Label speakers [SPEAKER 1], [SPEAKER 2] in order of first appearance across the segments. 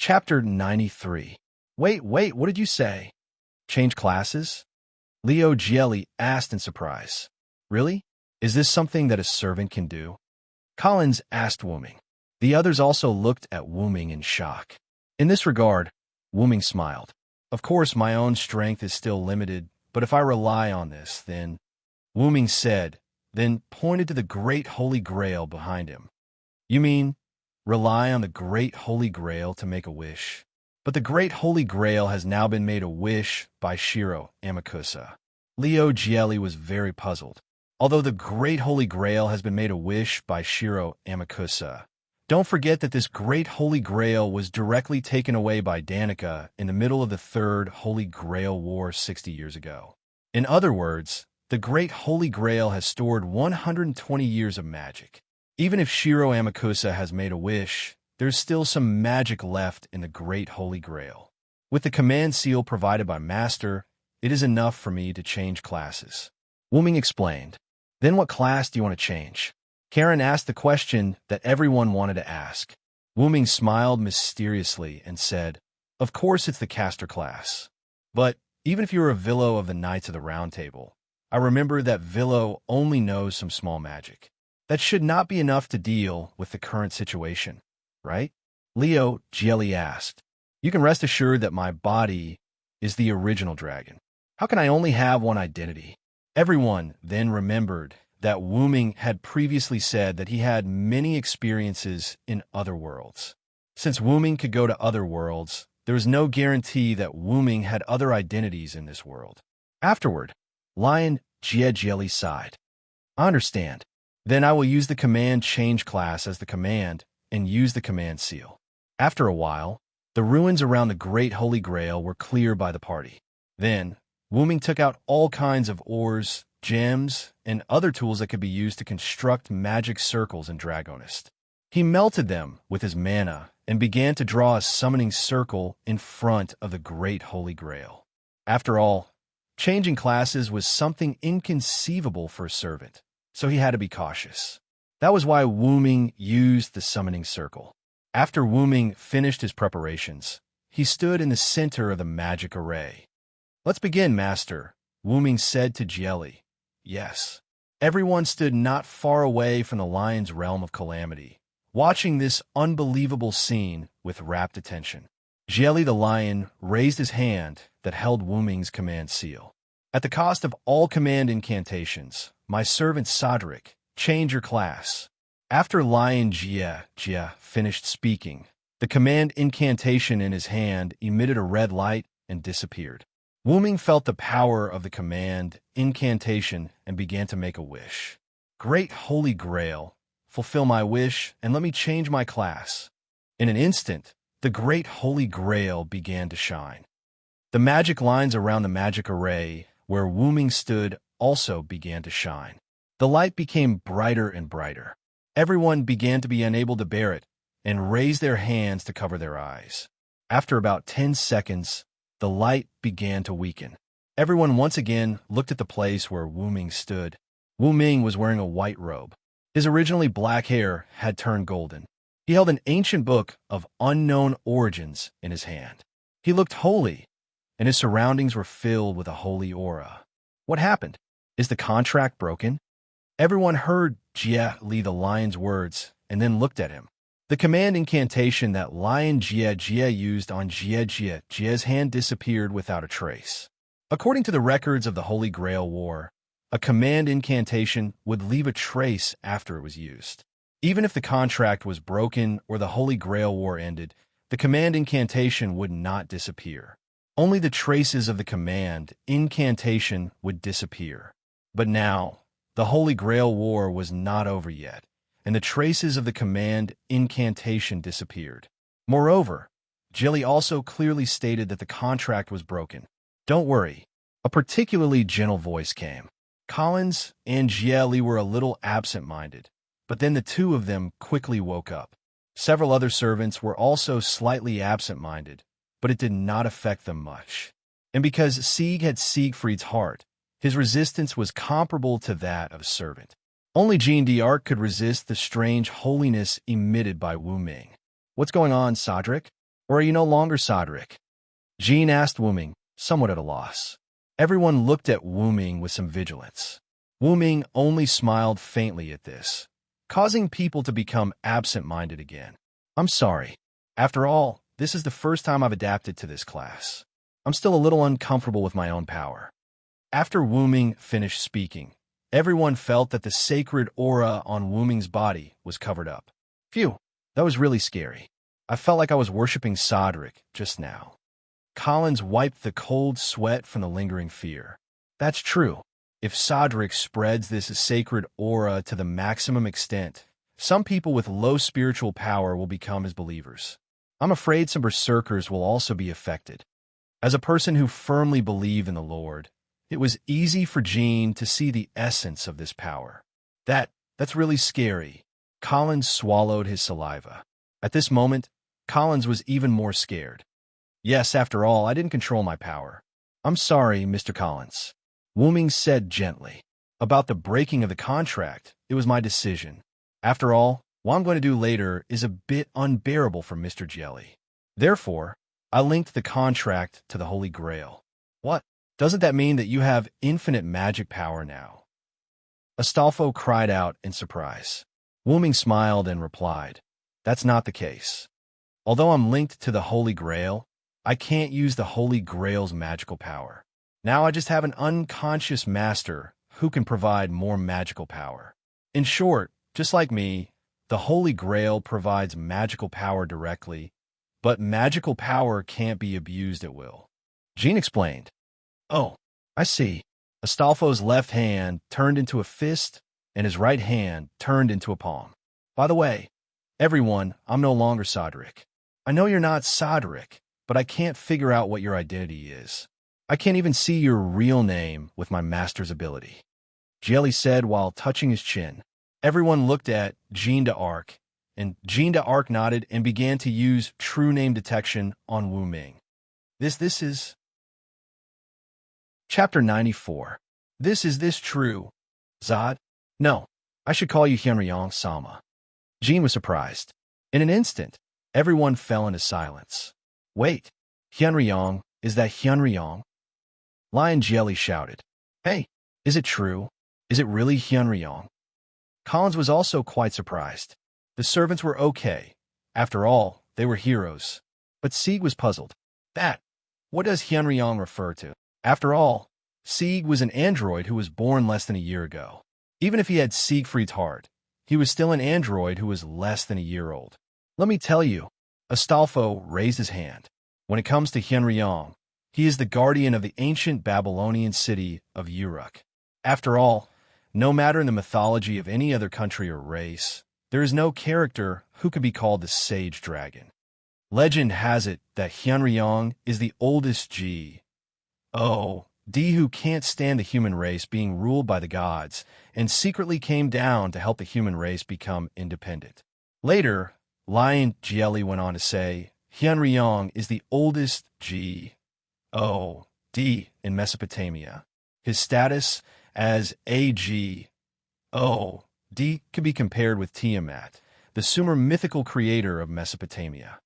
[SPEAKER 1] Chapter 93. Wait, what did you say? Change classes? Leo Gielli asked in surprise. Really? Is this something that a servant can do? Collins asked Wuming. The others also looked at Wuming in shock. In this regard, Wuming smiled. Of course, my own strength is still limited, but if I rely on this, then... Wuming said, then pointed to the great Holy Grail behind him. You mean, rely on the great Holy Grail to make a wish? But the great Holy Grail has now been made a wish by Shiro Amakusa. Leo Gielli was very puzzled. Although the great Holy Grail has been made a wish by Shiro Amakusa, don't forget that this great Holy Grail was directly taken away by Danica in the middle of the Third Holy Grail War 60 years ago. In other words, the great Holy Grail has stored 120 years of magic. Even if Shiro Amakusa has made a wish, there's still some magic left in the great Holy Grail. With the command seal provided by Master, it is enough for me to change classes. Wuming explained. Then what class do you want to change? Karen asked the question that everyone wanted to ask. Wuming smiled mysteriously and said, of course it's the caster class. But even if you're a Villo of the Knights of the Round Table, I remember that Villo only knows some small magic. That should not be enough to deal with the current situation, right? Leo Gielli asked. You can rest assured that my body is the original dragon. How can I only have one identity? Everyone then remembered that Wuming had previously said that he had many experiences in other worlds. Since Wuming could go to other worlds, there was no guarantee that Wuming had other identities in this world. Afterward, Lion Gielli sighed. I understand. Then I will use the command change class as the command and use the command seal. After a while, the ruins around the Great Holy Grail were cleared by the party. Then, Wuming took out all kinds of ores, gems, and other tools that could be used to construct magic circles in Dragonist. He melted them with his mana and began to draw a summoning circle in front of the Great Holy Grail. After all, changing classes was something inconceivable for a servant, so he had to be cautious. That was why Wuming used the summoning circle. After Wuming finished his preparations, he stood in the center of the magic array. Let's begin, Master, Wuming said to Gielli. Yes. Everyone stood not far away from the lion's realm of calamity, watching this unbelievable scene with rapt attention. Gielli the lion raised his hand that held Wuming's command seal. At the cost of all command incantations, my servant Sodric, change your class. After Lion Jia finished speaking, the command incantation in his hand emitted a red light and disappeared. Wuming felt the power of the command incantation and began to make a wish. Great Holy Grail, fulfill my wish and let me change my class. In an instant, the Great Holy Grail began to shine. The magic lines around the magic array where Wuming stood also began to shine. The light became brighter and brighter. Everyone began to be unable to bear it and raised their hands to cover their eyes. After about 10 seconds, the light began to weaken. Everyone once again looked at the place where Wuming stood. Wuming was wearing a white robe. His originally black hair had turned golden. He held an ancient book of unknown origins in his hand. He looked holy, and his surroundings were filled with a holy aura. What happened? Is the contract broken? Everyone heard Gielli the lion's words and then looked at him. The command incantation that Lion Jia used on Jia's hand disappeared without a trace. According to the records of the Holy Grail War, a command incantation would leave a trace after it was used. Even if the contract was broken or the Holy Grail War ended, the command incantation would not disappear. Only the traces of the command incantation would disappear. But now, the Holy Grail War was not over yet, and the traces of the command incantation disappeared. Moreover, Gielli also clearly stated that the contract was broken. Don't worry. A particularly gentle voice came. Collins and Gielli were a little absent-minded, but then the two of them quickly woke up. Several other servants were also slightly absent-minded, but it did not affect them much. And because Sieg had Siegfried's heart, his resistance was comparable to that of a servant. Only Jean d'Arc could resist the strange holiness emitted by Wuming. What's going on, Sodric? Or are you no longer Sodric? Jean asked Wu Ming, somewhat at a loss. Everyone looked at Wu Ming with some vigilance. Wu Ming only smiled faintly at this, causing people to become absent-minded again. I'm sorry. After all, this is the first time I've adapted to this class. I'm still a little uncomfortable with my own power. After Wu Ming finished speaking, everyone felt that the sacred aura on Wu Ming's body was covered up. Phew, that was really scary. I felt like I was worshipping Sodric just now. Collins wiped the cold sweat from the lingering fear. That's true. If Sodric spreads this sacred aura to the maximum extent, some people with low spiritual power will become his believers. I'm afraid some berserkers will also be affected. As a person who firmly believed in the Lord, it was easy for Jean to see the essence of this power. That's really scary. Collins swallowed his saliva. At this moment, Collins was even more scared. Yes, after all, I didn't control my power. I'm sorry, Mr. Collins. Wu Ming said gently. About the breaking of the contract, it was my decision. After all, what I'm going to do later is a bit unbearable for Mr. Jelly. Therefore, I linked the contract to the Holy Grail. What? Doesn't that mean that you have infinite magic power now? Astolfo cried out in surprise. Wu Ming smiled and replied, That's not the case. Although I'm linked to the Holy Grail, I can't use the Holy Grail's magical power. Now I just have an unconscious master who can provide more magical power. In short, just like me, the Holy Grail provides magical power directly, but magical power can't be abused at will. Jean explained. Oh, I see. Astolfo's left hand turned into a fist, and his right hand turned into a palm. By the way, everyone, I'm no longer Sodric. I know you're not Sodric, but I can't figure out what your identity is. I can't even see your real name with my master's ability. Jelly said while touching his chin. Everyone looked at Jean d'Arc, and Jean d'Arc nodded and began to use true name detection on Wu Ming. This is... Chapter 94. Is this true? Zod? No, I should call you Hyunryong Sama. Jean was surprised. In an instant, everyone fell into silence. Wait, Hyunryong, is that Hyunryong? Lion Jelly shouted. Hey, is it true? Is it really Hyunryong? Collins was also quite surprised. The servants were okay. After all, they were heroes. But Sieg was puzzled. What does Hyunryong refer to? After all, Sieg was an android who was born less than a year ago. Even if he had Siegfried's heart, he was still an android who was less than a year old. Let me tell you, Astolfo raised his hand. When it comes to Hyunryong, he is the guardian of the ancient Babylonian city of Uruk. After all, no matter in the mythology of any other country or race, there is no character who could be called the Sage Dragon. Legend has it that Hyunryong is the oldest D who can't stand the human race being ruled by the gods and secretly came down to help the human race become independent. Later, Lion Jelly went on to say, Hyunryong is the oldest D in Mesopotamia. His status as D could be compared with Tiamat, the Sumer mythical creator of Mesopotamia.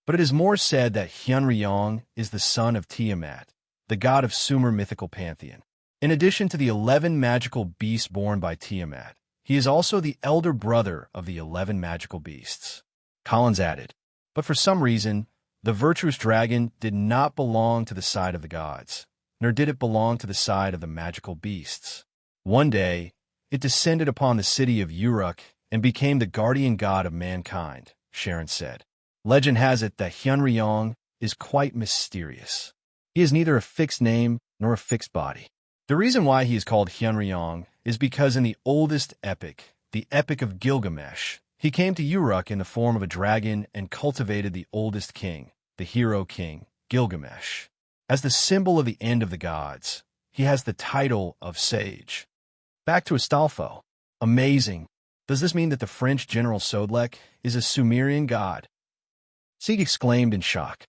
[SPEAKER 1] But it is more said that Hyunryong is the son of Tiamat, the god of Sumer mythical pantheon. In addition to the 11 magical beasts born by Tiamat, he is also the elder brother of the 11 magical beasts. Collins added, but for some reason, the virtuous dragon did not belong to the side of the gods, nor did it belong to the side of the magical beasts. One day, it descended upon the city of Uruk and became the guardian god of mankind, Sharon said. Legend has it that Hyunryong is quite mysterious. He is neither a fixed name nor a fixed body. The reason why he is called Hyunryong is because in the oldest epic, the Epic of Gilgamesh, he came to Uruk in the form of a dragon and cultivated the oldest king, the hero king, Gilgamesh. As the symbol of the end of the gods, he has the title of sage. Back to Astolfo. Amazing. Does this mean that the French general Sodlek is a Sumerian god? Sieg exclaimed in shock.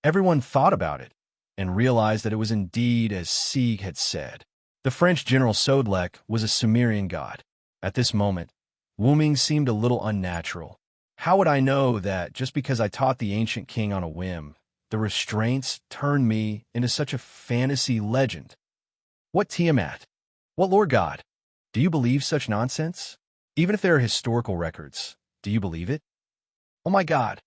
[SPEAKER 1] Everyone thought about it and realized that it was indeed as Sieg had said. The French general Sodlek was a Sumerian god. At this moment, Wu Ming seemed a little unnatural. How would I know that just because I taught the ancient king on a whim, the restraints turned me into such a fantasy legend? What Tiamat? What Lord God? Do you believe such nonsense? Even if there are historical records, do you believe it? Oh my God.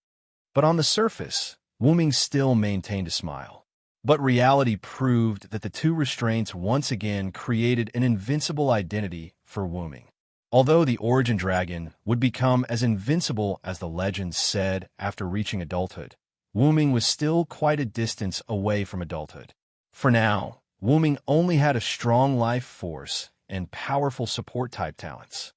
[SPEAKER 1] But on the surface, Wu Ming still maintained a smile. But reality proved that the two restraints once again created an invincible identity for Wu Ming. Although the origin dragon would become as invincible as the legends said after reaching adulthood, Wu Ming was still quite a distance away from adulthood. For now, Wu Ming only had a strong life force and powerful support-type talents.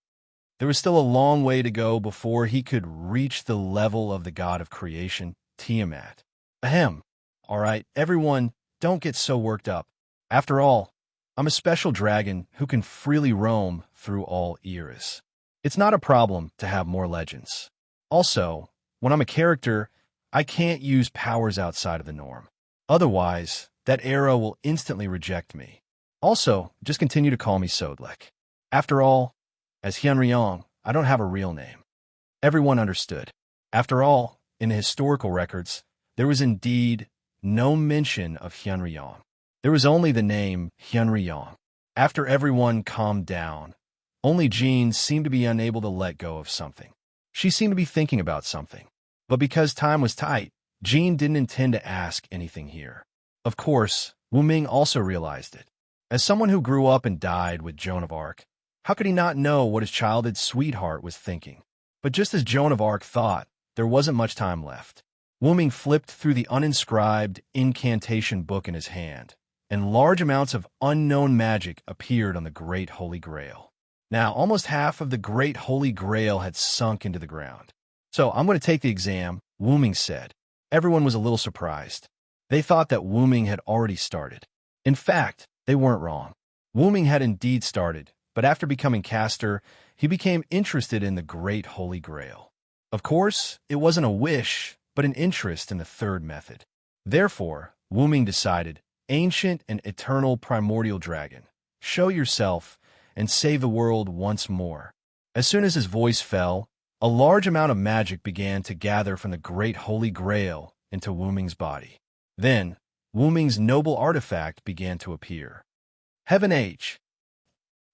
[SPEAKER 1] There was still a long way to go before he could reach the level of the god of creation, Tiamat. Ahem. All right, everyone, don't get so worked up. After all, I'm a special dragon who can freely roam through all eras. It's not a problem to have more legends. Also, when I'm a character, I can't use powers outside of the norm. Otherwise, that era will instantly reject me. Also, just continue to call me Sodlek. After all, as Hyunryong, I don't have a real name. Everyone understood. After all, in the historical records, there was indeed no mention of Hyunryong. There was only the name Hyunryong. After everyone calmed down, only Jean seemed to be unable to let go of something. She seemed to be thinking about something. But because time was tight, Jean didn't intend to ask anything here. Of course, Wu Ming also realized it. As someone who grew up and died with Joan of Arc, how could he not know what his childhood sweetheart was thinking? But just as Joan of Arc thought, there wasn't much time left. Wu Ming flipped through the uninscribed incantation book in his hand, and large amounts of unknown magic appeared on the Great Holy Grail. Now, almost half of the Great Holy Grail had sunk into the ground. So, I'm going to take the exam, Wu Ming said. Everyone was a little surprised. They thought that Wu Ming had already started. In fact, they weren't wrong. Wu Ming had indeed started, but after becoming caster, he became interested in the Great Holy Grail. Of course, it wasn't a wish, but an interest in the third method. Therefore, Wu Ming decided, ancient and eternal primordial dragon, show yourself and save the world once more. As soon as his voice fell, a large amount of magic began to gather from the Great Holy Grail into Wu Ming's body. Then, Wu Ming's noble artifact began to appear. Heaven H.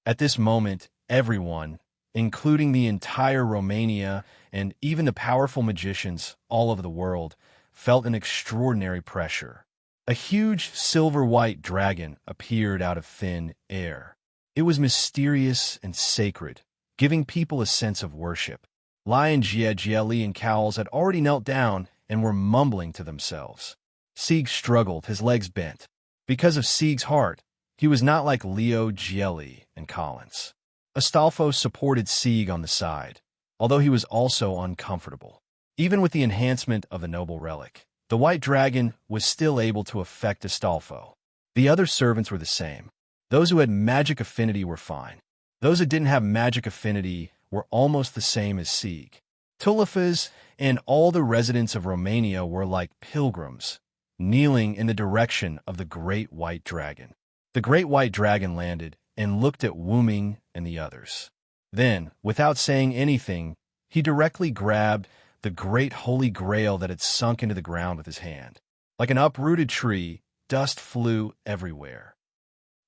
[SPEAKER 1] At this moment, everyone, including the entire Romania and even the powerful magicians all over the world, felt an extraordinary pressure. A huge silver-white dragon appeared out of thin air. It was mysterious and sacred, giving people a sense of worship. Lion Jie, Li, and Cowles had already knelt down and were mumbling to themselves. Sieg struggled, his legs bent. Because of Sieg's heart, he was not like Leo, Gielli, and Collins. Astolfo supported Sieg on the side, although he was also uncomfortable. Even with the enhancement of the noble relic, the white dragon was still able to affect Astolfo. The other servants were the same. Those who had magic affinity were fine. Those who didn't have magic affinity were almost the same as Sieg. Tulifas and all the residents of Romania were like pilgrims, kneeling in the direction of the great white dragon. The great white dragon landed and looked at Wu Ming and the others. Then, without saying anything, he directly grabbed the great holy grail that had sunk into the ground with his hand. Like an uprooted tree, dust flew everywhere.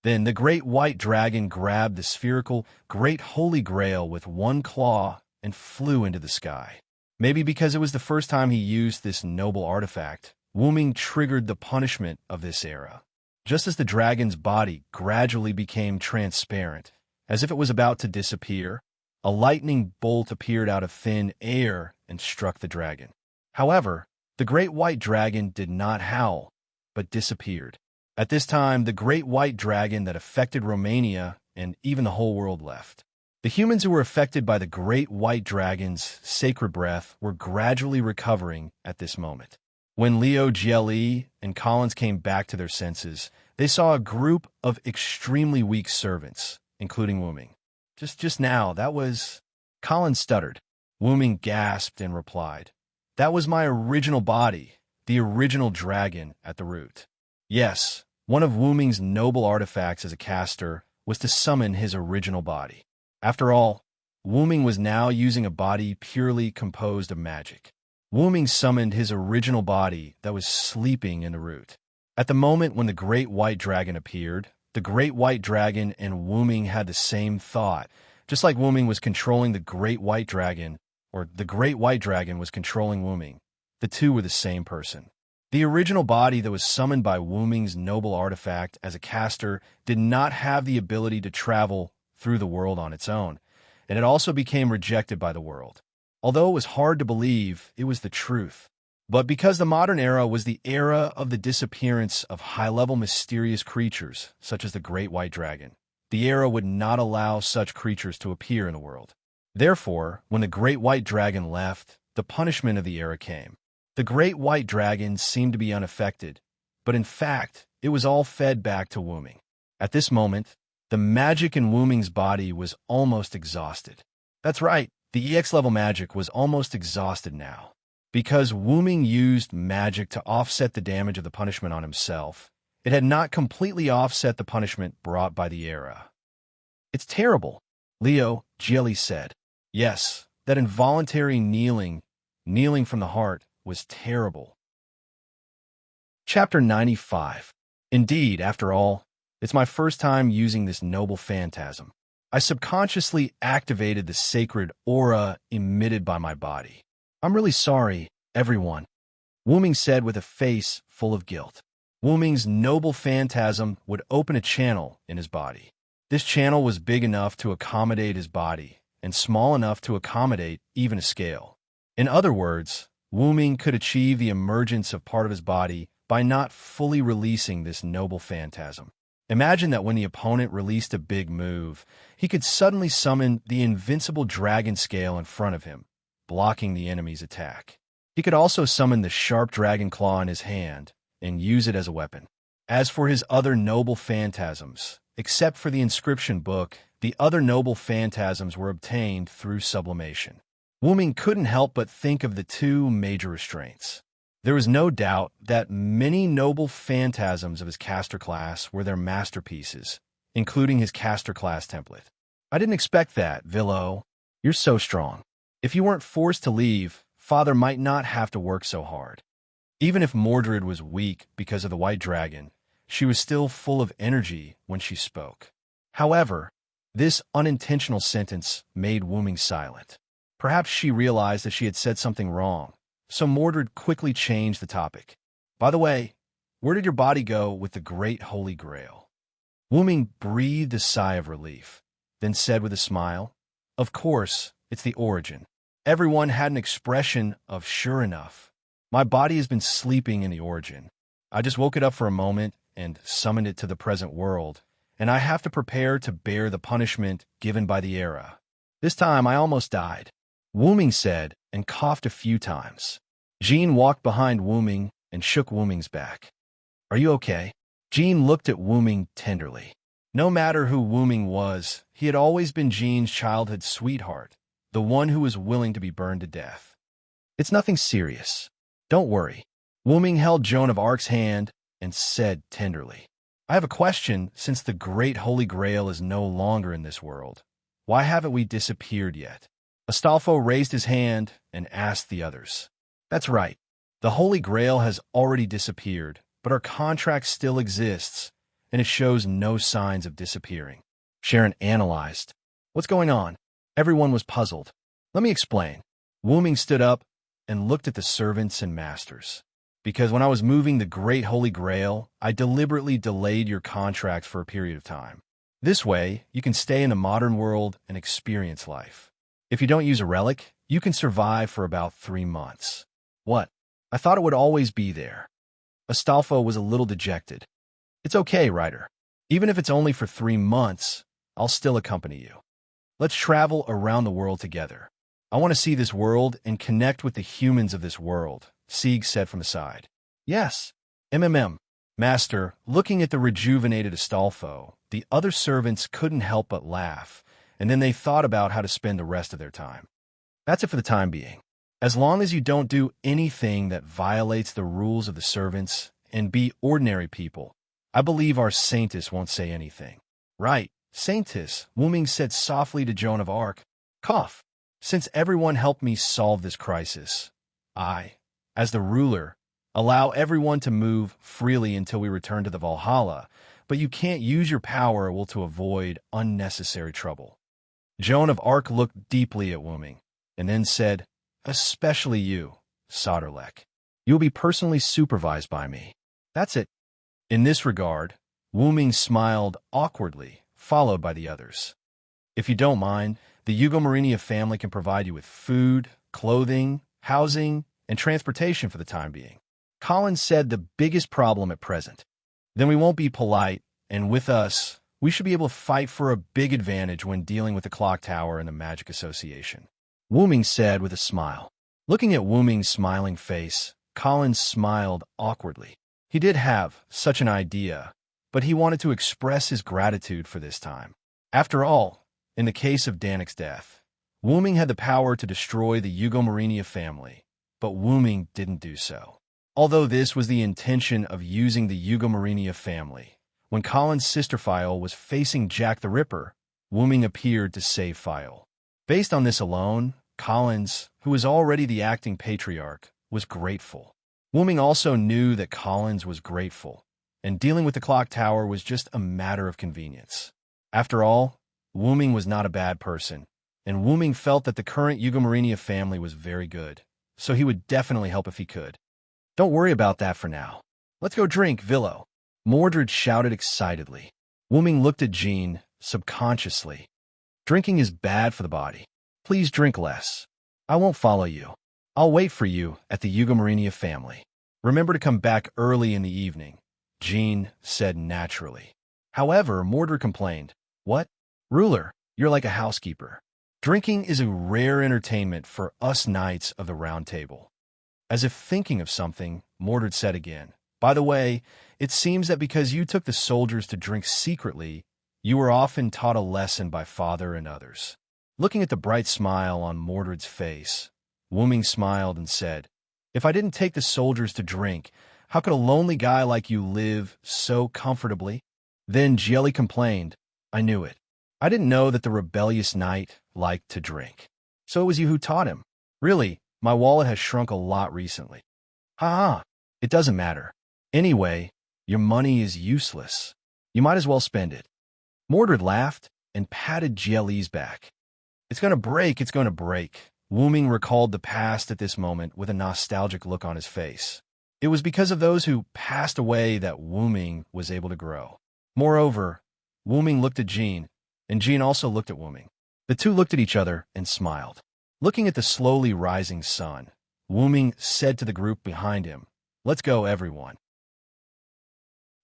[SPEAKER 1] Then the great white dragon grabbed the spherical great holy grail with one claw and flew into the sky. Maybe because it was the first time he used this noble artifact, Wu Ming triggered the punishment of this era. Just as the dragon's body gradually became transparent, as if it was about to disappear, a lightning bolt appeared out of thin air and struck the dragon. However, the great white dragon did not howl, but disappeared. At this time, the great white dragon that affected Romania and even the whole world left. The humans who were affected by the great white dragon's sacred breath were gradually recovering at this moment. When Leo, Gielli, and Collins came back to their senses, they saw a group of extremely weak servants, including Wu Ming. Just now, that was... Collins stuttered. Wu Ming gasped and replied, "That was my original body, the original dragon at the root." Yes, one of Wu Ming's noble artifacts as a caster was to summon his original body. After all, Wu-Ming was now using a body purely composed of magic. Wu-Ming summoned his original body that was sleeping in the root. At the moment when the Great White Dragon appeared, the Great White Dragon and Wu-Ming had the same thought. Just like Wu-Ming was controlling the Great White Dragon, or the Great White Dragon was controlling Wu-Ming, the two were the same person. The original body that was summoned by Wu-Ming's noble artifact as a caster did not have the ability to travel through the world on its own, and it also became rejected by the world. Although it was hard to believe, it was the truth. But because the modern era was the era of the disappearance of high-level mysterious creatures, such as the Great White Dragon, the era would not allow such creatures to appear in the world. Therefore, when the Great White Dragon left, the punishment of the era came. The Great White Dragon seemed to be unaffected, but in fact, it was all fed back to Wu-Ming. At this moment, the magic in Wu-Ming's body was almost exhausted. That's right, the EX-level magic was almost exhausted now. Because Wu-Ming used magic to offset the damage of the punishment on himself, it had not completely offset the punishment brought by the era. It's terrible, Leo Gielli said. Yes, that involuntary kneeling from the heart, was terrible. Chapter 95. Indeed, after all, it's my first time using this noble phantasm. I subconsciously activated the sacred aura emitted by my body. I'm really sorry, everyone, Wu-Ming said with a face full of guilt. Wu-Ming's noble phantasm would open a channel in his body. This channel was big enough to accommodate his body, and small enough to accommodate even a scale. In other words, Wu-Ming could achieve the emergence of part of his body by not fully releasing this noble phantasm. Imagine that when the opponent released a big move, he could suddenly summon the invincible dragon scale in front of him, blocking the enemy's attack. He could also summon the sharp dragon claw in his hand and use it as a weapon. As for his other noble phantasms, except for the inscription book, the other noble phantasms were obtained through sublimation. Wu-Ming couldn't help but think of the two major restraints. There was no doubt that many noble phantasms of his caster class were their masterpieces, including his caster class template. I didn't expect that, Villo. You're so strong. If you weren't forced to leave, Father might not have to work so hard. Even if Mordred was weak because of the White Dragon, she was still full of energy when she spoke. However, this unintentional sentence made Wu-Ming silent. Perhaps she realized that she had said something wrong, so Mordred quickly changed the topic. By the way, where did your body go with the Great Holy Grail? Wu-Ming breathed a sigh of relief, then said with a smile, Of course, it's the origin. Everyone had an expression of sure enough. My body has been sleeping in the origin. I just woke it up for a moment and summoned it to the present world, and I have to prepare to bear the punishment given by the era. This time I almost died. Wu-Ming said, and coughed a few times. Jean walked behind Wu-Ming and shook Wu-Ming's back. Are you okay? Jean looked at Wu-Ming tenderly. No matter who Wu-Ming was, he had always been Jean's childhood sweetheart, the one who was willing to be burned to death. It's nothing serious. Don't worry. Wu-Ming held Joan of Arc's hand and said tenderly, I have a question. Since the Great Holy Grail is no longer in this world, why haven't we disappeared yet? Astolfo raised his hand and asked the others. That's right. The Holy Grail has already disappeared, but our contract still exists, and it shows no signs of disappearing. Sharon analyzed. What's going on? Everyone was puzzled. Let me explain. Wu-Ming stood up and looked at the servants and masters. Because when I was moving the Great Holy Grail, I deliberately delayed your contract for a period of time. This way, you can stay in the modern world and experience life. If you don't use a relic, you can survive for about 3 months. What? I thought it would always be there. Astolfo was a little dejected. It's okay, Ryder. Even if it's only for 3 months, I'll still accompany you. Let's travel around the world together. I want to see this world and connect with the humans of this world, Sieg said from the side. Yes. Master, looking at the rejuvenated Astolfo, the other servants couldn't help but laugh, and then they thought about how to spend the rest of their time. That's it for the time being. As long as you don't do anything that violates the rules of the servants and be ordinary people, I believe our Saintess won't say anything. Right, Saintess, Wu-Ming said softly to Joan of Arc. Cough. Since everyone helped me solve this crisis, I, as the ruler, allow everyone to move freely until we return to the Valhalla, but you can't use your power to avoid unnecessary trouble. Joan of Arc looked deeply at Wooming, and then said, "Especially you, Soderlek. You'll be personally supervised by me. That's it." In this regard, Wooming smiled awkwardly, followed by the others. "If you don't mind, the Marinia family can provide you with food, clothing, housing, and transportation for the time being." Collins said the biggest problem at present. "Then we won't be polite, and with us, we should be able to fight for a big advantage when dealing with the Clock Tower and the Magic Association," Wooming said with a smile. Looking at Wooming's smiling face, Collins smiled awkwardly. He did have such an idea, but he wanted to express his gratitude for this time. After all, in the case of Danik's death, Wooming had the power to destroy the Marinia family, but Wooming didn't do so. Although this was the intention of using the Marinia family, when Collins' sister File was facing Jack the Ripper, Wooming appeared to save File. Based on this alone, Collins, who was already the acting patriarch, was grateful. Wooming also knew that Collins was grateful, and dealing with the Clock Tower was just a matter of convenience. After all, Wooming was not a bad person, and Wooming felt that the current Marinia family was very good, so he would definitely help if he could. "Don't worry about that for now. Let's go drink, Villo," Mordred shouted excitedly. Wooming looked at Jean subconsciously. "Drinking is bad for the body. Please drink less. I won't follow you. I'll wait for you at the Marinia family. Remember to come back early in the evening," Jean said naturally. However, Mordred complained, "What? Ruler, you're like a housekeeper. Drinking is a rare entertainment for us knights of the Round Table." As if thinking of something, Mordred said again, "By the way, it seems that because you took the soldiers to drink secretly, you were often taught a lesson by father and others." Looking at the bright smile on Mordred's face, Wooming smiled and said, "If I didn't take the soldiers to drink, how could a lonely guy like you live so comfortably?" Then Gielli complained, "I knew it. I didn't know that the rebellious knight liked to drink. So it was you who taught him. Really, my wallet has shrunk a lot recently." "Ha ha, it doesn't matter. Anyway, your money is useless. You might as well spend it." Mordred laughed and patted Gielli's back. It's going to break." Wooming recalled the past at this moment with a nostalgic look on his face. It was because of those who passed away that Wooming was able to grow. Moreover, Wooming looked at Jean, and Jean also looked at Wooming. The two looked at each other and smiled. Looking at the slowly rising sun, Wooming said to the group behind him, "Let's go, everyone."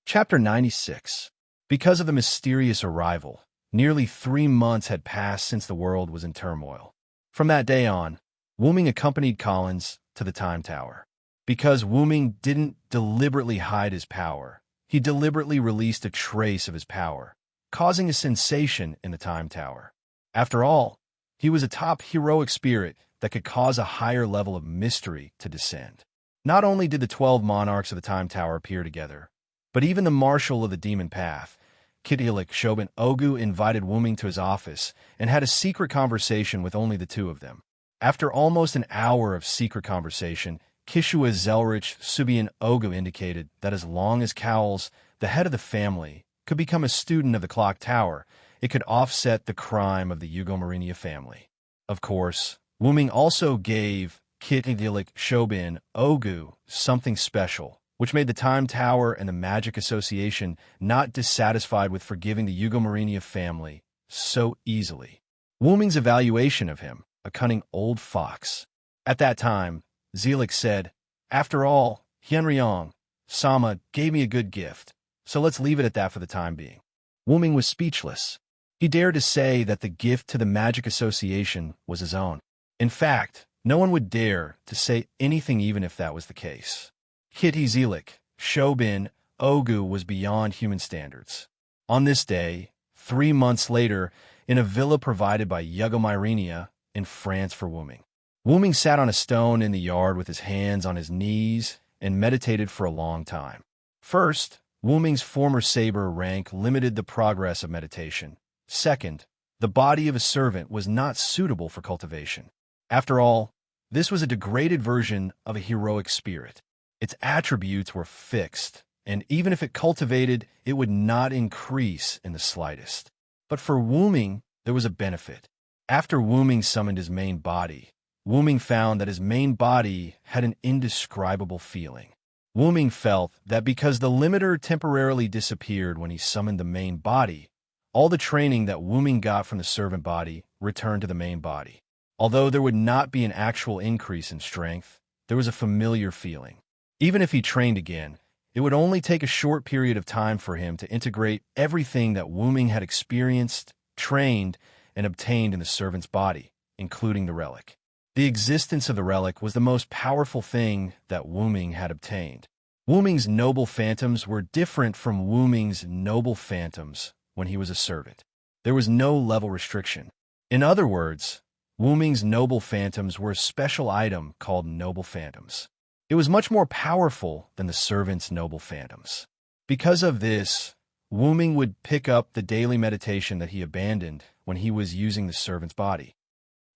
[SPEAKER 1] Chapter 96. Because of the mysterious arrival, nearly 3 months had passed since the world was in turmoil. From that day on, Wooming accompanied Collins to the Time Tower. Because Wooming didn't deliberately hide his power, he deliberately released a trace of his power, causing a sensation in the Time Tower. After all, he was a top heroic spirit that could cause a higher level of mystery to descend. Not only did the 12 monarchs of the Time Tower appear together, but even the Marshal of the Demon Path, Kitilik Shobin Ogu, invited Wooming to his office and had a secret conversation with only the two of them. After almost an hour of secret conversation, Kishua Zelrich Subian Ogu indicated that as long as Cowles, the head of the family, could become a student of the Clock Tower, it could offset the crime of the Marinia family. Of course, Wooming also gave Kitilik Shobin Ogu something special, which made the Time Tower and the Magic Association not dissatisfied with forgiving the Marinia family so easily. Wooming's evaluation of him, a cunning old fox. At that time, Zelik said, "After all, Hyunryong Sama gave me a good gift, so let's leave it at that for the time being." Wooming was speechless. He dared to say that the gift to the Magic Association was his own. In fact, no one would dare to say anything even if that was the case. Kitty Zelik, Shobin, Ogu was beyond human standards. On this day, 3 months later, in a villa provided by Yugomyrenia in France for Wooming. Wooming sat on a stone in the yard with his hands on his knees and meditated for a long time. First, Wooming's former saber rank limited the progress of meditation. Second, The body of a servant was not suitable for cultivation. After all, this was a degraded version of a heroic spirit. Its attributes were fixed, and even if it cultivated, it would not increase in the slightest. But for Wu Ming, there was a benefit. After Wu Ming summoned his main body, Wu Ming found that his main body had an indescribable feeling. Wu Ming felt that because the limiter temporarily disappeared when he summoned the main body, all the training that Wu Ming got from the servant body returned to the main body. Although there would not be an actual increase in strength, there was a familiar feeling. Even if he trained again, it would only take a short period of time for him to integrate everything that Wu Ming had experienced, trained, and obtained in the servant's body, including the relic. The existence of the relic was the most powerful thing that Wu Ming had obtained. Wu Ming's noble phantoms were different from Wu Ming's noble phantoms when he was a servant. There was no level restriction. In other words, Wu Ming's noble phantoms were a special item called noble phantoms. It was much more powerful than the servant's noble phantoms. Because of this, Wu Ming would pick up the daily meditation that he abandoned when he was using the servant's body.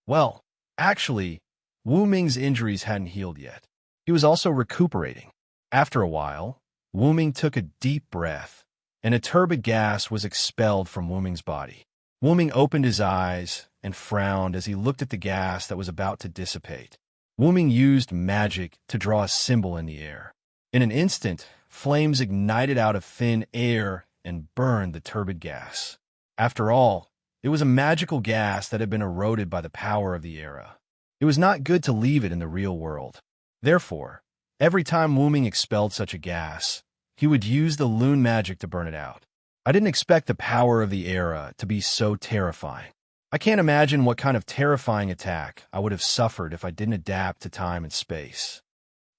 [SPEAKER 1] Well, actually, Wu Ming's injuries hadn't healed yet. He was also recuperating. After a while, Wu Ming took a deep breath, and a turbid gas was expelled from Wu Ming's body. Wu Ming opened his eyes and frowned as he looked at the gas that was about to dissipate. Wu Ming used magic to draw a symbol in the air. In an instant, flames ignited out of thin air and burned the turbid gas. After all, it was a magical gas that had been eroded by the power of the era. It was not good to leave it in the real world. Therefore, every time Wu Ming expelled such a gas, he would use the Lune magic to burn it out. I didn't expect the power of the era to be so terrifying. I can't imagine what kind of terrifying attack I would have suffered if I didn't adapt to time and space.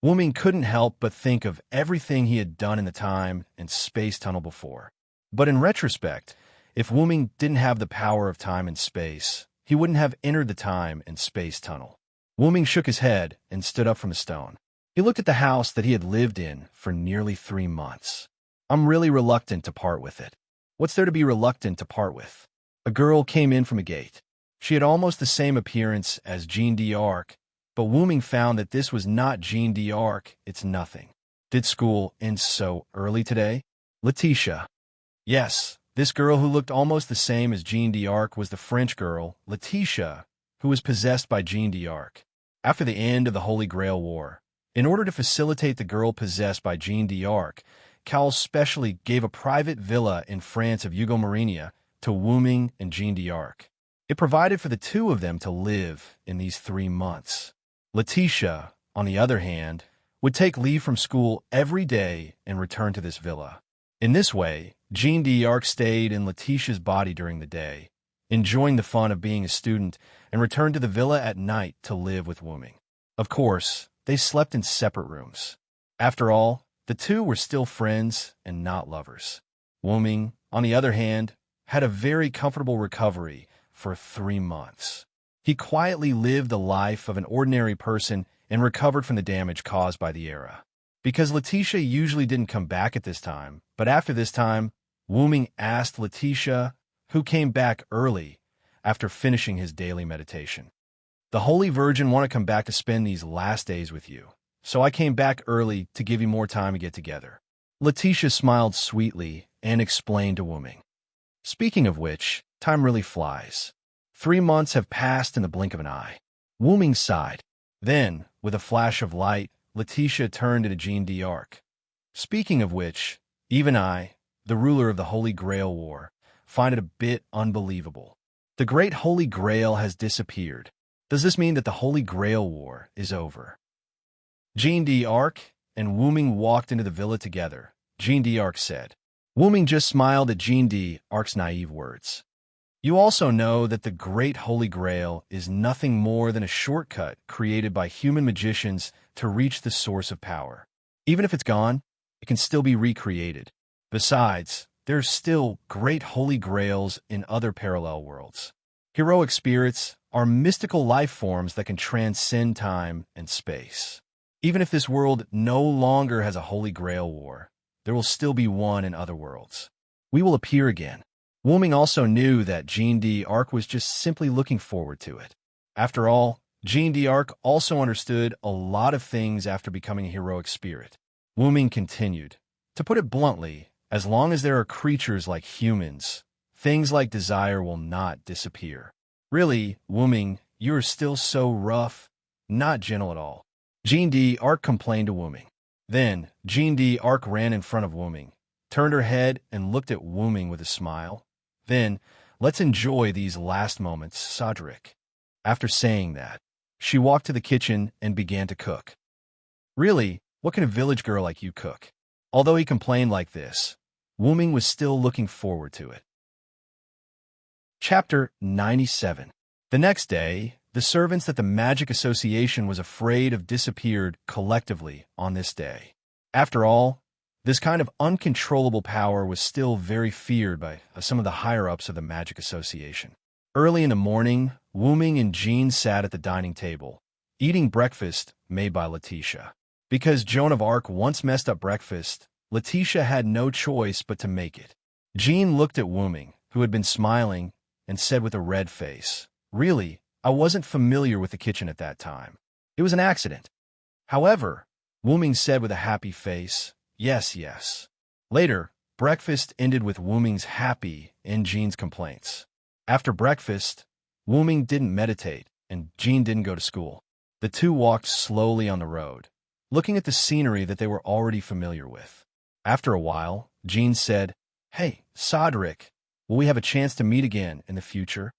[SPEAKER 1] Wu Ming couldn't help but think of everything he had done in the time and space tunnel before. But in retrospect, if Wu Ming didn't have the power of time and space, he wouldn't have entered the time and space tunnel. Wu Ming shook his head and stood up from the stone. He looked at the house that he had lived in for nearly 3 months. I'm really reluctant to part with it. What's there to be reluctant to part with? A girl came in from a gate. She had almost the same appearance as Jeanne d'Arc, but Wu Ming found that this was not Jeanne d'Arc, it's nothing. Did school end so early today? Letitia. Yes, this girl who looked almost the same as Jeanne d'Arc was the French girl, Letitia, who was possessed by Jeanne d'Arc. After the end of the Holy Grail War, in order to facilitate the girl possessed by Jeanne d'Arc, Cowles specially gave a private villa in France of Hugo Marinia to Wu Ming and Jeanne d'Arc. It provided for the two of them to live in these 3 months. Letitia, on the other hand, would take leave from school every day and return to this villa. In this way, Jeanne d'Arc stayed in Letitia's body during the day, enjoying the fun of being a student, and returned to the villa at night to live with Wu Ming. Of course, they slept in separate rooms. After all, the two were still friends and not lovers. Wu Ming, on the other hand, had a very comfortable recovery for 3 months. He quietly lived the life of an ordinary person and recovered from the damage caused by the era. Because Letitia usually didn't come back at this time, but after this time, Wu Ming asked Letitia, who came back early after finishing his daily meditation. The Holy Virgin wanted to come back to spend these last days with you, so I came back early to give you more time to get together. Letitia smiled sweetly and explained to Wu Ming. Speaking of which, time really flies. 3 months have passed in the blink of an eye. Wu Ming sighed. Then, with a flash of light, Letitia turned to Jeanne d'Arc. Speaking of which, even I, the ruler of the Holy Grail War, find it a bit unbelievable. The great Holy Grail has disappeared. Does this mean that the Holy Grail War is over? Jeanne d'Arc and Wu Ming walked into the villa together. Jeanne d'Arc said. Wu Ming just smiled at Jeanne d'Arc's naive words. You also know that the Great Holy Grail is nothing more than a shortcut created by human magicians to reach the source of power. Even if it's gone, it can still be recreated. Besides, there are still great holy grails in other parallel worlds. Heroic spirits are mystical life forms that can transcend time and space. Even if this world no longer has a Holy Grail War, there will still be one in other worlds. We will appear again. Wu-ming also knew that Jean d'Arc was just simply looking forward to it. After all, Jean d'Arc also understood a lot of things after becoming a heroic spirit. Wu-ming continued, "To put it bluntly, as long as there are creatures like humans, things like desire will not disappear. Really, Wu-ming, you are still so rough, not gentle at all." Jean d'Arc complained to Wu-ming. Then, Jean d'Arc ran in front of Wu-ming, turned her head and looked at Wu-ming with a smile. "Then, let's enjoy these last moments, Cedric." After saying that, she walked to the kitchen and began to cook. Really, what can a village girl like you cook? Although he complained like this, Wu-ming was still looking forward to it. Chapter 97. The next day, the servants that the Magic Association was afraid of disappeared collectively on this day. After all, this kind of uncontrollable power was still very feared by some of the higher-ups of the Magic Association. Early in the morning, Wu-ming and Jean sat at the dining table, eating breakfast made by Letitia. Because Joan of Arc once messed up breakfast, Letitia had no choice but to make it. Jean looked at Wu-ming, who had been smiling, and said with a red face, "Really, I wasn't familiar with the kitchen at that time. It was an accident." However, Wu-ming said with a happy face, "Yes, yes." Later, breakfast ended with Wu-ming's happy and Jean's complaints. After breakfast, Wu-ming didn't meditate, and Jean didn't go to school. The two walked slowly on the road, looking at the scenery that they were already familiar with. After a while, Jean said, "Hey, Cedric, will we have a chance to meet again in the future?"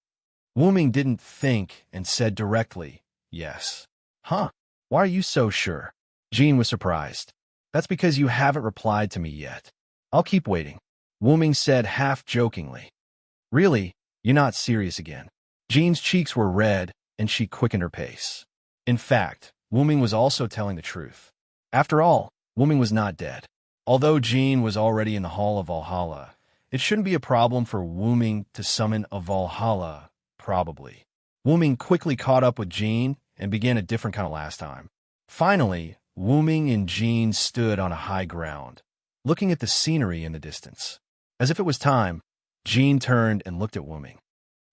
[SPEAKER 1] Wu-ming didn't think and said directly, "Yes." "Huh? Why are you so sure?" Jean was surprised. "That's because you haven't replied to me yet. I'll keep waiting," Wu-ming said half-jokingly. "Really? You're not serious again?" Jean's cheeks were red, and she quickened her pace. In fact, Wu-ming was also telling the truth. After all, Wu-ming was not dead. Although Jean was already in the Hall of Valhalla, it shouldn't be a problem for Wu-ming to summon a Valhalla, probably. Wu-ming quickly caught up with Jean and began a different kind of last time. Finally, Wu-ming and Jean stood on a high ground, looking at the scenery in the distance. As if it was time, Jean turned and looked at Wu-ming.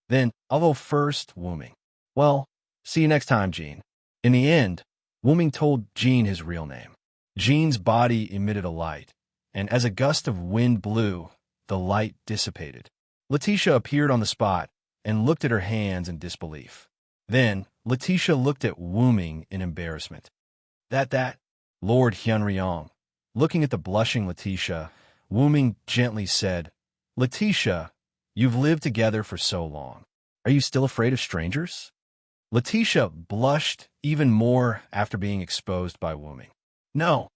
[SPEAKER 1] Then, "I'll go first, Wu-ming." "Well, see you next time, Jean." In the end, Wu-ming told Jean his real name. Jean's body emitted a light, and as a gust of wind blew, the light dissipated. Letitia appeared on the spot and looked at her hands in disbelief. Then, Letitia looked at Wu-ming in embarrassment. That, Lord Hyunryong. Looking at the blushing Letitia, Wu-ming gently said, "Letitia, you've lived together for so long. Are you still afraid of strangers?" Letitia blushed even more after being exposed by Wu-ming. No,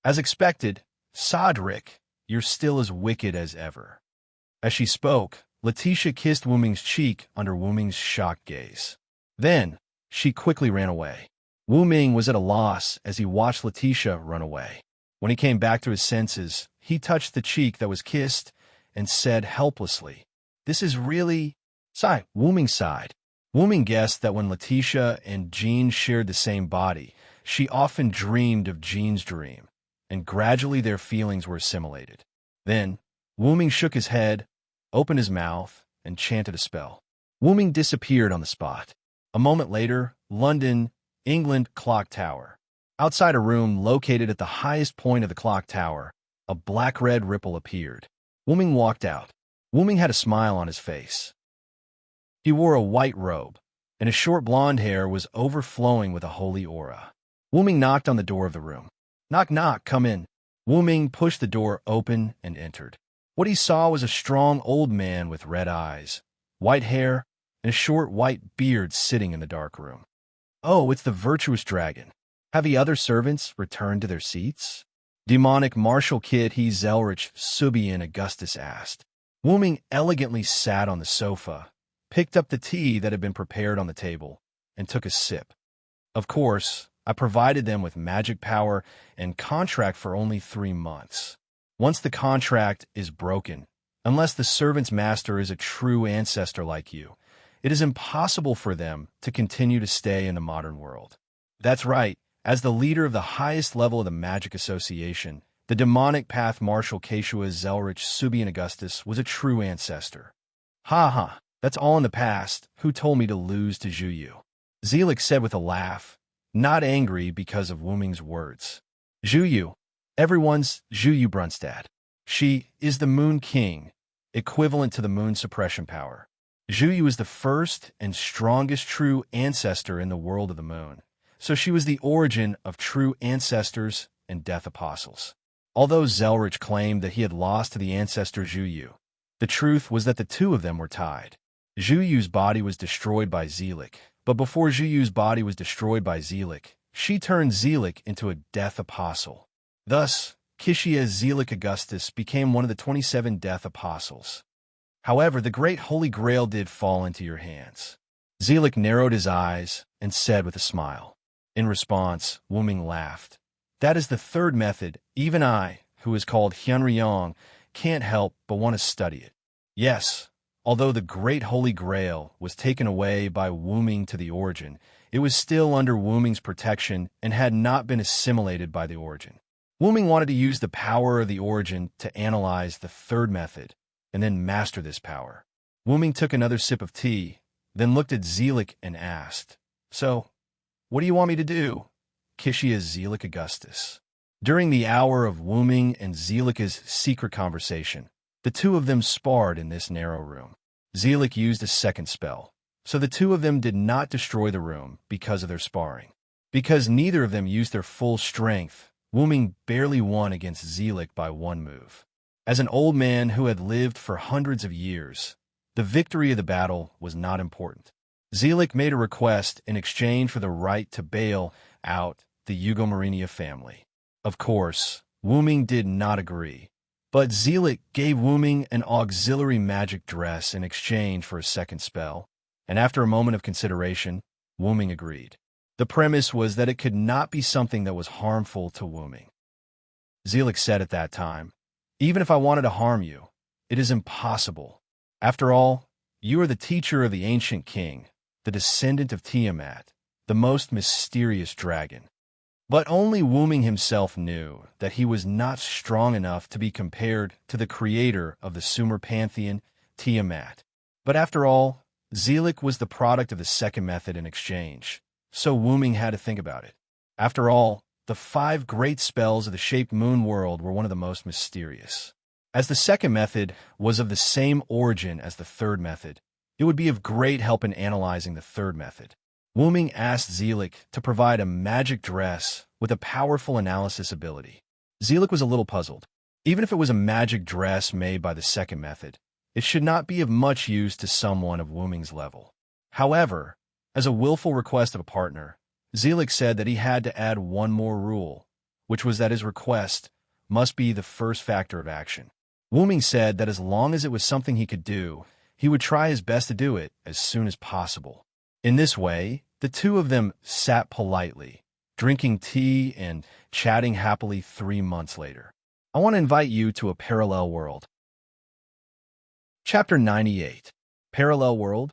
[SPEAKER 1] As expected, Cedric, you're still as wicked as ever." As she spoke, Letitia kissed Wu-ming's cheek under Wu-ming's shocked gaze. Then, she quickly ran away. Wu-ming was at a loss as he watched Letitia run away. When he came back to his senses, he touched the cheek that was kissed and said helplessly, "This is really—" Sigh, Wu-ming sighed. Wu-ming guessed that when Letitia and Jean shared the same body, she often dreamed of Jean's dream, and gradually their feelings were assimilated. Then, Wu-ming shook his head, opened his mouth, and chanted a spell. Wu-ming disappeared on the spot. A moment later, London, England clock tower. Outside a room located at the highest point of the clock tower, a black-red ripple appeared. Wu-ming walked out. Wu-ming had a smile on his face. He wore a white robe, and his short blonde hair was overflowing with a holy aura. Wu-ming knocked on the door of the room. "Knock, knock, come in." Wu-ming pushed the door open and entered. What he saw was a strong old man with red eyes, white hair, and a short white beard sitting in the dark room. "Oh, it's the virtuous dragon. Have the other servants returned to their seats?" Demonic Marshal Kid He Zelrich Subian Augustus asked. Wu-ming elegantly sat on the sofa, picked up the tea that had been prepared on the table, and took a sip. "Of course, I provided them with magic power and contract for only 3 months. Once the contract is broken, unless the servant's master is a true ancestor like you, it is impossible for them to continue to stay in the modern world." That's right. As the leader of the highest level of the Magic Association, The demonic path Marshal Quechua Zelrich Subian Augustus was a true ancestor. Ha ha, that's all in the past. Who told me to lose to Zhuyu? Zelik said with a laugh, not angry because of Wu Ming's words. Zhuyu, everyone's Zhuyu Brunstad. She is the Moon King, equivalent to the Moon suppression power. Zhuyu is the first and strongest true ancestor in the world of the Moon, so she was the origin of true ancestors and death apostles. Although Zelrich claimed that he had lost to the ancestor Zhuyu, the truth was that the two of them were tied. Zhuyu's body was destroyed by Zelik, but before Zhuyu's body was destroyed by Zelik, she turned Zelik into a death apostle. Thus, Quechua Zelik Augustus became one of the 27 death apostles. However, the great Holy Grail did fall into your hands. Zelik narrowed his eyes and said with a smile. In response, Wu Ming laughed. That is the third method. Even I, who is called Hyunryong, can't help but want to study it. Yes, although the great Holy Grail was taken away by Wu Ming to the Origin, it was still under Wu Ming's protection and had not been assimilated by the Origin. Wu Ming wanted to use the power of the Origin to analyze the third method and then master this power. Wu Ming took another sip of tea, then looked at Zelik and asked, So, what do you want me to do? Quechua Zelik Augustus. During the hour of Wu Ming and Zelik's secret conversation, the two of them sparred in this narrow room. Zelik used a second spell, so the two of them did not destroy the room because of their sparring. Because neither of them used their full strength, Wu Ming barely won against Zelik by one move. As an old man who had lived for hundreds of years, the victory of the battle was not important. Zelik made a request in exchange for the right to bail out the Eugomarinia family. Of course, Wu Ming did not agree, but Zelik gave Wu Ming an auxiliary magic dress in exchange for a second spell, and after a moment of consideration, Wu Ming agreed. The premise was that it could not be something that was harmful to Wu Ming. Zelik said at that time, Even if I wanted to harm you, it is impossible. After all, you are the teacher of the ancient king, the descendant of Tiamat, the most mysterious dragon. But only Wu Ming himself knew that he was not strong enough to be compared to the creator of the Sumer pantheon, Tiamat. But after all, Zelik was the product of the second method in exchange, so Wu Ming had to think about it. After all, the 5 great spells of the shaped moon world were one of the most mysterious. As the second method was of the same origin as the third method, it would be of great help in analyzing the third method. Wu Ming asked Zelik to provide a magic dress with a powerful analysis ability. Zelik was a little puzzled. Even if it was a magic dress made by the second method, it should not be of much use to someone of Wu Ming's level. However, as a willful request of a partner, Zelik said that he had to add one more rule, which was that his request must be the first factor of action. Wu Ming said that as long as it was something he could do, he would try his best to do it as soon as possible. In this way, the two of them sat politely, drinking tea and chatting happily 3 months later. I want to invite you to a parallel world. Chapter 98. Parallel World.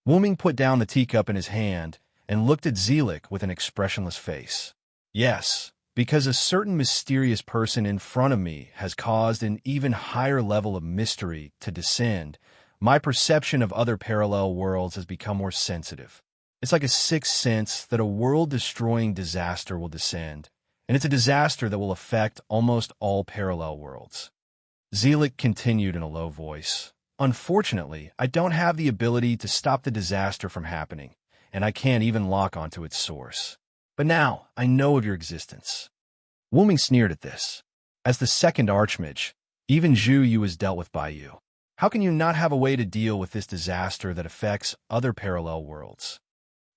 [SPEAKER 1] Wu Ming put down the teacup in his hand and looked at Zelik with an expressionless face. Yes, because a certain mysterious person in front of me has caused an even higher level of mystery to descend, my perception of other parallel worlds has become more sensitive. It's like a sixth sense that a world-destroying disaster will descend, and it's a disaster that will affect almost all parallel worlds. Zelik continued in a low voice. Unfortunately, I don't have the ability to stop the disaster from happening, and I can't even lock onto its source. But now, I know of your existence. Wu Ming sneered at this. As the second Archmage, even Zhuyu is dealt with by you. How can you not have a way to deal with this disaster that affects other parallel worlds?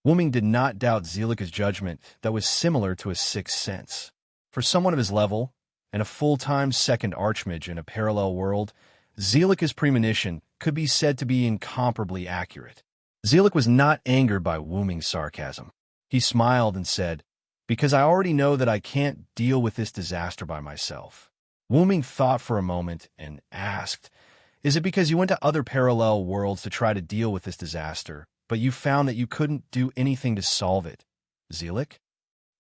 [SPEAKER 1] Wu Ming did not doubt Zelik's judgment that was similar to a sixth sense. For someone of his level, and a full-time second Archmage in a parallel world, Zelik's premonition could be said to be incomparably accurate. Zelik was not angered by Wu Ming's sarcasm. He smiled and said, Because I already know that I can't deal with this disaster by myself. Wu Ming thought for a moment and asked, Is it because you went to other parallel worlds to try to deal with this disaster, but you found that you couldn't do anything to solve it, Zelik?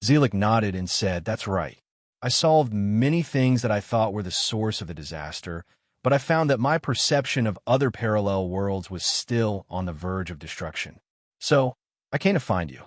[SPEAKER 1] Zelik nodded and said, That's right. I solved many things that I thought were the source of the disaster, but I found that my perception of other parallel worlds was still on the verge of destruction. So, I came to find you.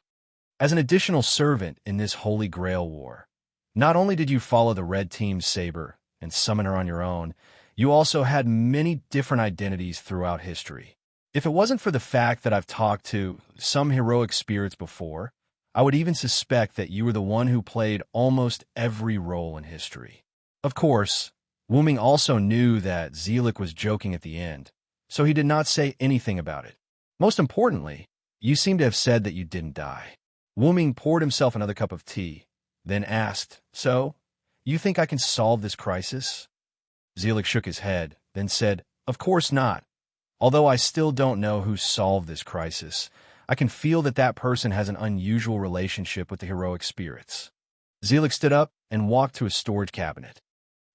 [SPEAKER 1] As an additional servant in this Holy Grail war, not only did you follow the Red Team's saber and summon her on your own, you also had many different identities throughout history. If it wasn't for the fact that I've talked to some heroic spirits before, I would even suspect that you were the one who played almost every role in history. Of course, Wuming also knew that Zelik was joking at the end, so he did not say anything about it. Most importantly, you seem to have said that you didn't die. Wuming poured himself another cup of tea, then asked, "So, you think I can solve this crisis?" Zelik shook his head, then said, "Of course not. Although I still don't know who solved this crisis, I can feel that that person has an unusual relationship with the heroic spirits." Zelik stood up and walked to a storage cabinet.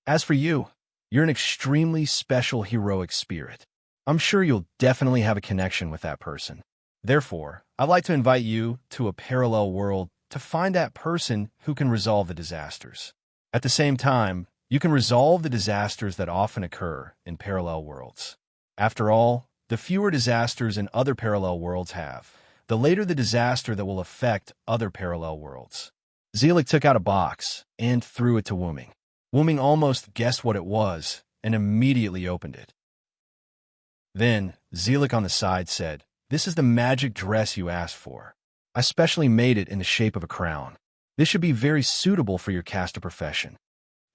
[SPEAKER 1] "As for you, you're an extremely special heroic spirit. I'm sure you'll definitely have a connection with that person. Therefore, I'd like to invite you to a parallel world to find that person who can resolve the disasters. At the same time, you can resolve the disasters that often occur in parallel worlds. After all, the fewer disasters in other parallel worlds have, the later the disaster that will affect other parallel worlds." Zelik took out a box and threw it to Wuming. Wuming almost guessed what it was and immediately opened it. Then, Zelik on the side said, "This is the magic dress you asked for. I specially made it in the shape of a crown. This should be very suitable for your caster profession."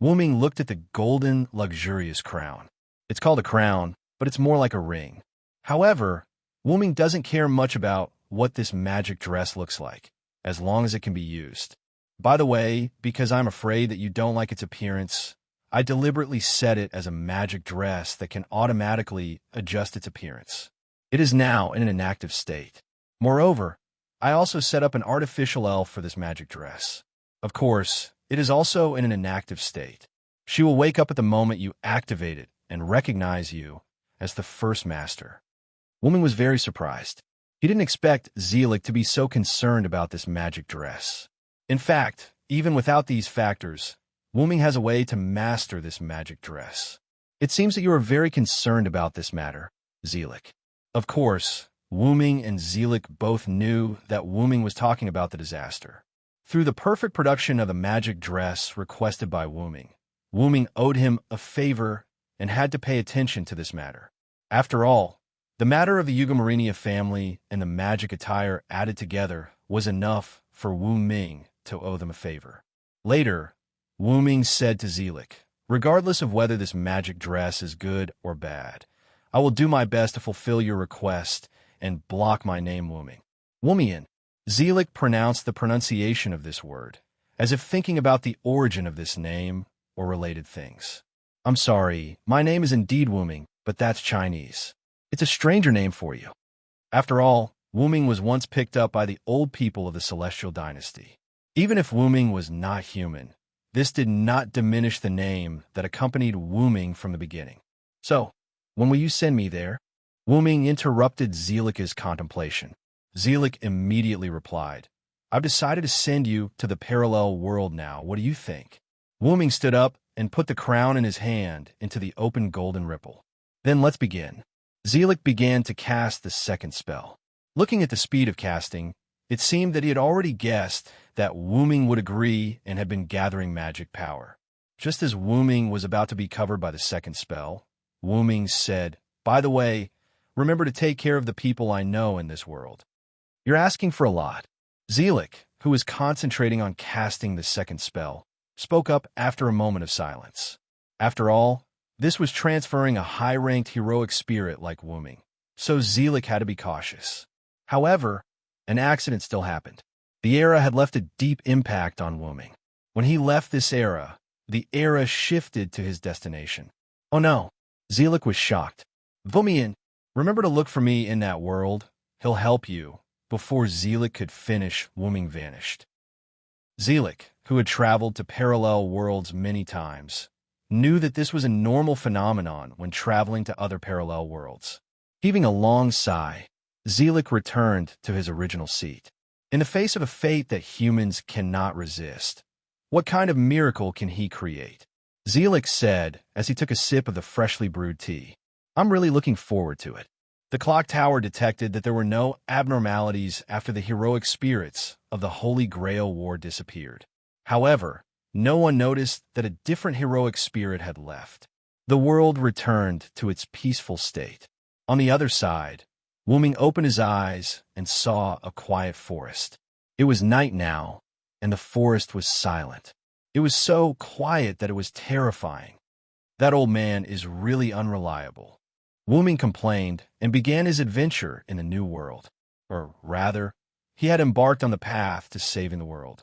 [SPEAKER 1] Wuming looked at the golden, luxurious crown. It's called a crown, but it's more like a ring. However, Wuming doesn't care much about what this magic dress looks like, as long as it can be used. By the way, because I'm afraid that you don't like its appearance, I deliberately set it as a magic dress that can automatically adjust its appearance. It is now in an inactive state. Moreover, I also set up an artificial elf for this magic dress. Of course, it is also in an inactive state. She will wake up at the moment you activate it and recognize you as the first master. Wuming was very surprised. He didn't expect Zelik to be so concerned about this magic dress. In fact, even without these factors, Wuming has a way to master this magic dress. It seems that you are very concerned about this matter, Zelik. Of course, Wuming and Zelik both knew that Wuming was talking about the disaster. Through the perfect production of the magic dress requested by Wuming, Wuming owed him a favor and had to pay attention to this matter. After all, the matter of the Yugamarinea family and the magic attire added together was enough for Wuming to owe them a favor. Later, Wuming said to Zelik, "Regardless of whether this magic dress is good or bad, I will do my best to fulfill your request and block my name Wuming." Wumian. Zelik pronounced the pronunciation of this word, as if thinking about the origin of this name or related things. "I'm sorry, my name is indeed Wuming, but that's Chinese. It's a stranger name for you." After all, Wuming was once picked up by the old people of the Celestial Dynasty. Even if Wuming was not human, this did not diminish the name that accompanied Wuming from the beginning. "So, when will you send me there?" Wuming interrupted Zelik's contemplation. Zelik immediately replied, "I've decided to send you to the parallel world now. What do you think?" Wuming stood up and put the crown in his hand into the open golden ripple. "Then let's begin." Zelik began to cast the second spell. Looking at the speed of casting, it seemed that he had already guessed that Wuming would agree and had been gathering magic power. Just as Wuming was about to be covered by the second spell, Wuming said, "By the way, remember to take care of the people I know in this world." "You're asking for a lot." Zelik, who was concentrating on casting the second spell, spoke up after a moment of silence. After all, this was transferring a high-ranked heroic spirit like Wuming, so Zelik had to be cautious. However, an accident still happened. The era had left a deep impact on Wuming. When he left this era, the era shifted to his destination. "Oh no!" Zelik was shocked. "Wumian, remember to look for me in that world. He'll help you." Before Zelik could finish, Wuming vanished. Zelik, who had traveled to parallel worlds many times, knew that this was a normal phenomenon when traveling to other parallel worlds. Heaving a long sigh, Zelik returned to his original seat. In the face of a fate that humans cannot resist, What kind of miracle can he create? Zelix said as he took a sip of the freshly brewed tea. I'm really looking forward to it. The clock tower detected that there were no abnormalities after the heroic spirits of the Holy Grail War disappeared. However, no one noticed that a different heroic spirit had left. The world returned to its peaceful state. On the other side, Wuming opened his eyes and saw a quiet forest. It was night now, and the forest was silent. It was so quiet that it was terrifying. That old man is really unreliable. Wuming complained and began his adventure in the new world. Or rather, he had embarked on the path to saving the world.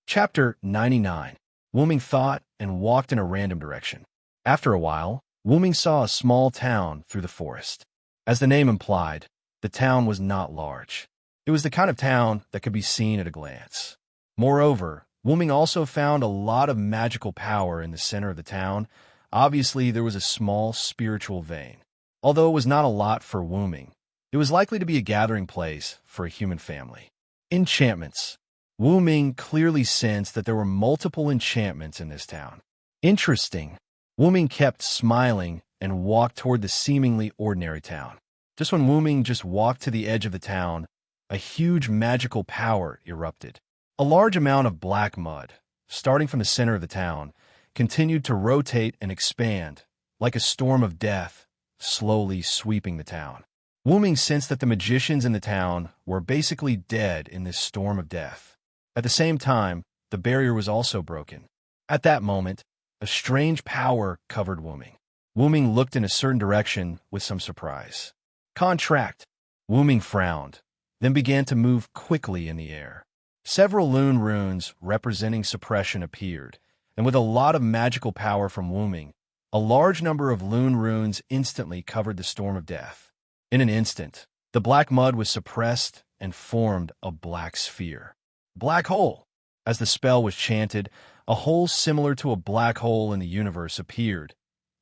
[SPEAKER 1] Chapter 99. Wuming thought and walked in a random direction. After a while, Wuming saw a small town through the forest. As the name implied, the town was not large. It was the kind of town that could be seen at a glance. Moreover, Wuming also found a lot of magical power in the center of the town. Obviously, there was a small spiritual vein. Although it was not a lot for Wuming, it was likely to be a gathering place for a human family. Enchantments. Wuming clearly sensed that there were multiple enchantments in this town. Interesting. Wuming kept smiling and walked toward the seemingly ordinary town. Just when Wuming just walked to the edge of the town, a huge magical power erupted. A large amount of black mud, starting from the center of the town, continued to rotate and expand, like a storm of death, slowly sweeping the town. Wuming sensed that the magicians in the town were basically dead in this storm of death. At the same time, the barrier was also broken. At that moment, a strange power covered Wuming. Wuming looked in a certain direction with some surprise. Contract. Wuming frowned, then began to move quickly in the air. Several Lune runes representing suppression appeared, and with a lot of magical power from Wuming, a large number of Lune runes instantly covered the storm of death. In an instant, the black mud was suppressed and formed a black sphere. Black hole! As the spell was chanted, a hole similar to a black hole in the universe appeared,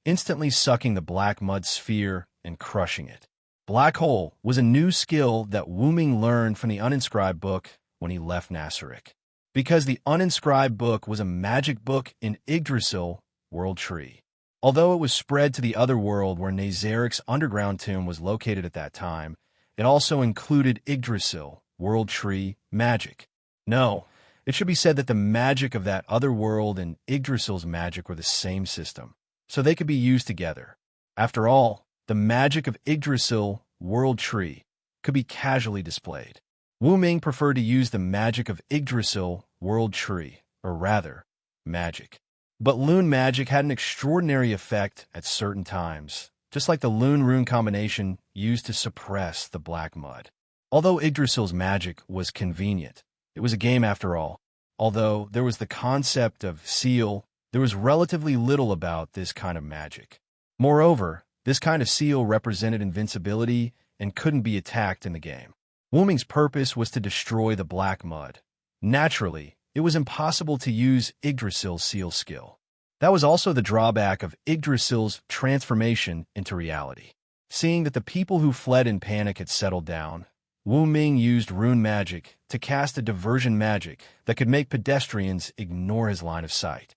[SPEAKER 1] instantly sucking the black mud sphere and crushing it. Black hole was a new skill that Wuming learned from the uninscribed book when he left Nasaric. Because the uninscribed book was a magic book in Yggdrasil, World Tree. Although it was spread to the other world where Nazaric's underground tomb was located at that time, it also included Yggdrasil, World Tree, magic. No, it should be said that the magic of that other world and Yggdrasil's magic were the same system, so they could be used together. After all, the magic of Yggdrasil, World Tree, could be casually displayed. Wuming preferred to use the magic of Yggdrasil, World Tree, or rather, magic. But Lune magic had an extraordinary effect at certain times, just like the Lune rune combination used to suppress the black mud. Although Yggdrasil's magic was convenient, it was a game after all. Although there was the concept of seal, there was relatively little about this kind of magic. Moreover, this kind of seal represented invincibility and couldn't be attacked in the game. Wuming's purpose was to destroy the black mud. Naturally, it was impossible to use Yggdrasil's seal skill. That was also the drawback of Yggdrasil's transformation into reality. Seeing that the people who fled in panic had settled down, Wuming used rune magic to cast a diversion magic that could make pedestrians ignore his line of sight.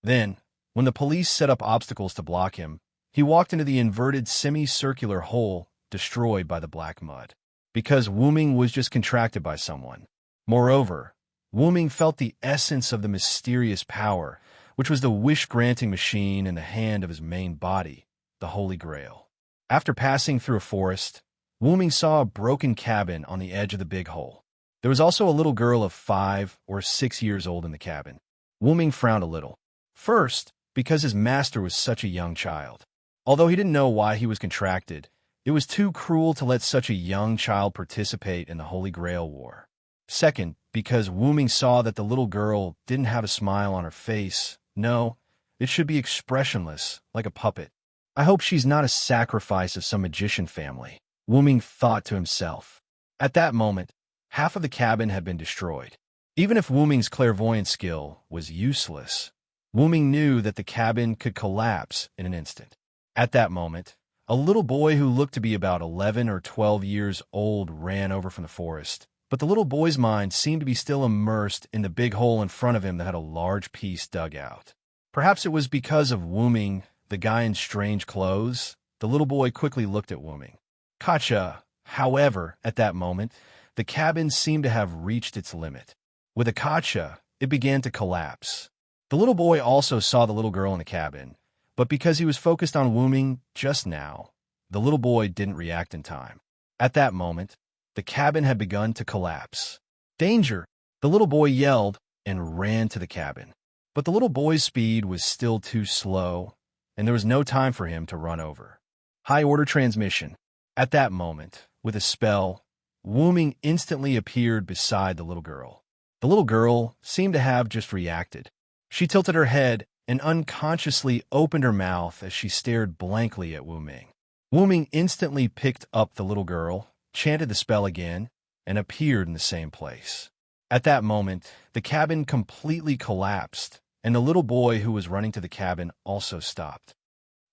[SPEAKER 1] Then, when the police set up obstacles to block him, he walked into the inverted semicircular hole destroyed by the black mud. Because Wuming was just contracted by someone. Moreover, Wuming felt the essence of the mysterious power, which was the wish-granting machine in the hand of his main body, the Holy Grail. After passing through a forest, Wuming saw a broken cabin on the edge of the big hole. There was also a little girl of 5 or 6 years old in the cabin. Wuming frowned a little. First, because his master was such a young child. Although he didn't know why he was contracted, it was too cruel to let such a young child participate in the Holy Grail War. Second, because Wuming saw that the little girl didn't have a smile on her face. No, it should be expressionless, like a puppet. I hope she's not a sacrifice of some magician family, Wuming thought to himself. At that moment, half of the cabin had been destroyed. Even if Wuming's clairvoyant skill was useless, Wuming knew that the cabin could collapse in an instant. At that moment, a little boy who looked to be about 11 or 12 years old ran over from the forest, But the little boy's mind seemed to be still immersed in the big hole in front of him that had a large piece dug out. Perhaps it was because of Wooming, the guy in strange clothes. The little boy quickly looked at Wooming. Katja, however, at that moment, the cabin seemed to have reached its limit. With a Katja, it began to collapse. The little boy also saw the little girl in the cabin, but because he was focused on Wooming just now, the little boy didn't react in time. At that moment, the cabin had begun to collapse. Danger! The little boy yelled and ran to the cabin. But the little boy's speed was still too slow, and there was no time for him to run over. High-order transmission. At that moment, with a spell, Wooming instantly appeared beside the little girl. The little girl seemed to have just reacted. She tilted her head and unconsciously opened her mouth as she stared blankly at Wooming. Wooming instantly picked up the little girl, chanted the spell again, and appeared in the same place. At that moment, the cabin completely collapsed, and the little boy who was running to the cabin also stopped.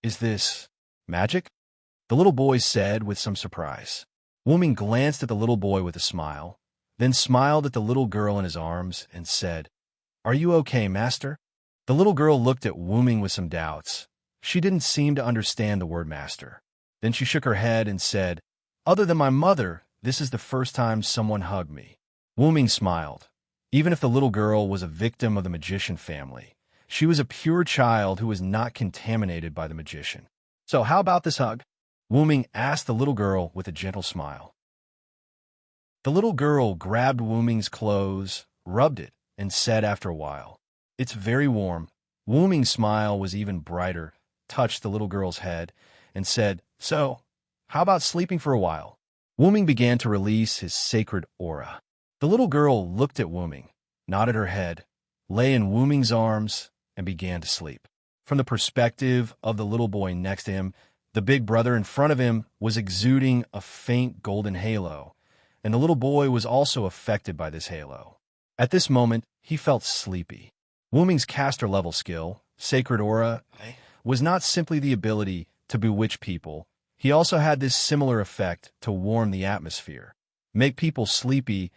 [SPEAKER 1] "Is this magic?" the little boy said with some surprise. Wooming glanced at the little boy with a smile, then smiled at the little girl in his arms and said, "Are you okay, master?" The little girl looked at Wooming with some doubts. She didn't seem to understand the word master. Then she shook her head and said, "Other than my mother, this is the first time someone hugged me." Wooming smiled. Even if the little girl was a victim of the magician family, she was a pure child who was not contaminated by the magician. "So how about this hug?" Wooming asked the little girl with a gentle smile. The little girl grabbed Wooming's clothes, rubbed it, and said after a while, "It's very warm." Wooming's smile was even brighter, touched the little girl's head, and said, "So, how about sleeping for a while?" Wooming began to release his sacred aura. The little girl looked at Wooming, nodded her head, lay in Wooming's arms, and began to sleep. From the perspective of the little boy next to him, the big brother in front of him was exuding a faint golden halo, and the little boy was also affected by this halo. At this moment, he felt sleepy. Wooming's caster-level skill, Sacred Aura, was not simply the ability to bewitch people. He also had this similar effect to warm the atmosphere, make people sleepy,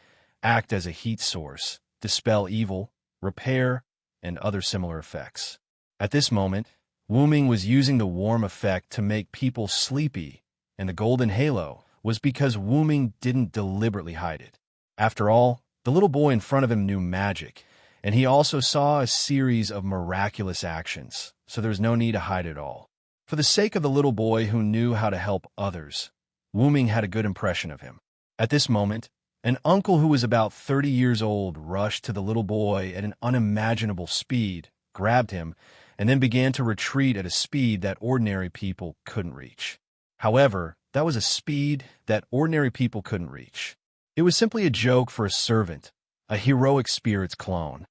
[SPEAKER 1] act as a heat source, dispel evil, repair, and other similar effects. At this moment, Wooming was using the warm effect to make people sleepy, and the golden halo was because Wooming didn't deliberately hide it. After all, the little boy in front of him knew magic, and he also saw a series of miraculous actions, so there was no need to hide it all. For the sake of the little boy who knew how to help others, Wooming had a good impression of him. At this moment, an uncle who was about 30 years old rushed to the little boy at an unimaginable speed, grabbed him, and then began to retreat at a speed that ordinary people couldn't reach. However, that was a speed that ordinary people couldn't reach. It was simply a joke for a servant, a heroic spirit's clone.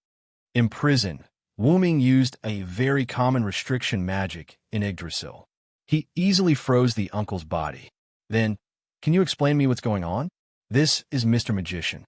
[SPEAKER 1] In prison, Wooming used a very common restriction magic in Yggdrasil. He easily froze the uncle's body. Then, "Can you explain me what's going on?" This is Mr. Magician.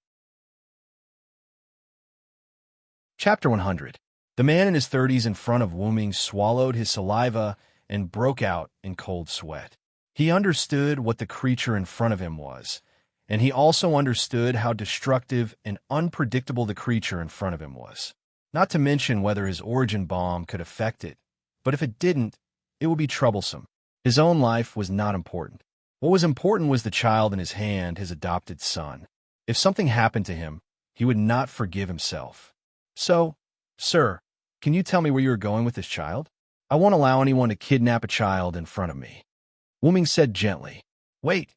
[SPEAKER 1] Chapter 100. The man in his 30s in front of Wooming swallowed his saliva and broke out in cold sweat. He understood what the creature in front of him was, and he also understood how destructive and unpredictable the creature in front of him was. Not to mention whether his origin bomb could affect it, but if it didn't, it would be troublesome. His own life was not important. What was important was the child in his hand, his adopted son. If something happened to him, he would not forgive himself. "So, sir, can you tell me where you are going with this child? I won't allow anyone to kidnap a child in front of me." Wooming said gently. Wait,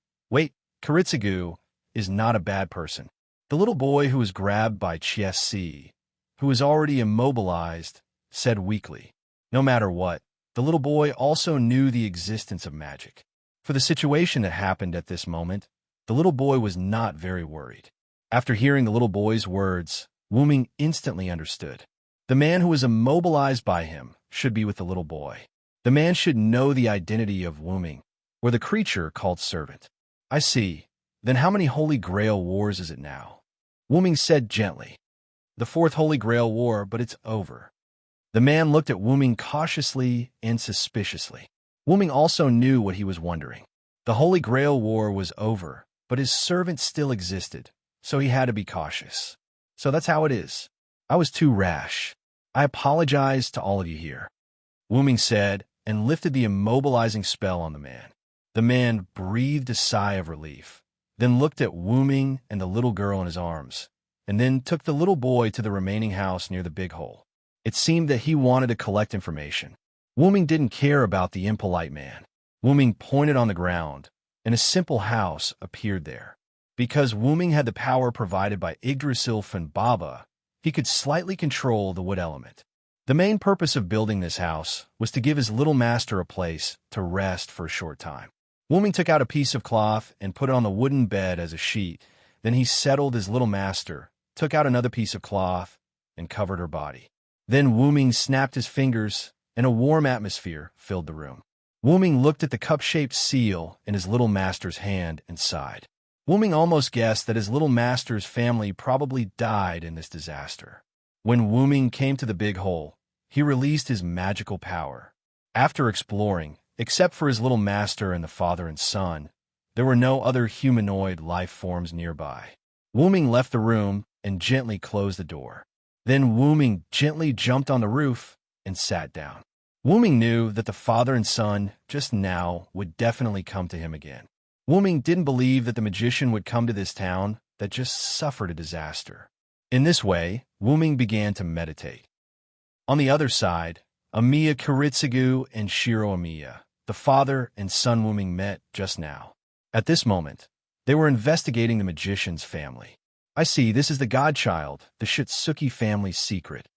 [SPEAKER 1] Kiritsugu is not a bad person." The little boy who was grabbed by Chiesi, who was already immobilized, said weakly. No matter what, the little boy also knew the existence of magic. For the situation that happened at this moment, the little boy was not very worried. After hearing the little boy's words, Wooming instantly understood. The man who was immobilized by him should be with the little boy. The man should know the identity of Wooming, or the creature called servant. "I see. Then how many Holy Grail wars is it now?" Wooming said gently. "The 4th Holy Grail war, but it's over." The man looked at Wooming cautiously and suspiciously. Wooming also knew what he was wondering. The Holy Grail war was over, but his servant still existed, so he had to be cautious. So that's how it is. I was too rash. I apologize to all of you here, Wuming said, and lifted the immobilizing spell on the man. The man breathed a sigh of relief, then looked at Wuming and the little girl in his arms, and then took the little boy to the remaining house near the big hole. It seemed that he wanted to collect information. Wuming didn't care about the impolite man. Wuming pointed on the ground, and a simple house appeared there. Because Wuming had the power provided by Yggdrasil and Baba, he could slightly control the wood element. The main purpose of building this house was to give his little master a place to rest for a short time. Wuming took out a piece of cloth and put it on the wooden bed as a sheet. Then he settled his little master, took out another piece of cloth, and covered her body. Then Wuming snapped his fingers, and a warm atmosphere filled the room. Wuming looked at the cup-shaped seal in his little master's hand and sighed. Wuming almost guessed that his little master's family probably died in this disaster. When Wuming came to the big hole, he released his magical power. After exploring, except for his little master and the father and son, there were no other humanoid life forms nearby. Wuming left the room and gently closed the door. Then Wuming gently jumped on the roof and sat down. Wuming knew that the father and son just now would definitely come to him again. Wuming didn't believe that the magician would come to this town that just suffered a disaster. In this way, Wuming began to meditate. On the other side, Amiya Kiritsugu and Shiro Amiya, the father and son Wuming, met just now. At this moment, they were investigating the magician's family. I see, this is the godchild, the Shitsuki family's secret.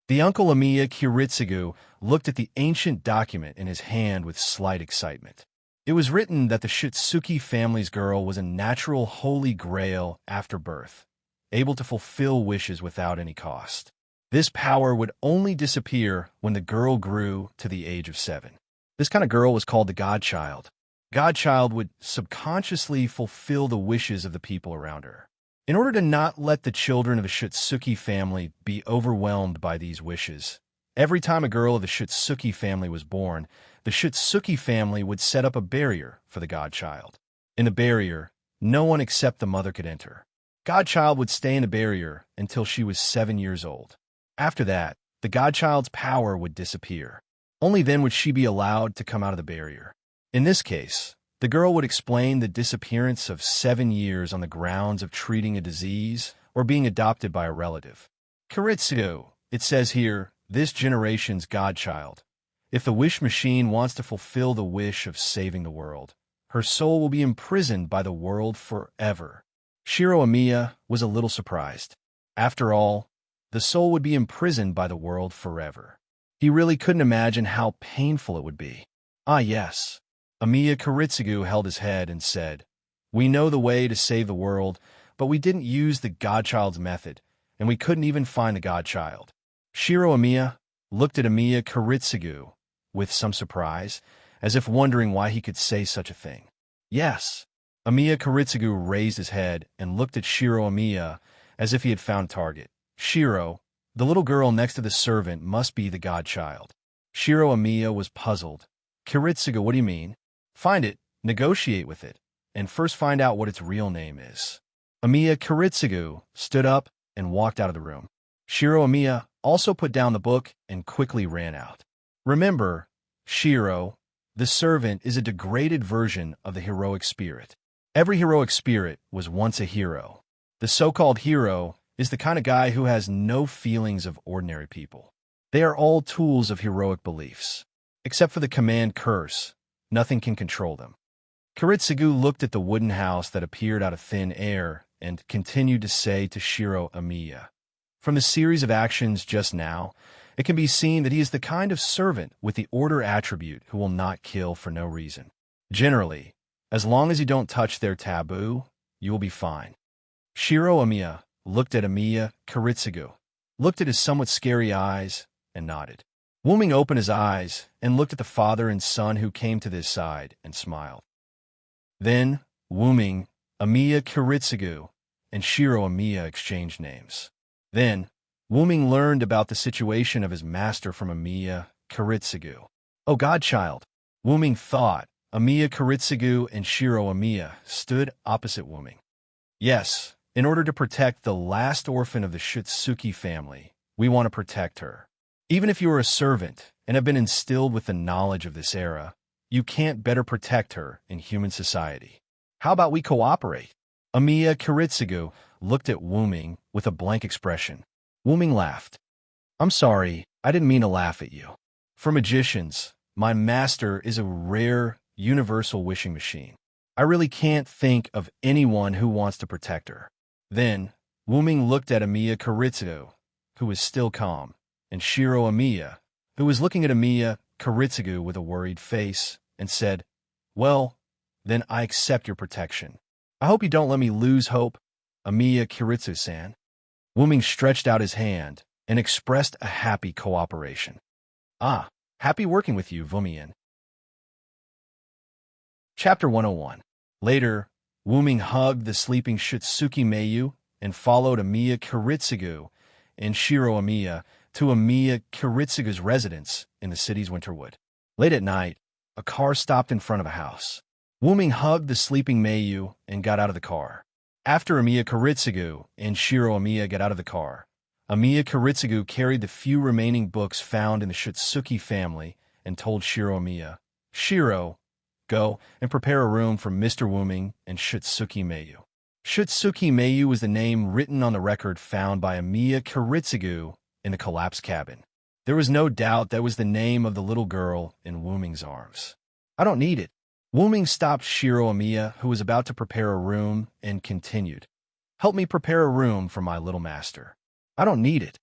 [SPEAKER 1] The uncle Amiya Kiritsugu looked at the ancient document in his hand with slight excitement. It was written that the Shitsuki family's girl was a natural holy grail after birth, able to fulfill wishes without any cost. This power would only disappear when the girl grew to the age of 7. This kind of girl was called the godchild. Godchild would subconsciously fulfill the wishes of the people around her. In order to not let the children of the Shitsuki family be overwhelmed by these wishes, every time a girl of the Shitsuki family was born, the Shitsuki family would set up a barrier for the godchild. In the barrier, no one except the mother could enter. Godchild would stay in the barrier until she was 7 years old. After that, the godchild's power would disappear. Only then would she be allowed to come out of the barrier. In this case, the girl would explain the disappearance of 7 years on the grounds of treating a disease or being adopted by a relative. Kiritsugu, it says here, this generation's godchild. If the wish machine wants to fulfill the wish of saving the world, her soul will be imprisoned by the world forever. Shiro Amiya was a little surprised. After all, the soul would be imprisoned by the world forever. He really couldn't imagine how painful it would be. Ah, yes. Amiya Kiritsugu held his head and said, "We know the way to save the world, but we didn't use the godchild's method, and we couldn't even find the godchild." Shiro Amiya looked at Amiya Kiritsugu with some surprise, as if wondering why he could say such a thing. Yes. Amiya Kiritsugu raised his head and looked at Shiro Amiya as if he had found target. Shiro, the little girl next to the servant, must be the godchild. Shiro Amiya was puzzled. Kiritsugu, what do you mean? Find it, negotiate with it, and first find out what its real name is. Amiya Kiritsugu stood up and walked out of the room. Shiro Amiya also put down the book and quickly ran out. Remember, Shiro, the servant is a degraded version of the heroic spirit. Every heroic spirit was once a hero. The so-called hero is the kind of guy who has no feelings of ordinary people. They are all tools of heroic beliefs. Except for the command curse, nothing can control them. Kiritsugu looked at the wooden house that appeared out of thin air and continued to say to Shiro Amiya, "From the series of actions just now, it can be seen that he is the kind of servant with the order attribute who will not kill for no reason. Generally, as long as you don't touch their taboo, you will be fine." Shiro Amiya looked at Amiya Kiritsugu, looked at his somewhat scary eyes, and nodded. Wuming opened his eyes and looked at the father and son who came to this side and smiled. Then, Wuming, Amiya Kiritsugu, and Shiro Amiya exchanged names. Then, Wuming learned about the situation of his master from Amiya Kiritsugu. "Oh, godchild," Wuming thought. Amiya Kiritsugu and Shiro Amiya stood opposite Wuming. "Yes, In order to protect the last orphan of the Shitsuki family, we want to protect her. Even if you are a servant and have been instilled with the knowledge of this era, you can't better protect her in human society. How about we cooperate? Amiya Kiritsugu looked at Wuming with a blank expression. Wuming laughed. I'm sorry, I didn't mean to laugh at you. For magicians, my master is a rare, universal wishing machine. I really can't think of anyone who wants to protect her. Then, Wuming looked at Amiya Kiritsugu, who was still calm, and Shiro Amiya, who was looking at Amiya Kiritsugu with a worried face, and said, Well, then I accept your protection. I hope you don't let me lose hope, Amiya Kiritsu-san. Wuming stretched out his hand and expressed a happy cooperation. Ah, happy working with you, Wuming. Chapter 101. Later, Wuming hugged the sleeping Shitsuki Meiyu and followed Amiya Kiritsugu and Shiro Amiya to Amiya Kiritsugu's residence in the city's Winterwood. Late at night, a car stopped in front of a house. Wuming hugged the sleeping Meiyu and got out of the car. After Amiya Kiritsugu and Shiro Amiya got out of the car, Amiya Kiritsugu carried the few remaining books found in the Shitsuki family and told Shiro Amiya, Shiro, go and prepare a room for Mr. Wuming and Shitsuki Meiyu. Shitsuki Meiyu was the name written on the record found by Amiya Kiritsugu in the collapsed cabin. There was no doubt that was the name of the little girl in Wuming's arms. I don't need it. Wuming stopped Shiro Amiya, who was about to prepare a room, and continued, Help me prepare a room for my little master. I don't need it.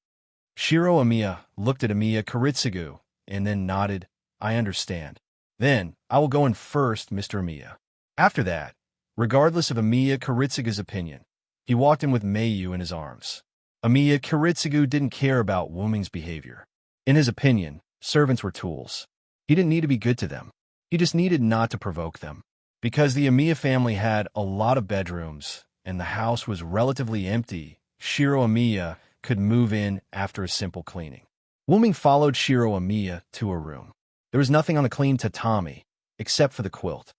[SPEAKER 1] Shiro Amiya looked at Amiya Kiritsugu and then nodded, I understand. Then, I will go in first, Mr. Amiya. After that, regardless of Amiya Kiritsugu's opinion, he walked in with Meiyu in his arms. Amiya Kiritsugu didn't care about Wuming's behavior. In his opinion, servants were tools. He didn't need to be good to them. He just needed not to provoke them. Because the Amiya family had a lot of bedrooms and the house was relatively empty, Shiro Amiya could move in after a simple cleaning. Wuming followed Shiro Amiya to a room. There was nothing on the clean tatami, except for the quilt.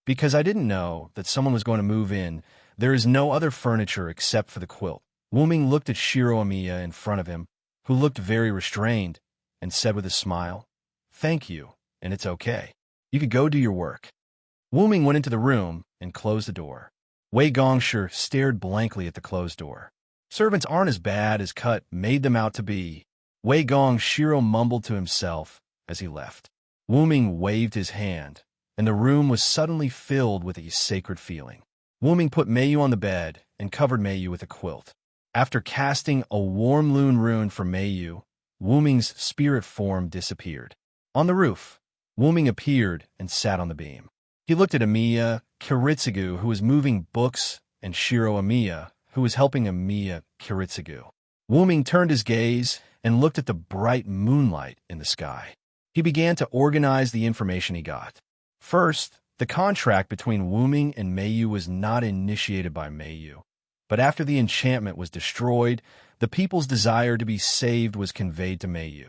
[SPEAKER 1] Because I didn't know that someone was going to move in, there is no other furniture except for the quilt. Wuming looked at Shiro Amiya in front of him, who looked very restrained, and said with a smile, Thank you, and it's okay. You could go do your work. Wuming went into the room and closed the door. Wei Gongshu stared blankly at the closed door. Servants aren't as bad as Cut made them out to be. Wei Gongshu mumbled to himself as he left. Wuming waved his hand, and the room was suddenly filled with a sacred feeling. Wuming put Meiyu on the bed and covered Meiyu with a quilt. After casting a warm lune rune for Meiyu, Wuming's spirit form disappeared. On the roof, Wuming appeared and sat on the beam. He looked at Amiya Kiritsugu, who was moving books, and Shiro Amiya, who was helping Amiya Kiritsugu. Wuming turned his gaze and looked at the bright moonlight in the sky. He began to organize the information he got. First, the contract between Wuming and Meiyu was not initiated by Meiyu. But after the enchantment was destroyed, the people's desire to be saved was conveyed to Meiyu.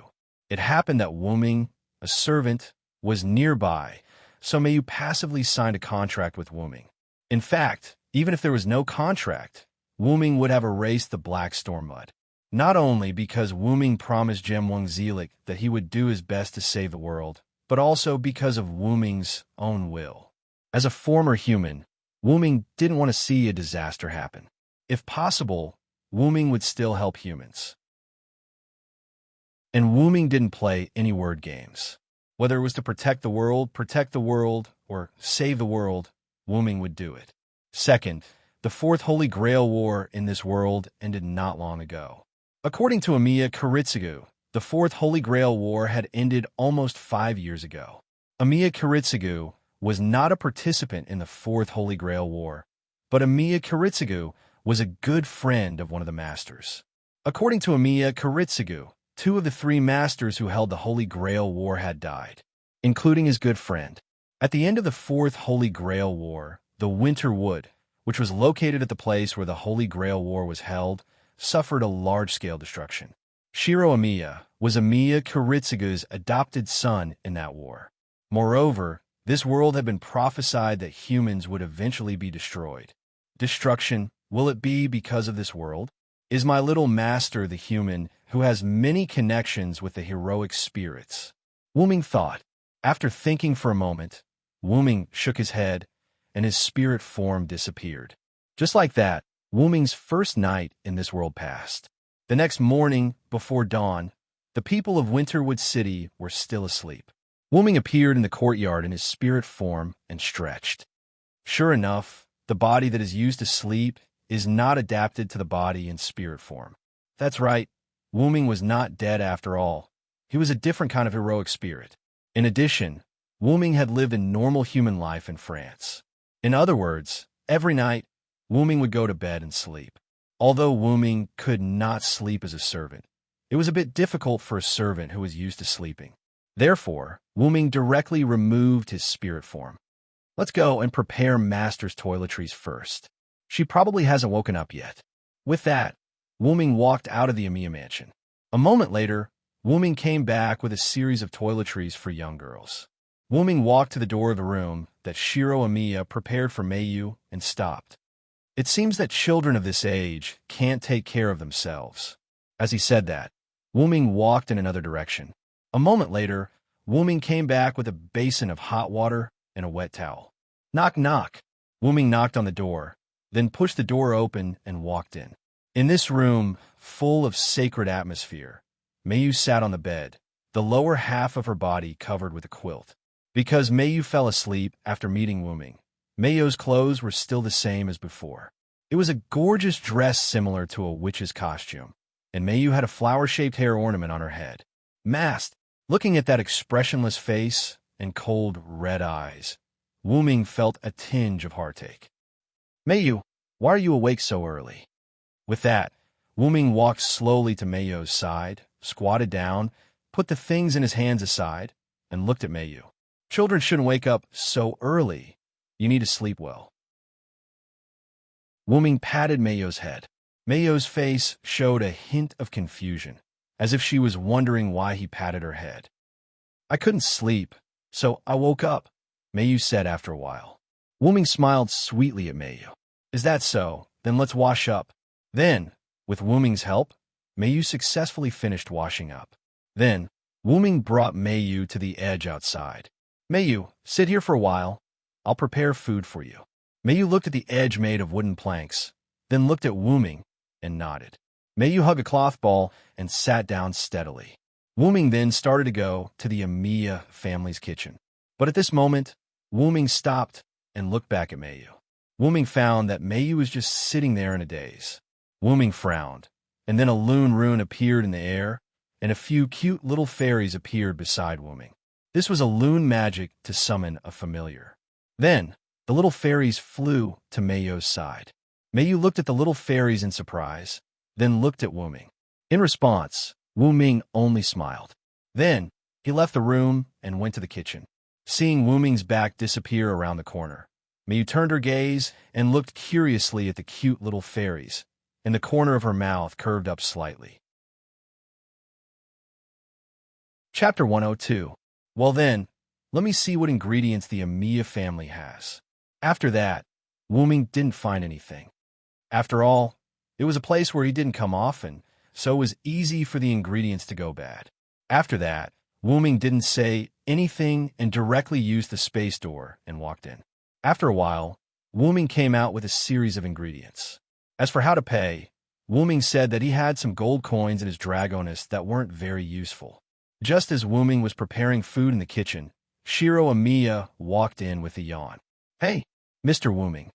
[SPEAKER 1] It happened that Wuming, a servant, was nearby, so Meiyu passively signed a contract with Wuming. In fact, even if there was no contract, Wuming would have erased the Black Storm Mud. Not only because Wuming promised Jemwang Zelik that he would do his best to save the world, but also because of Wuming's own will. As a former human, Wuming didn't want to see a disaster happen. If possible, Wuming would still help humans. And Wuming didn't play any word games. Whether it was to protect the world, or save the world, Wuming would do it. Second, the Fourth Holy Grail War in this world ended not long ago. According to Amiya Kiritsugu, the Fourth Holy Grail War had ended almost 5 years ago. Amiya Kiritsugu was not a participant in the Fourth Holy Grail War, but Amiya Kiritsugu was a good friend of one of the masters. According to Amiya Kiritsugu, 2 of the 3 masters who held the Holy Grail War had died, including his good friend. At the end of the Fourth Holy Grail War, the Winterwood, which was located at the place where the Holy Grail War was held, suffered a large-scale destruction. Shiro Amiya was Amiya Kiritsugu's adopted son in that war. Moreover, this world had been prophesied that humans would eventually be destroyed. Destruction Will it be because of this world? Is my little master the human who has many connections with the heroic spirits? Wuming thought. After thinking for a moment, Wuming shook his head, and his spirit form disappeared. Just like that, Wuming's first night in this world passed. The next morning, before dawn, the people of Winterwood City were still asleep. Wuming appeared in the courtyard in his spirit form and stretched. Sure enough, the body that is used to sleep is not adapted to the body in spirit form. That's right, Wuming was not dead after all. He was a different kind of heroic spirit. In addition, Wuming had lived a normal human life in France. In other words, every night, Wuming would go to bed and sleep. Although Wuming could not sleep as a servant, it was a bit difficult for a servant who was used to sleeping. Therefore, Wuming directly removed his spirit form. Let's go and prepare Master's toiletries first. She probably hasn't woken up yet. With that, Wuming walked out of the Amiya mansion. A moment later, Wuming came back with a series of toiletries for young girls. Wuming walked to the door of the room that Shiro Amiya prepared for Mayu and stopped. It seems that children of this age can't take care of themselves. As he said that, Wuming walked in another direction. A moment later, Wuming came back with a basin of hot water and a wet towel. Knock, knock. Wuming knocked on the door, then pushed the door open and walked in. In this room, full of sacred atmosphere, Mayu sat on the bed, the lower half of her body covered with a quilt. Because Mayu fell asleep after meeting Wuming, Mayu's clothes were still the same as before. It was a gorgeous dress similar to a witch's costume, and Mayu had a flower-shaped hair ornament on her head. Masked, looking at that expressionless face and cold red eyes, Wuming felt a tinge of heartache. Mayu, why are you awake so early? With that, Wuming walked slowly to Mayu's side, squatted down, put the things in his hands aside, and looked at Mayu. Children shouldn't wake up so early. You need to sleep well. Wuming patted Mayu's head. Mayu's face showed a hint of confusion, as if she was wondering why he patted her head. I couldn't sleep, so I woke up, Mayu said after a while. Wuming smiled sweetly at Mayu. Is that so? Then let's wash up. Then, with Wuming's help, Mayu successfully finished washing up. Then, Wuming brought Mayu to the edge outside. Mayu, sit here for a while. I'll prepare food for you. Mayu looked at the edge made of wooden planks, then looked at Wuming and nodded. Mayu hugged a cloth ball and sat down steadily. Wuming then started to go to the Amiya family's kitchen. But at this moment, Wuming stopped and looked back at Mayu. Wuming found that Mayu was just sitting there in a daze. Wuming frowned, and then a loon rune appeared in the air, and a few cute little fairies appeared beside Wuming. This was a loon magic to summon a familiar. Then, the little fairies flew to Mayu's side. Mayu looked at the little fairies in surprise, then looked at Wuming. In response, Wuming only smiled. Then, he left the room and went to the kitchen. Seeing Wuming's back disappear around the corner, Mayu turned her gaze and looked curiously at the cute little fairies, and the corner of her mouth curved up slightly. Chapter 102. Well then, let me see what ingredients the Amiya family has. After that, Wuming didn't find anything. After all, it was a place where he didn't come often, so it was easy for the ingredients to go bad. After that, Wuming didn't say anything and directly used the space door and walked in. After a while, Wuming came out with a series of ingredients. As for how to pay, Wuming said that he had some gold coins in his dragoness that weren't very useful. Just as Wuming was preparing food in the kitchen, Shiro Amiya walked in with a yawn. Hey, Mr. Wuming.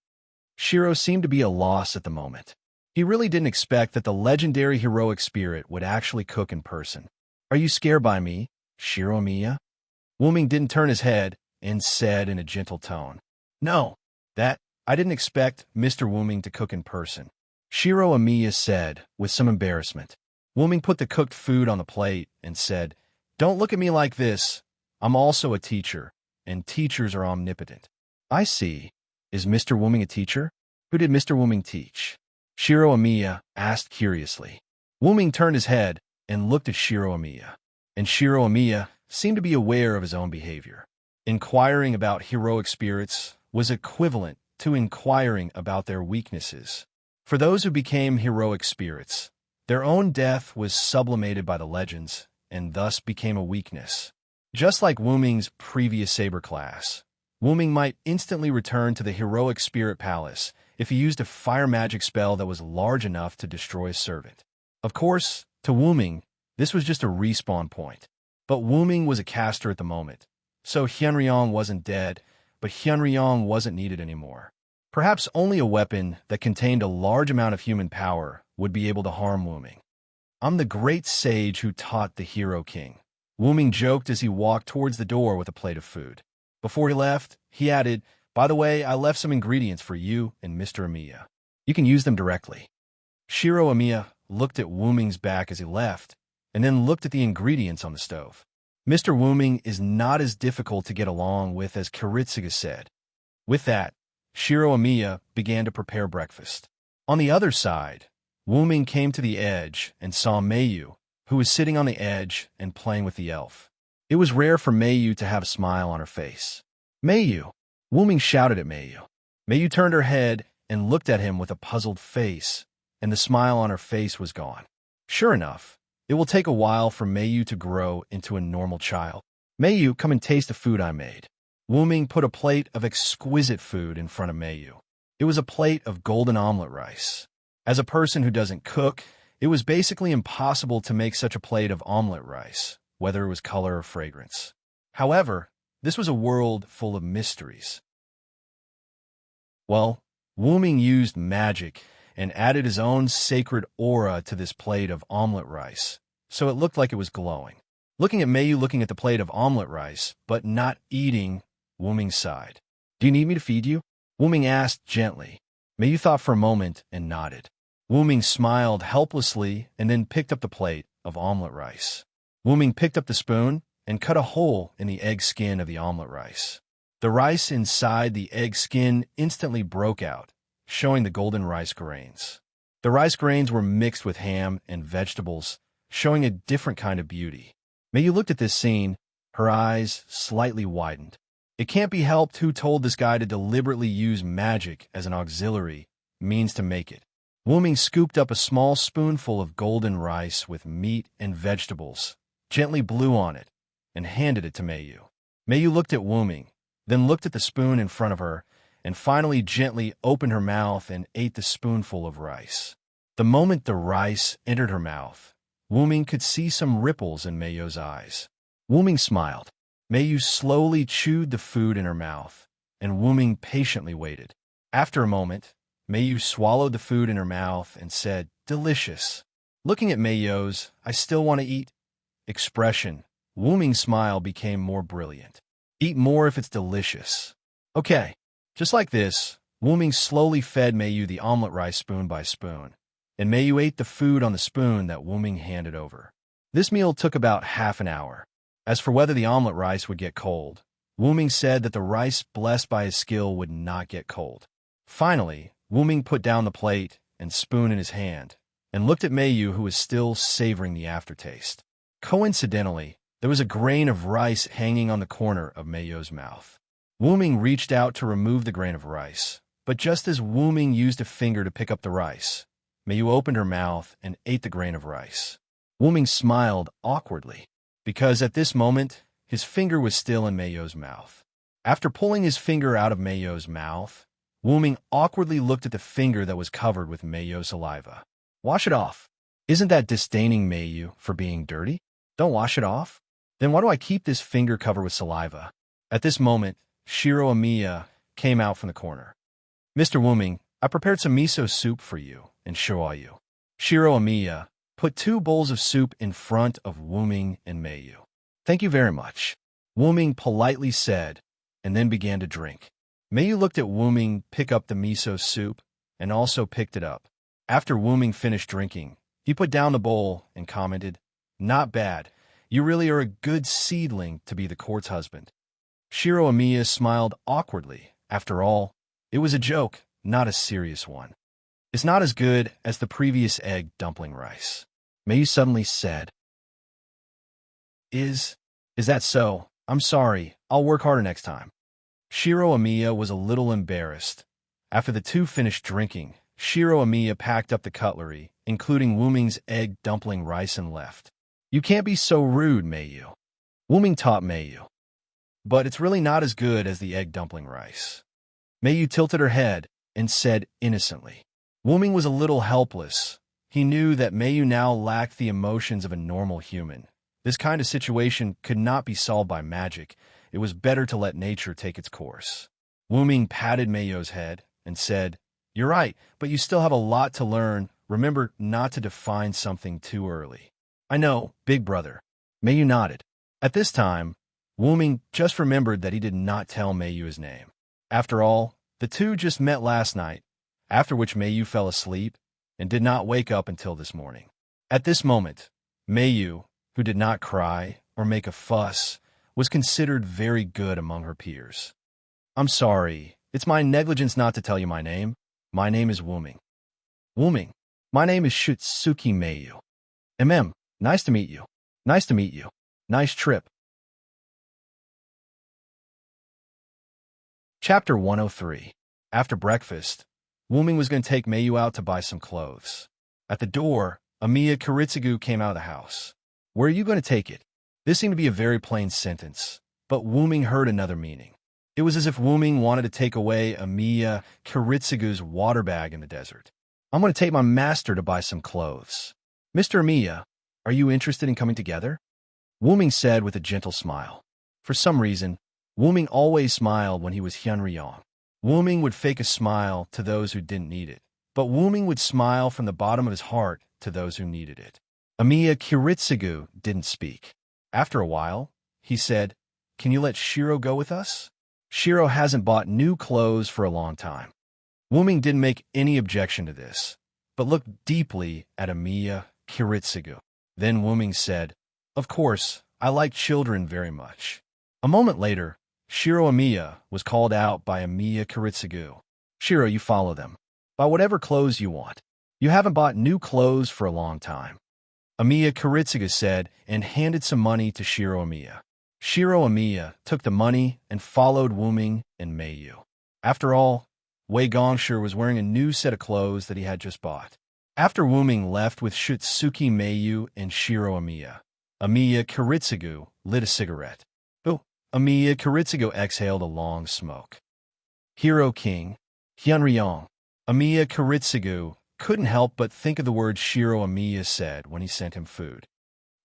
[SPEAKER 1] Shiro seemed to be a loss at the moment. He really didn't expect that the legendary heroic spirit would actually cook in person. Are you scared by me, Shiro Amiya? Wuming didn't turn his head and said in a gentle tone, No, I didn't expect Mr. Wuming to cook in person. Shiro Amiya said with some embarrassment. Wuming put the cooked food on the plate and said, Don't look at me like this. I'm also a teacher, and teachers are omnipotent. I see. Is Mr. Wuming a teacher? Who did Mr. Wuming teach? Shiro Amiya asked curiously. Wuming turned his head and looked at Shiro Amiya, and Shiro Amiya seemed to be aware of his own behavior. Inquiring about heroic spirits was equivalent to inquiring about their weaknesses. For those who became heroic spirits, their own death was sublimated by the legends, and thus became a weakness. Just like Wuming's previous saber class, Wuming might instantly return to the heroic spirit palace if he used a fire magic spell that was large enough to destroy a servant. Of course, to Wuming, this was just a respawn point. But Wuming was a caster at the moment, so Hyunryong wasn't dead, but Hyunryong wasn't needed anymore. Perhaps only a weapon that contained a large amount of human power would be able to harm Wuming. I'm the great sage who taught the Hero King, Wuming joked as he walked towards the door with a plate of food. Before he left, he added, "By the way, I left some ingredients for you and Mr. Amiya. You can use them directly." Shiro Amiya looked at Wuming's back as he left, and then looked at the ingredients on the stove. Mr. Wuming is not as difficult to get along with as Kiritsuga said. With that, Shiro Amiya began to prepare breakfast. On the other side, Wuming came to the edge and saw Mayu, who was sitting on the edge and playing with the elf. It was rare for Mayu to have a smile on her face. "Mayu!" Wuming shouted at Mayu. Mayu turned her head and looked at him with a puzzled face, and the smile on her face was gone. Sure enough, it will take a while for Mayu to grow into a normal child. "Mayu, come and taste the food I made." Wuming put a plate of exquisite food in front of Mayu. It was a plate of golden omelet rice. As a person who doesn't cook, it was basically impossible to make such a plate of omelet rice, whether it was color or fragrance. However, this was a world full of mysteries. Well, Wuming used magic and added his own sacred aura to this plate of omelet rice, so it looked like it was glowing. Looking at Mayu looking at the plate of omelet rice, but not eating, Wuming sighed. "Do you need me to feed you?" Wuming asked gently. Mayu thought for a moment and nodded. Wuming smiled helplessly and then picked up the plate of omelet rice. Wuming picked up the spoon and cut a hole in the egg skin of the omelet rice. The rice inside the egg skin instantly broke out, showing the golden rice grains. The rice grains were mixed with ham and vegetables, showing a different kind of beauty. Mayu looked at this scene, her eyes slightly widened. It can't be helped who told this guy to deliberately use magic as an auxiliary means to make it. Wuming scooped up a small spoonful of golden rice with meat and vegetables, gently blew on it, and handed it to Mayu. Mayu looked at Wuming, then looked at the spoon in front of her, and finally gently opened her mouth and ate the spoonful of rice. The moment the rice entered her mouth, Wuming could see some ripples in Mayu's eyes. Wuming smiled. Mayu slowly chewed the food in her mouth, and Wuming patiently waited. After a moment, Mayu swallowed the food in her mouth and said, "Delicious." Looking at Mayu's "I still want to eat" expression, Wuming's smile became more brilliant. "Eat more if it's delicious." Okay. Just like this, Wuming slowly fed Mayu the omelet rice spoon by spoon, and Mayu ate the food on the spoon that Wuming handed over. This meal took about half an hour. As for whether the omelet rice would get cold, Wuming said that the rice blessed by his skill would not get cold. Finally, Wuming put down the plate and spoon in his hand, and looked at Mayu who was still savoring the aftertaste. Coincidentally, there was a grain of rice hanging on the corner of Mayu's mouth. Wuming reached out to remove the grain of rice, but just as Wuming used a finger to pick up the rice, Mayu opened her mouth and ate the grain of rice. Wuming smiled awkwardly, because at this moment, his finger was still in Mayu's mouth. After pulling his finger out of Mayu's mouth, Wuming awkwardly looked at the finger that was covered with Mayu's saliva. "Wash it off." "Isn't that disdaining Mayu for being dirty? Don't wash it off? Then why do I keep this finger covered with saliva?" At this moment, Shiro Amiya came out from the corner. "Mr. Wuming, I prepared some miso soup for you and Shiryu." Shiro Amiya put 2 bowls of soup in front of Wuming and Mayu. "Thank you very much," Wuming politely said, and then began to drink. Mayu looked at Wuming pick up the miso soup and also picked it up. After Wuming finished drinking, he put down the bowl and commented, "Not bad. You really are a good seedling to be the court's husband." Shiro Amiya smiled awkwardly. After all, it was a joke, not a serious one. "It's not as good as the previous egg dumpling rice," Mayu suddenly said. Is that so? I'm sorry. I'll work harder next time." Shiro Amiya was a little embarrassed. After the two finished drinking, Shiro Amiya packed up the cutlery, including Wuming's egg dumpling rice, and left. You can't be so rude, Meiyu. Wuming taught Meiyu. But it's really not as good as the egg dumpling rice. Meiyu tilted her head and said innocently. Wuming was a little helpless. He knew that Meiyu now lacked the emotions of a normal human. This kind of situation could not be solved by magic. It was better to let nature take its course. Wuming patted Meiyu's head and said, "You're right, but you still have a lot to learn. Remember not to define something too early." "I know, big brother." Meiyu nodded. At this time, Wuming just remembered that he did not tell Meiyu his name. After all, the two just met last night, after which Meiyu fell asleep and did not wake up until this morning. At this moment, Meiyu, who did not cry or make a fuss, was considered very good among her peers. "I'm sorry. It's my negligence not to tell you my name. My name is Wuming." "Wuming. My name is Shutsuki Meiyu." Nice to meet you." "Nice to meet you. Nice trip." Chapter 103. After breakfast, Wuming was going to take Meiyu out to buy some clothes. At the door, Amiya Kiritsugu came out of the house. "Where are you going to take it?" This seemed to be a very plain sentence, but Wuming heard another meaning. It was as if Wuming wanted to take away Amiya Kiritsugu's water bag in the desert. "I'm going to take my master to buy some clothes." "Mr. Amiya, are you interested in coming together?" Wuming said with a gentle smile. For some reason, Wuming always smiled when he was Hyunryong. Wuming would fake a smile to those who didn't need it, but Wuming would smile from the bottom of his heart to those who needed it. Amiya Kiritsugu didn't speak. After a while, he said, "Can you let Shiro go with us? Shiro hasn't bought new clothes for a long time." Wuming didn't make any objection to this, but looked deeply at Amiya Kiritsugu. Then Wuming said, "Of course, I like children very much." A moment later, Shiro Amiya was called out by Amiya Kiritsugu. "Shiro, you follow them. Buy whatever clothes you want. You haven't bought new clothes for a long time." Amiya Kiritsugu said and handed some money to Shiro Amiya. Shiro Amiya took the money and followed Wuming and Meiyu. After all, Wei Gongshi was wearing a new set of clothes that he had just bought. After Wuming left with Shutsuki Meiyu and Shiro Amiya, Amiya Kiritsugu lit a cigarette. Amiya Kiritsugu exhaled a long smoke. "Hero King, Hyunryong." Amiya Kiritsugu couldn't help but think of the words Shiro Amiya said when he sent him food.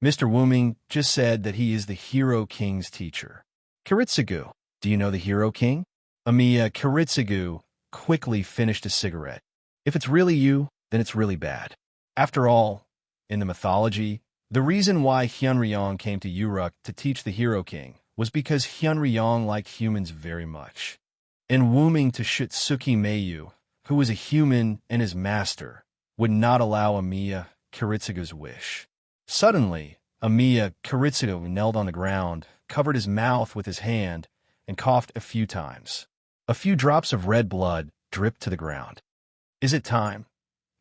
[SPEAKER 1] "Mr. Wuming just said that he is the Hero King's teacher." "Kiritsugu, do you know the Hero King?" Amiya Kiritsugu quickly finished a cigarette. "If it's really you, then it's really bad." After all, in the mythology, the reason why Hyunryong came to Uruk to teach the Hero King was because Hyunryong liked humans very much. And Wuming to Shutsuki Meiyu, who was a human and his master, would not allow Amiya Kiritsugu's wish. Suddenly, Amiya Kiritsugu knelt on the ground, covered his mouth with his hand, and coughed a few times. A few drops of red blood dripped to the ground. "Is it time?"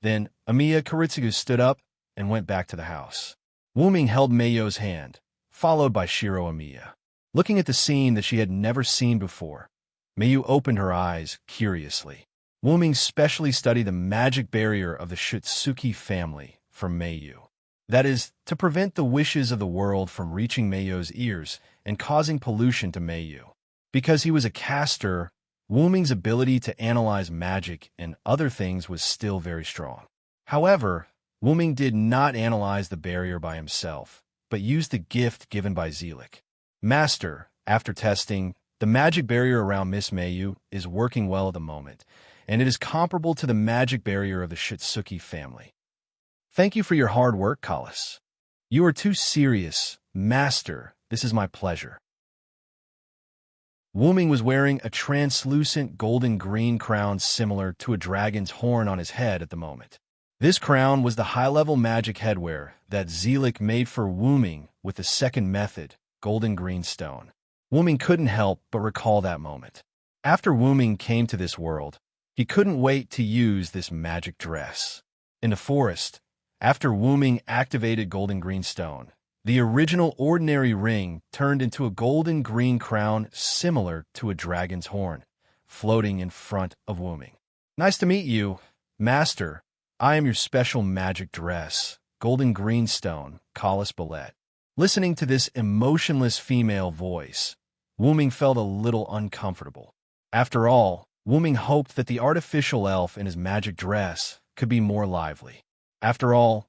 [SPEAKER 1] Then Amiya Kiritsugu stood up and went back to the house. Wuming held Meiyu's hand, followed by Shiro Amiya. Looking at the scene that she had never seen before, Meiyu opened her eyes curiously. Wuming specially studied the magic barrier of the Shutsuki family from Meiyu. That is, to prevent the wishes of the world from reaching Meiyu's ears and causing pollution to Meiyu. Because he was a caster, Wuming's ability to analyze magic and other things was still very strong. However, Wuming did not analyze the barrier by himself, but used the gift given by Zelik. "Master, after testing, the magic barrier around Miss Meiyu is working well at the moment, and it is comparable to the magic barrier of the Shutsuki family." "Thank you for your hard work, Kalis." "You are too serious. Master, this is my pleasure." Wuming was wearing a translucent golden-green crown similar to a dragon's horn on his head at the moment. This crown was the high-level magic headwear that Zelik made for Wuming with the second method, golden green stone. Wuming couldn't help but recall that moment. After Wuming came to this world, he couldn't wait to use this magic dress. In the forest, after Wuming activated golden green stone, the original ordinary ring turned into a golden green crown similar to a dragon's horn, floating in front of Wuming. "Nice to meet you. Master, I am your special magic dress, golden greenstone, Collis Ballet. Listening to this emotionless female voice, Wuming felt a little uncomfortable. After all, Wuming hoped that the artificial elf in his magic dress could be more lively. After all,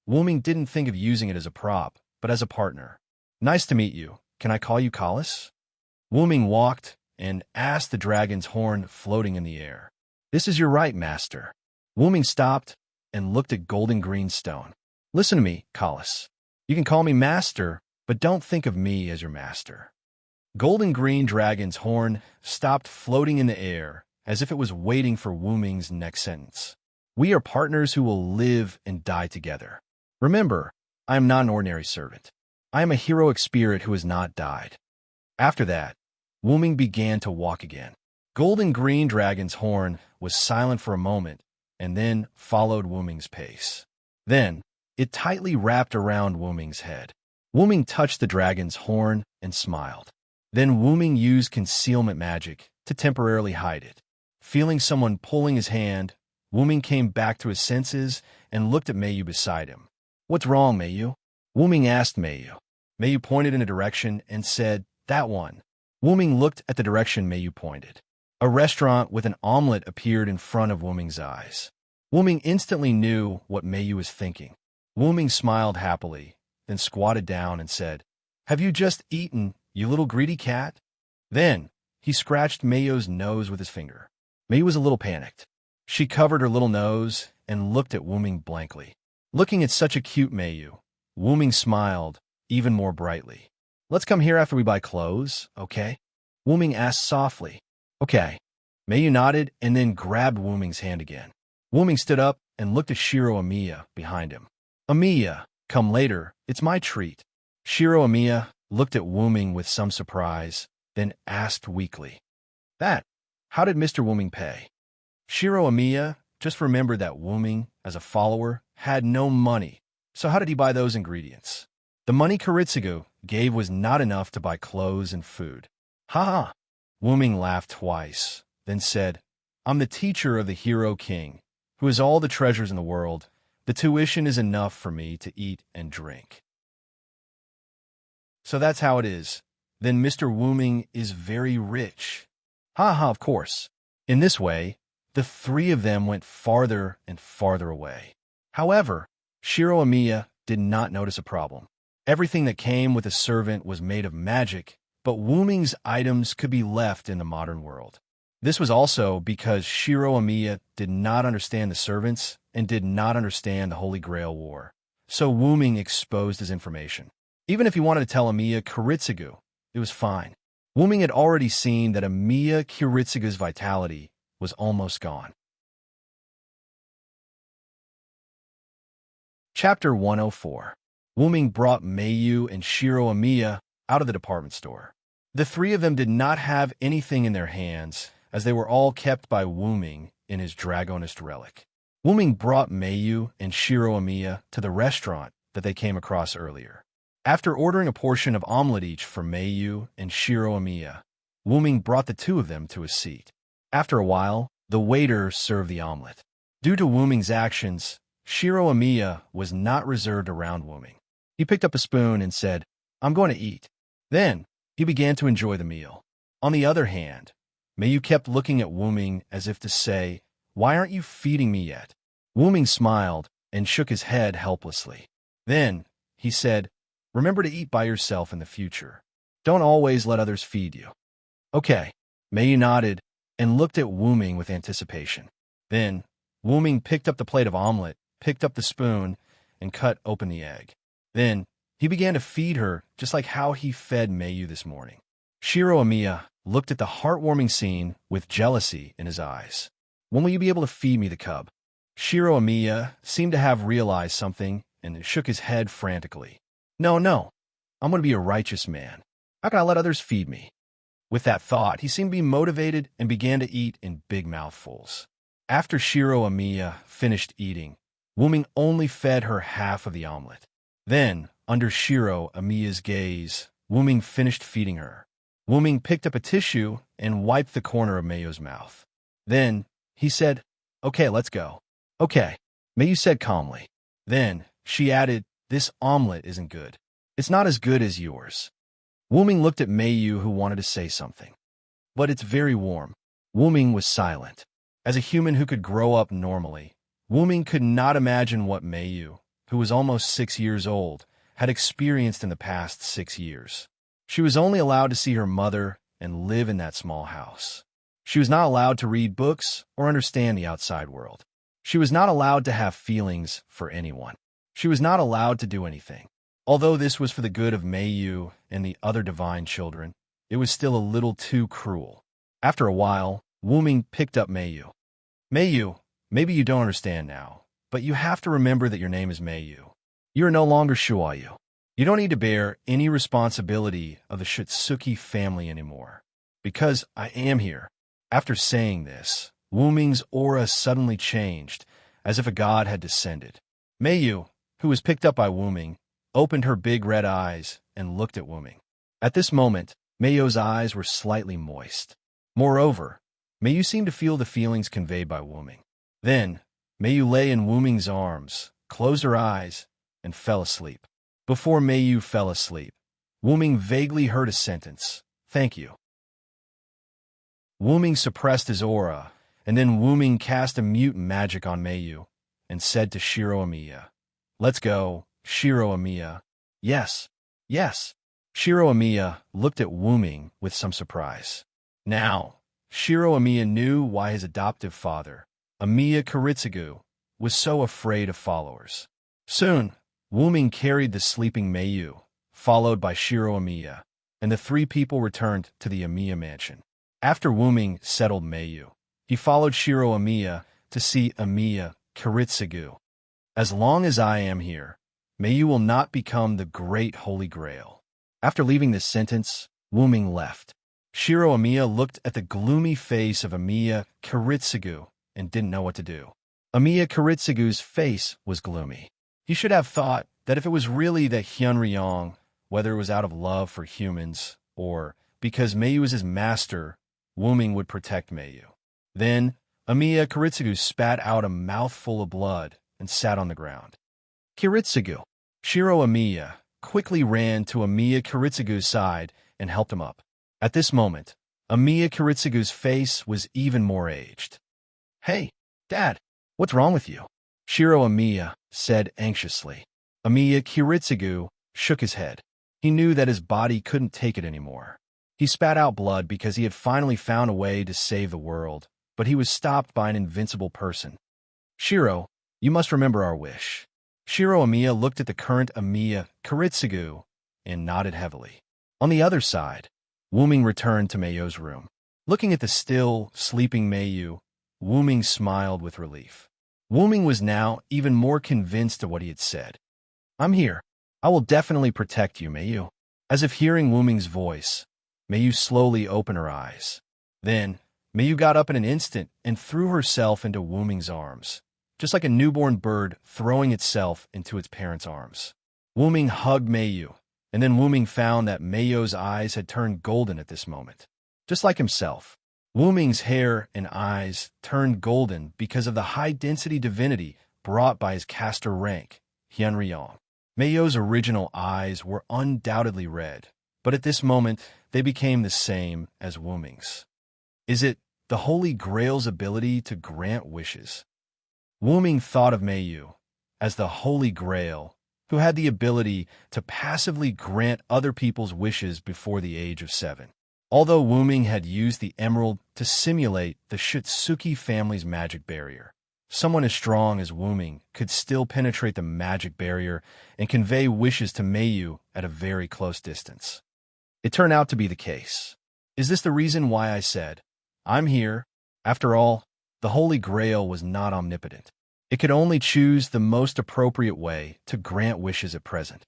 [SPEAKER 1] Wuming didn't think of using it as a prop, but as a partner. Nice to meet you. Can I call you Collis? Wuming walked and asked the dragon's horn floating in the air. This is your right, master. Wuming stopped and looked at golden greenstone. Listen to me, Collis. You can call me master, but don't think of me as your master. Golden green dragon's horn stopped floating in the air as if it was waiting for Wuming's next sentence. We are partners who will live and die together. Remember, I am not an ordinary servant. I am a heroic spirit who has not died. After that, Wuming began to walk again. Golden green dragon's horn was silent for a moment and then followed Wuming's pace. Then, it tightly wrapped around Wuming's head. Wuming touched the dragon's horn and smiled. Then Wuming used concealment magic to temporarily hide it. Feeling someone pulling his hand, Wuming came back to his senses and looked at Mayu beside him. What's wrong, Mayu? Wuming asked Mayu. Mayu pointed in a direction and said, that one. Wuming looked at the direction Mayu pointed. A restaurant with an omelet appeared in front of Wuming's eyes. Wuming instantly knew what Mayu was thinking. Wuming smiled happily, then squatted down and said, have you just eaten, you little greedy cat? Then, he scratched Mayu's nose with his finger. Mayu was a little panicked. She covered her little nose and looked at Wuming blankly. Looking at such a cute Mayu, Wuming smiled even more brightly. Let's come here after we buy clothes, okay? Wuming asked softly. Okay. Mayu nodded and then grabbed Wuming's hand again. Wuming stood up and looked at Shiro Amiya behind him. Amiya, come later, it's my treat. Shiro Amiya looked at Wuming with some surprise, then asked weakly. How did Mr. Wuming pay? Shiro Amiya just remembered that Wuming, as a follower, had no money, so how did he buy those ingredients? The money Kiritsugu gave was not enough to buy clothes and food. Ha ha! Wuming laughed twice, then said, I'm the teacher of the Hero King, who has all the treasures in the world. The tuition is enough for me to eat and drink. So that's how it is. Then Mr. Wuming is very rich. Ha ha, of course. In this way, the three of them went farther and farther away. However, Shiro Amiya did not notice a problem. Everything that came with a servant was made of magic, but Wuming's items could be left in the modern world. This was also because Shiro Amiya did not understand the servants and did not understand the Holy Grail War. So Wuming exposed his information. Even if he wanted to tell Amiya Kiritsugu, it was fine. Wuming had already seen that Amiya Kiritsugu's vitality was almost gone. Chapter 104. Wuming brought Mayu and Shiro Amiya out of the department store. The three of them did not have anything in their hands, as they were all kept by Wuming in his Dragonist relic. Wuming brought Mayu and Shiro Amiya to the restaurant that they came across earlier. After ordering a portion of omelet each for Mayu and Shiro Amiya, Wuming brought the two of them to a seat. After a while, the waiter served the omelet. Due to Wuming's actions, Shiro Amiya was not reserved around Wuming. He picked up a spoon and said, I'm going to eat. Then, he began to enjoy the meal. On the other hand, Mayu kept looking at Wuming as if to say, why aren't you feeding me yet? Wuming smiled and shook his head helplessly. Then, he said, remember to eat by yourself in the future. Don't always let others feed you. Okay. Mayu nodded and looked at Wuming with anticipation. Then, Wuming picked up the plate of omelet, picked up the spoon, and cut open the egg. Then, he began to feed her just like how he fed Mayu this morning. Shiro Amiya looked at the heartwarming scene with jealousy in his eyes. When will you be able to feed me the cub? Shiro Amiya seemed to have realized something and shook his head frantically. No, I'm going to be a righteous man. How can I let others feed me? With that thought, he seemed to be motivated and began to eat in big mouthfuls. After Shiro Amiya finished eating, Wuming only fed her half of the omelet. Then, under Shiro Amiya's gaze, Wuming finished feeding her. Wuming picked up a tissue and wiped the corner of Mayu's mouth. Then, he said, okay, let's go. Okay, Mayu said calmly. Then, she added, this omelet isn't good. It's not as good as yours. Wu-Ming looked at Mayu, who wanted to say something. But it's very warm. Wu-Ming was silent. As a human who could grow up normally, Wu-Ming could not imagine what Mayu, who was almost 6 years old, had experienced in the past 6 years. She was only allowed to see her mother and live in that small house. She was not allowed to read books or understand the outside world. She was not allowed to have feelings for anyone. She was not allowed to do anything. Although this was for the good of Mayu and the other divine children, it was still a little too cruel. After a while, Wu-Ming picked up Mayu. Mayu, maybe you don't understand now, but you have to remember that your name is Mayu. You are no longer Shuayu. You don't need to bear any responsibility of the Shitsuki family anymore. Because I am here. After saying this, Wu-Ming's aura suddenly changed, as if a god had descended. Mayu, who was picked up by Wu-Ming, opened her big red eyes and looked at Wu-Ming. At this moment, Mayu's eyes were slightly moist. Moreover, Mayu seemed to feel the feelings conveyed by Wu-Ming. Then, Mayu lay in Wu-Ming's arms, closed her eyes, and fell asleep. Before Mayu fell asleep, Wu-Ming vaguely heard a sentence, "Thank you." Wu-Ming suppressed his aura, and then Wu-Ming cast a mute magic on Mayu and said to Shiro Amiya, "Let's go, Shiro Amiya." "Yes, yes." Shiro Amiya looked at Wu-Ming with some surprise. Now, Shiro Amiya knew why his adoptive father, Amiya Kiritsugu, was so afraid of followers. Soon, Wu-Ming carried the sleeping Mayu, followed by Shiro Amiya, and the three people returned to the Amiya mansion. After Wu-Ming settled Mayu, he followed Shiro Amiya to see Amiya Kiritsugu. As long as I am here, Mayu will not become the great Holy Grail. After leaving this sentence, Wu-Ming left. Shiro Amiya looked at the gloomy face of Amiya Kiritsugu and didn't know what to do. Amiya Kiritsugu's face was gloomy. He should have thought that if it was really that Hyunryong, whether it was out of love for humans or because Mayu was his master, Wu-Ming would protect Mayu. Then, Amiya Kiritsugu spat out a mouthful of blood and sat on the ground. Kiritsugu. Shiro Amiya quickly ran to Amiya Kiritsugu's side and helped him up. At this moment, Amiya Kiritsugu's face was even more aged. "Hey, Dad, what's wrong with you?" Shiro Amiya said anxiously. Amiya Kiritsugu shook his head. He knew that his body couldn't take it anymore. He spat out blood because he had finally found a way to save the world, but he was stopped by an invincible person. "Shiro, you must remember our wish." Shiro Amiya looked at the current Amiya Kiritsugu and nodded heavily. On the other side, Wu-Ming returned to Mayu's room. Looking at the still, sleeping Mayu, Wu-Ming smiled with relief. Wu-Ming was now even more convinced of what he had said. "I'm here. I will definitely protect you, Mayu." As if hearing Wu-Ming's voice, Mayu slowly opened her eyes. Then, Mayu got up in an instant and threw herself into Wu-Ming's arms, just like a newborn bird throwing itself into its parents' arms. Wu-Ming hugged Mayu, and then Wu-Ming found that Mayu's eyes had turned golden at this moment. Just like himself, Wu-Ming's hair and eyes turned golden because of the high-density divinity brought by his caster rank, Hyunryong. Mayu's original eyes were undoubtedly red, but at this moment, they became the same as Wu-Ming's. Is it the Holy Grail's ability to grant wishes? Wu-Ming thought of Mayu as the Holy Grail, who had the ability to passively grant other people's wishes before the age of 7. Although Wu-Ming had used the emerald to simulate the Shitsuki family's magic barrier, someone as strong as Wu-Ming could still penetrate the magic barrier and convey wishes to Mayu at a very close distance. It turned out to be the case. Is this the reason why I said, "I'm here"? After all, the Holy Grail was not omnipotent. It could only choose the most appropriate way to grant wishes at present.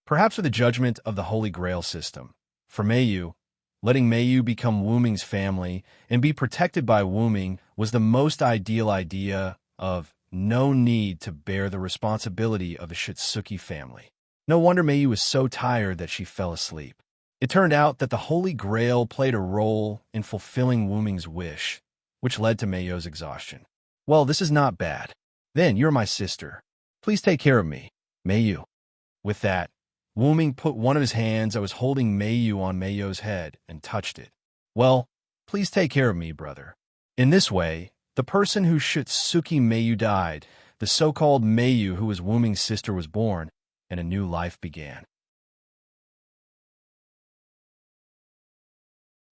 [SPEAKER 1] Perhaps with the judgment of the Holy Grail system, for Mayu, letting Mayu become Wu-Ming's family and be protected by Wu-Ming was the most ideal idea of no need to bear the responsibility of the Shitsuki family. No wonder Mayu was so tired that she fell asleep. It turned out that the Holy Grail played a role in fulfilling Wu-Ming's wish, which led to Mayu's exhaustion. Well, this is not bad. Then you're my sister. Please take care of me, Mayu. With that, Wu-Ming put one of his hands that was holding Mayu on Mayu's head and touched it. Well, please take care of me, brother. In this way, the person who Shutsuki Mayu died, the so-called Mayu who was Wu-Ming's sister was born, and a new life began.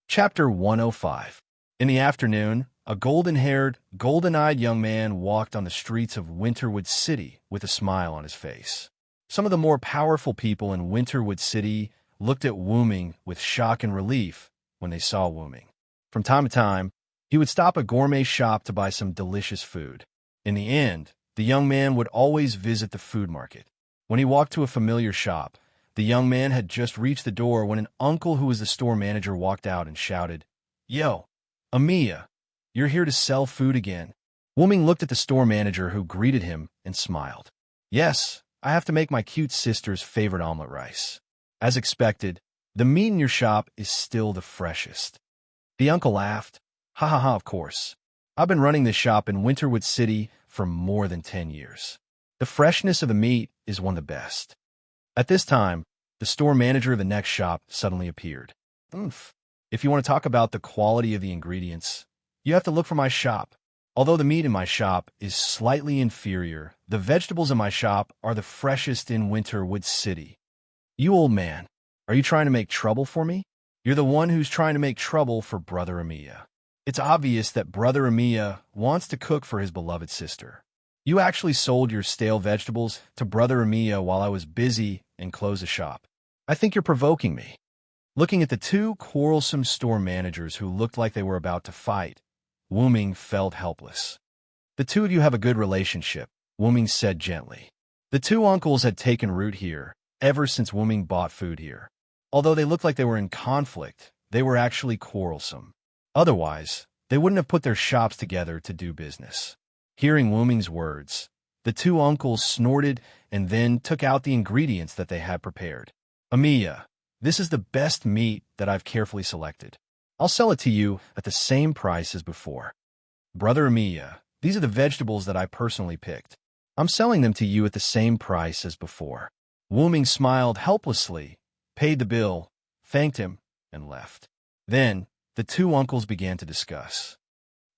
[SPEAKER 1] Chapter 105. In the afternoon, a golden-haired, golden-eyed young man walked on the streets of Winterwood City with a smile on his face. Some of the more powerful people in Winterwood City looked at Wu-Ming with shock and relief when they saw Wu-Ming. From time to time, he would stop at a gourmet shop to buy some delicious food. In the end, the young man would always visit the food market. When he walked to a familiar shop, the young man had just reached the door when an uncle who was the store manager walked out and shouted, "Yo, Amiya, you're here to sell food again?" Wu-Ming looked at the store manager who greeted him and smiled. "Yes, I have to make my cute sister's favorite omelet rice. As expected, the meat in your shop is still the freshest." The uncle laughed. "Ha ha ha, of course. I've been running this shop in Winterwood City for more than 10 years. The freshness of the meat is one of the best." At this time, the store manager of the next shop suddenly appeared. "Oomph. If you want to talk about the quality of the ingredients, you have to look for my shop. Although the meat in my shop is slightly inferior, the vegetables in my shop are the freshest in Winterwood City." "You old man, are you trying to make trouble for me?" "You're the one who's trying to make trouble for Brother Amiya. It's obvious that Brother Amiya wants to cook for his beloved sister. You actually sold your stale vegetables to Brother Amiya while I was busy and closed the shop. I think you're provoking me." Looking at the two quarrelsome store managers who looked like they were about to fight, Wu-Ming felt helpless. "The two of you have a good relationship," Wu-Ming said gently. The two uncles had taken root here ever since Wu-Ming bought food here. Although they looked like they were in conflict, they were actually quarrelsome. Otherwise, they wouldn't have put their shops together to do business. Hearing Wu-Ming's words, the two uncles snorted and then took out the ingredients that they had prepared. "Amiya, this is the best meat that I've carefully selected. I'll sell it to you at the same price as before." "Brother Amiya, these are the vegetables that I personally picked. I'm selling them to you at the same price as before." Wu-Ming smiled helplessly, paid the bill, thanked him, and left. Then, the two uncles began to discuss.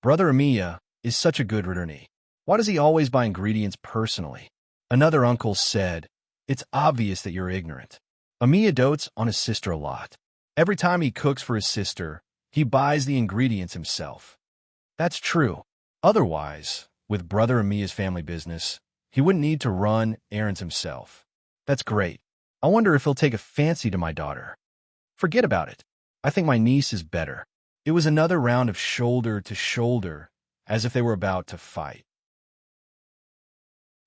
[SPEAKER 1] "Brother Amiya is such a good returnee. Why does he always buy ingredients personally?" Another uncle said, "It's obvious that you're ignorant. Amiya dotes on his sister a lot. Every time he cooks for his sister, he buys the ingredients himself." "That's true. Otherwise, with Brother Amiya's family business, he wouldn't need to run errands himself." "That's great. I wonder if he'll take a fancy to my daughter." "Forget about it. I think my niece is better." It was another round of shoulder to shoulder, as if they were about to fight.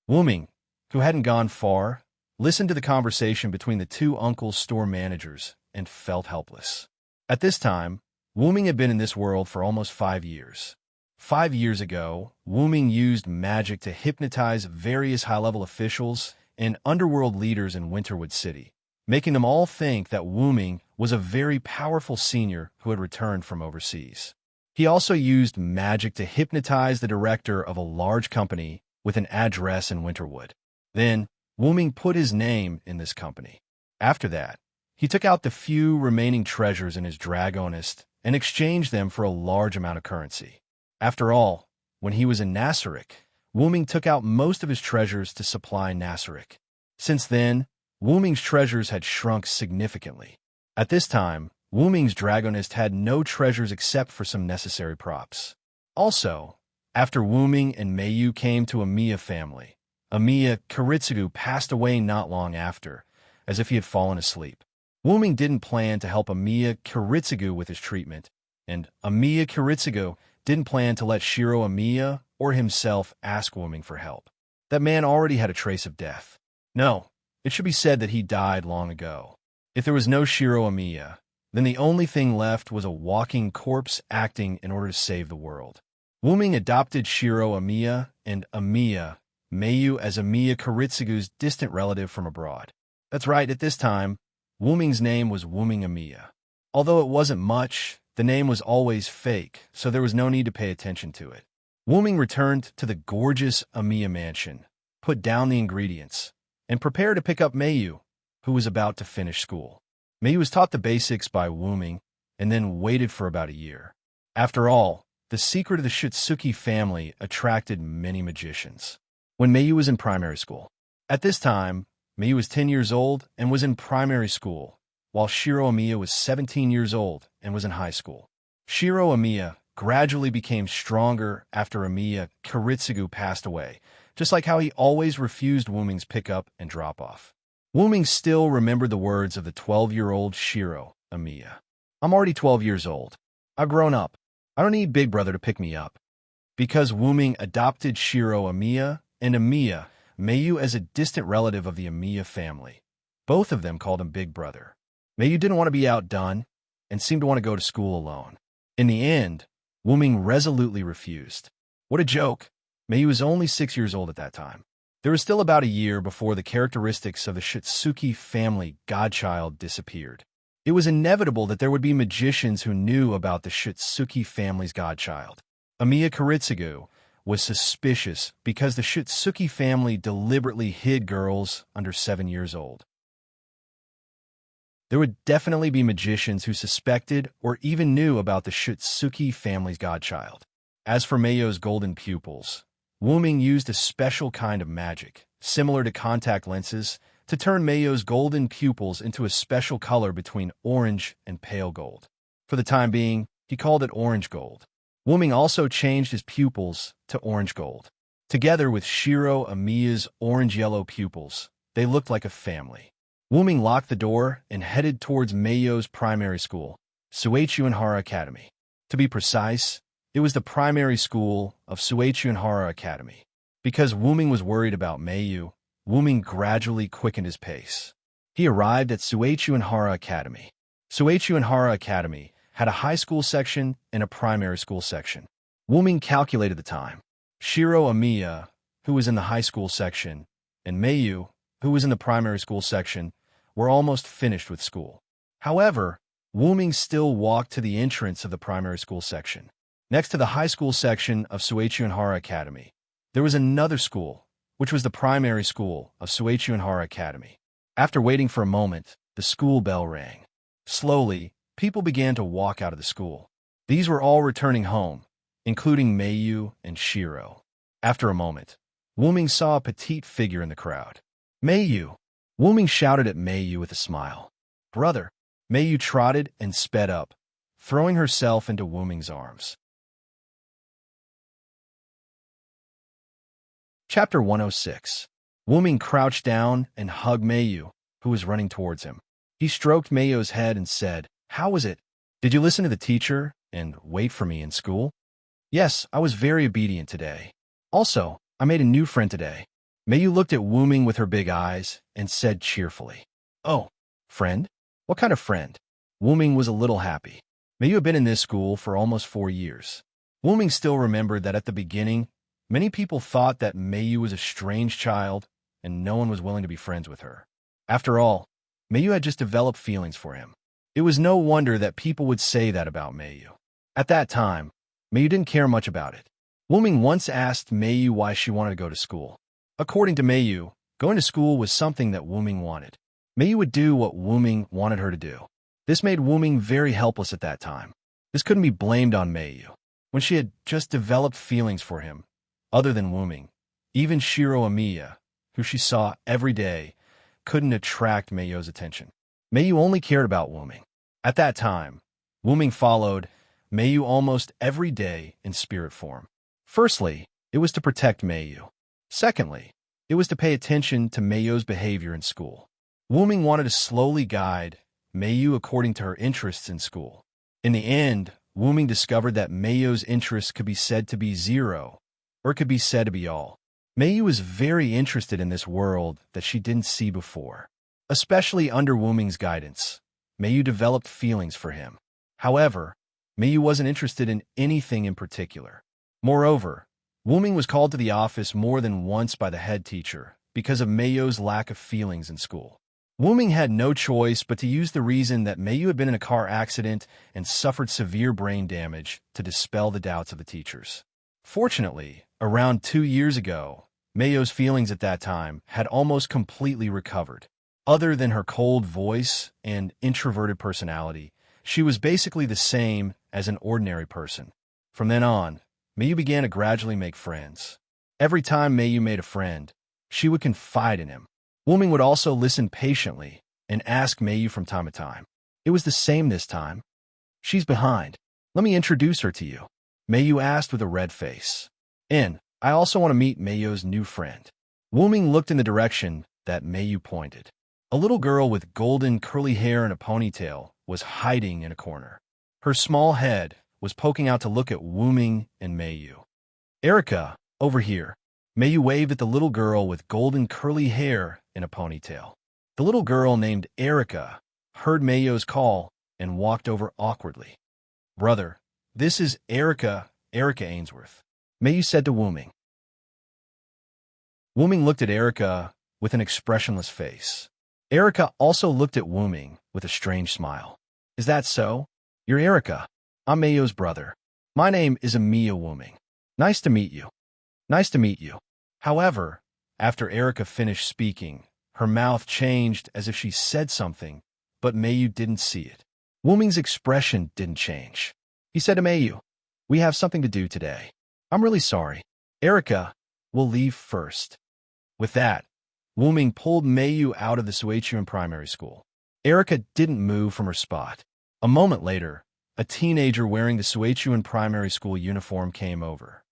[SPEAKER 1] Wu-Ming, who hadn't gone far, listened to the conversation between the two uncles' store managers and felt helpless. At this time, Wu-Ming had been in this world for almost 5 years. 5 years ago, Wu-Ming used magic to hypnotize various high-level officials and underworld leaders in Winterwood City, making them all think that Wu-Ming was a very powerful senior who had returned from overseas. He also used magic to hypnotize the director of a large company with an address in Winterwood. Then, Wu-Ming put his name in this company. After that, he took out the few remaining treasures in his dragonist and exchanged them for a large amount of currency. After all, when he was in Nasarick, Wu-Ming took out most of his treasures to supply Nasarick. Since then, Wu-Ming's treasures had shrunk significantly. At this time, Wu-Ming's dragonist had no treasures except for some necessary props. Also, after Wu-Ming and Mayu came to Amiya family, Amiya Kiritsugu passed away not long after, as if he had fallen asleep. Wu-Ming didn't plan to help Amiya Kiritsugu with his treatment, and Amiya Kiritsugu didn't plan to let Shiro Amiya or himself ask Wu-Ming for help. That man already had a trace of death. No, it should be said that he died long ago. If there was no Shiro Amiya, then the only thing left was a walking corpse acting in order to save the world. Wu-Ming adopted Shiro Amiya and Amiya Mayu as Amiya Kiritsugu's distant relative from abroad. That's right, at this time, Wu-Ming's name was Wu-Ming Amiya. Although it wasn't much, the name was always fake, so there was no need to pay attention to it. Wu-ming returned to the gorgeous Amiya mansion, put down the ingredients, and prepared to pick up Meiyu, who was about to finish school. Meiyu was taught the basics by Wu-ming and then waited for about a year. After all, the secret of the Shitsuki family attracted many magicians. When Meiyu was in primary school. At this time, Meiyu was 10 years old and was in primary school, while Shiro Amiya was 17 years old and was in high school. Shiro Amiya gradually became stronger after Amiya Kiritsugu passed away, just like how he always refused Wu-ming's pickup and drop-off. Wu-ming still remembered the words of the 12-year-old Shiro Amiya. I'm already 12 years old. I've grown up. I don't need Big Brother to pick me up. Because Wu-ming adopted Shiro Amiya and Amiya Meiyu as a distant relative of the Amiya family. Both of them called him Big Brother. Meiyu didn't want to be outdone and seemed to want to go to school alone. In the end, Wu-ming resolutely refused. What a joke. Meiyu was only 6 years old at that time. There was still about a year before the characteristics of the Shitsuki family godchild disappeared. It was inevitable that there would be magicians who knew about the Shitsuki family's godchild. Amiya Kiritsugu was suspicious because the Shitsuki family deliberately hid girls under 7 years old. There would definitely be magicians who suspected or even knew about the Shitsuki family's godchild. As for Meiyu's golden pupils, Wu-ming used a special kind of magic, similar to contact lenses, to turn Meiyu's golden pupils into a special color between orange and pale gold. For the time being, he called it orange gold. Wu-ming also changed his pupils to orange gold. Together with Shiro Amiya's orange-yellow pupils, they looked like a family. Wu-ming locked the door and headed towards Meiyu's primary school, Suichunhara Academy. To be precise, it was the primary school of Suichunhara Academy. Because Wu-ming was worried about Meiyu, Wu-ming gradually quickened his pace. He arrived at Suichunhara Academy. Suichunhara Academy had a high school section and a primary school section. Wu-ming calculated the time. Shiro Amiya, who was in the high school section, and Meiyu, who was in the primary school section, were almost finished with school. However, Wu-ming still walked to the entrance of the primary school section. Next to the high school section of Suichunhara Academy, there was another school, which was the primary school of Suichunhara Academy. After waiting for a moment, the school bell rang. Slowly, people began to walk out of the school. These were all returning home, including Meiyu and Shiro. After a moment, Wu-ming saw a petite figure in the crowd. Meiyu! Wu-ming shouted at Meiyu with a smile. Brother! Meiyu trotted and sped up, throwing herself into Wu-ming's arms. Chapter 106. Wu-ming crouched down and hugged Meiyu, who was running towards him. He stroked Meiyu's head and said, How was it? Did you listen to the teacher and wait for me in school? Yes, I was very obedient today. Also, I made a new friend today. Meiyu looked at Wu-ming with her big eyes and said cheerfully, Oh, friend? What kind of friend? Wu-ming was a little happy. Meiyu had been in this school for almost 4 years. Wu-ming still remembered that at the beginning, many people thought that Meiyu was a strange child and no one was willing to be friends with her. After all, Meiyu had just developed feelings for him. It was no wonder that people would say that about Meiyu. At that time, Meiyu didn't care much about it. Wu-ming once asked Meiyu why she wanted to go to school. According to Meiyu, going to school was something that Wu-ming wanted. Meiyu would do what Wu-ming wanted her to do. This made Wu-ming very helpless at that time. This couldn't be blamed on Meiyu, when she had just developed feelings for him. Other than Wu-ming, even Shiro Amiya, who she saw every day, couldn't attract Meiyu's attention. Meiyu only cared about Wu-ming. At that time, Wu-ming followed Meiyu almost every day in spirit form. Firstly, it was to protect Meiyu. Secondly, it was to pay attention to Meiyu's behavior in school. Wu-ming wanted to slowly guide Meiyu according to her interests in school. In the end, Wu-ming discovered that Meiyu's interests could be said to be zero, or it could be said to be all. Meiyu was very interested in this world that she didn't see before. Especially under Wu-ming's guidance, Meiyu developed feelings for him. However, Meiyu wasn't interested in anything in particular. Moreover, Wu-ming was called to the office more than once by the head teacher because of Meiyu's lack of feelings in school. Wu-ming had no choice but to use the reason that Meiyu had been in a car accident and suffered severe brain damage to dispel the doubts of the teachers. Fortunately, around 2 years ago, Mayo's feelings at that time had almost completely recovered. Other than her cold voice and introverted personality, she was basically the same as an ordinary person. From then on, Mayu began to gradually make friends. Every time Mayu made a friend, she would confide in him. Wuming would also listen patiently and ask Mayu from time to time. It was the same this time. She's behind. Let me introduce her to you, Mayu asked with a red face. And I also want to meet Mayo's new friend. Wuming looked in the direction that Mayu pointed. A little girl with golden curly hair and a ponytail was hiding in a corner. Her small head was poking out to look at Wuming and Mayu. Erica, over here. Mayu waved at the little girl with golden curly hair and a ponytail. The little girl named Erica heard Mayo's call and walked over awkwardly. Brother, this is Erica Ainsworth, Mayu said to Wuming. Wuming looked at Erica with an expressionless face. Erica also looked at Wuming with a strange smile. Is that so? You're Erica. I'm Mayo's brother. My name is Emiya Wuming. Nice to meet you. Nice to meet you. However, after Erica finished speaking, her mouth changed as if she said something, but Mayu didn't see it. Wuming's expression didn't change. He said to Mayu, "We have something to do today. I'm really sorry. Erica, we'll leave first." With that, Wuming pulled Mayu out of the Suichuan primary school. Erica didn't move from her spot. A moment later, a teenager wearing the Suichuan primary school uniform came over.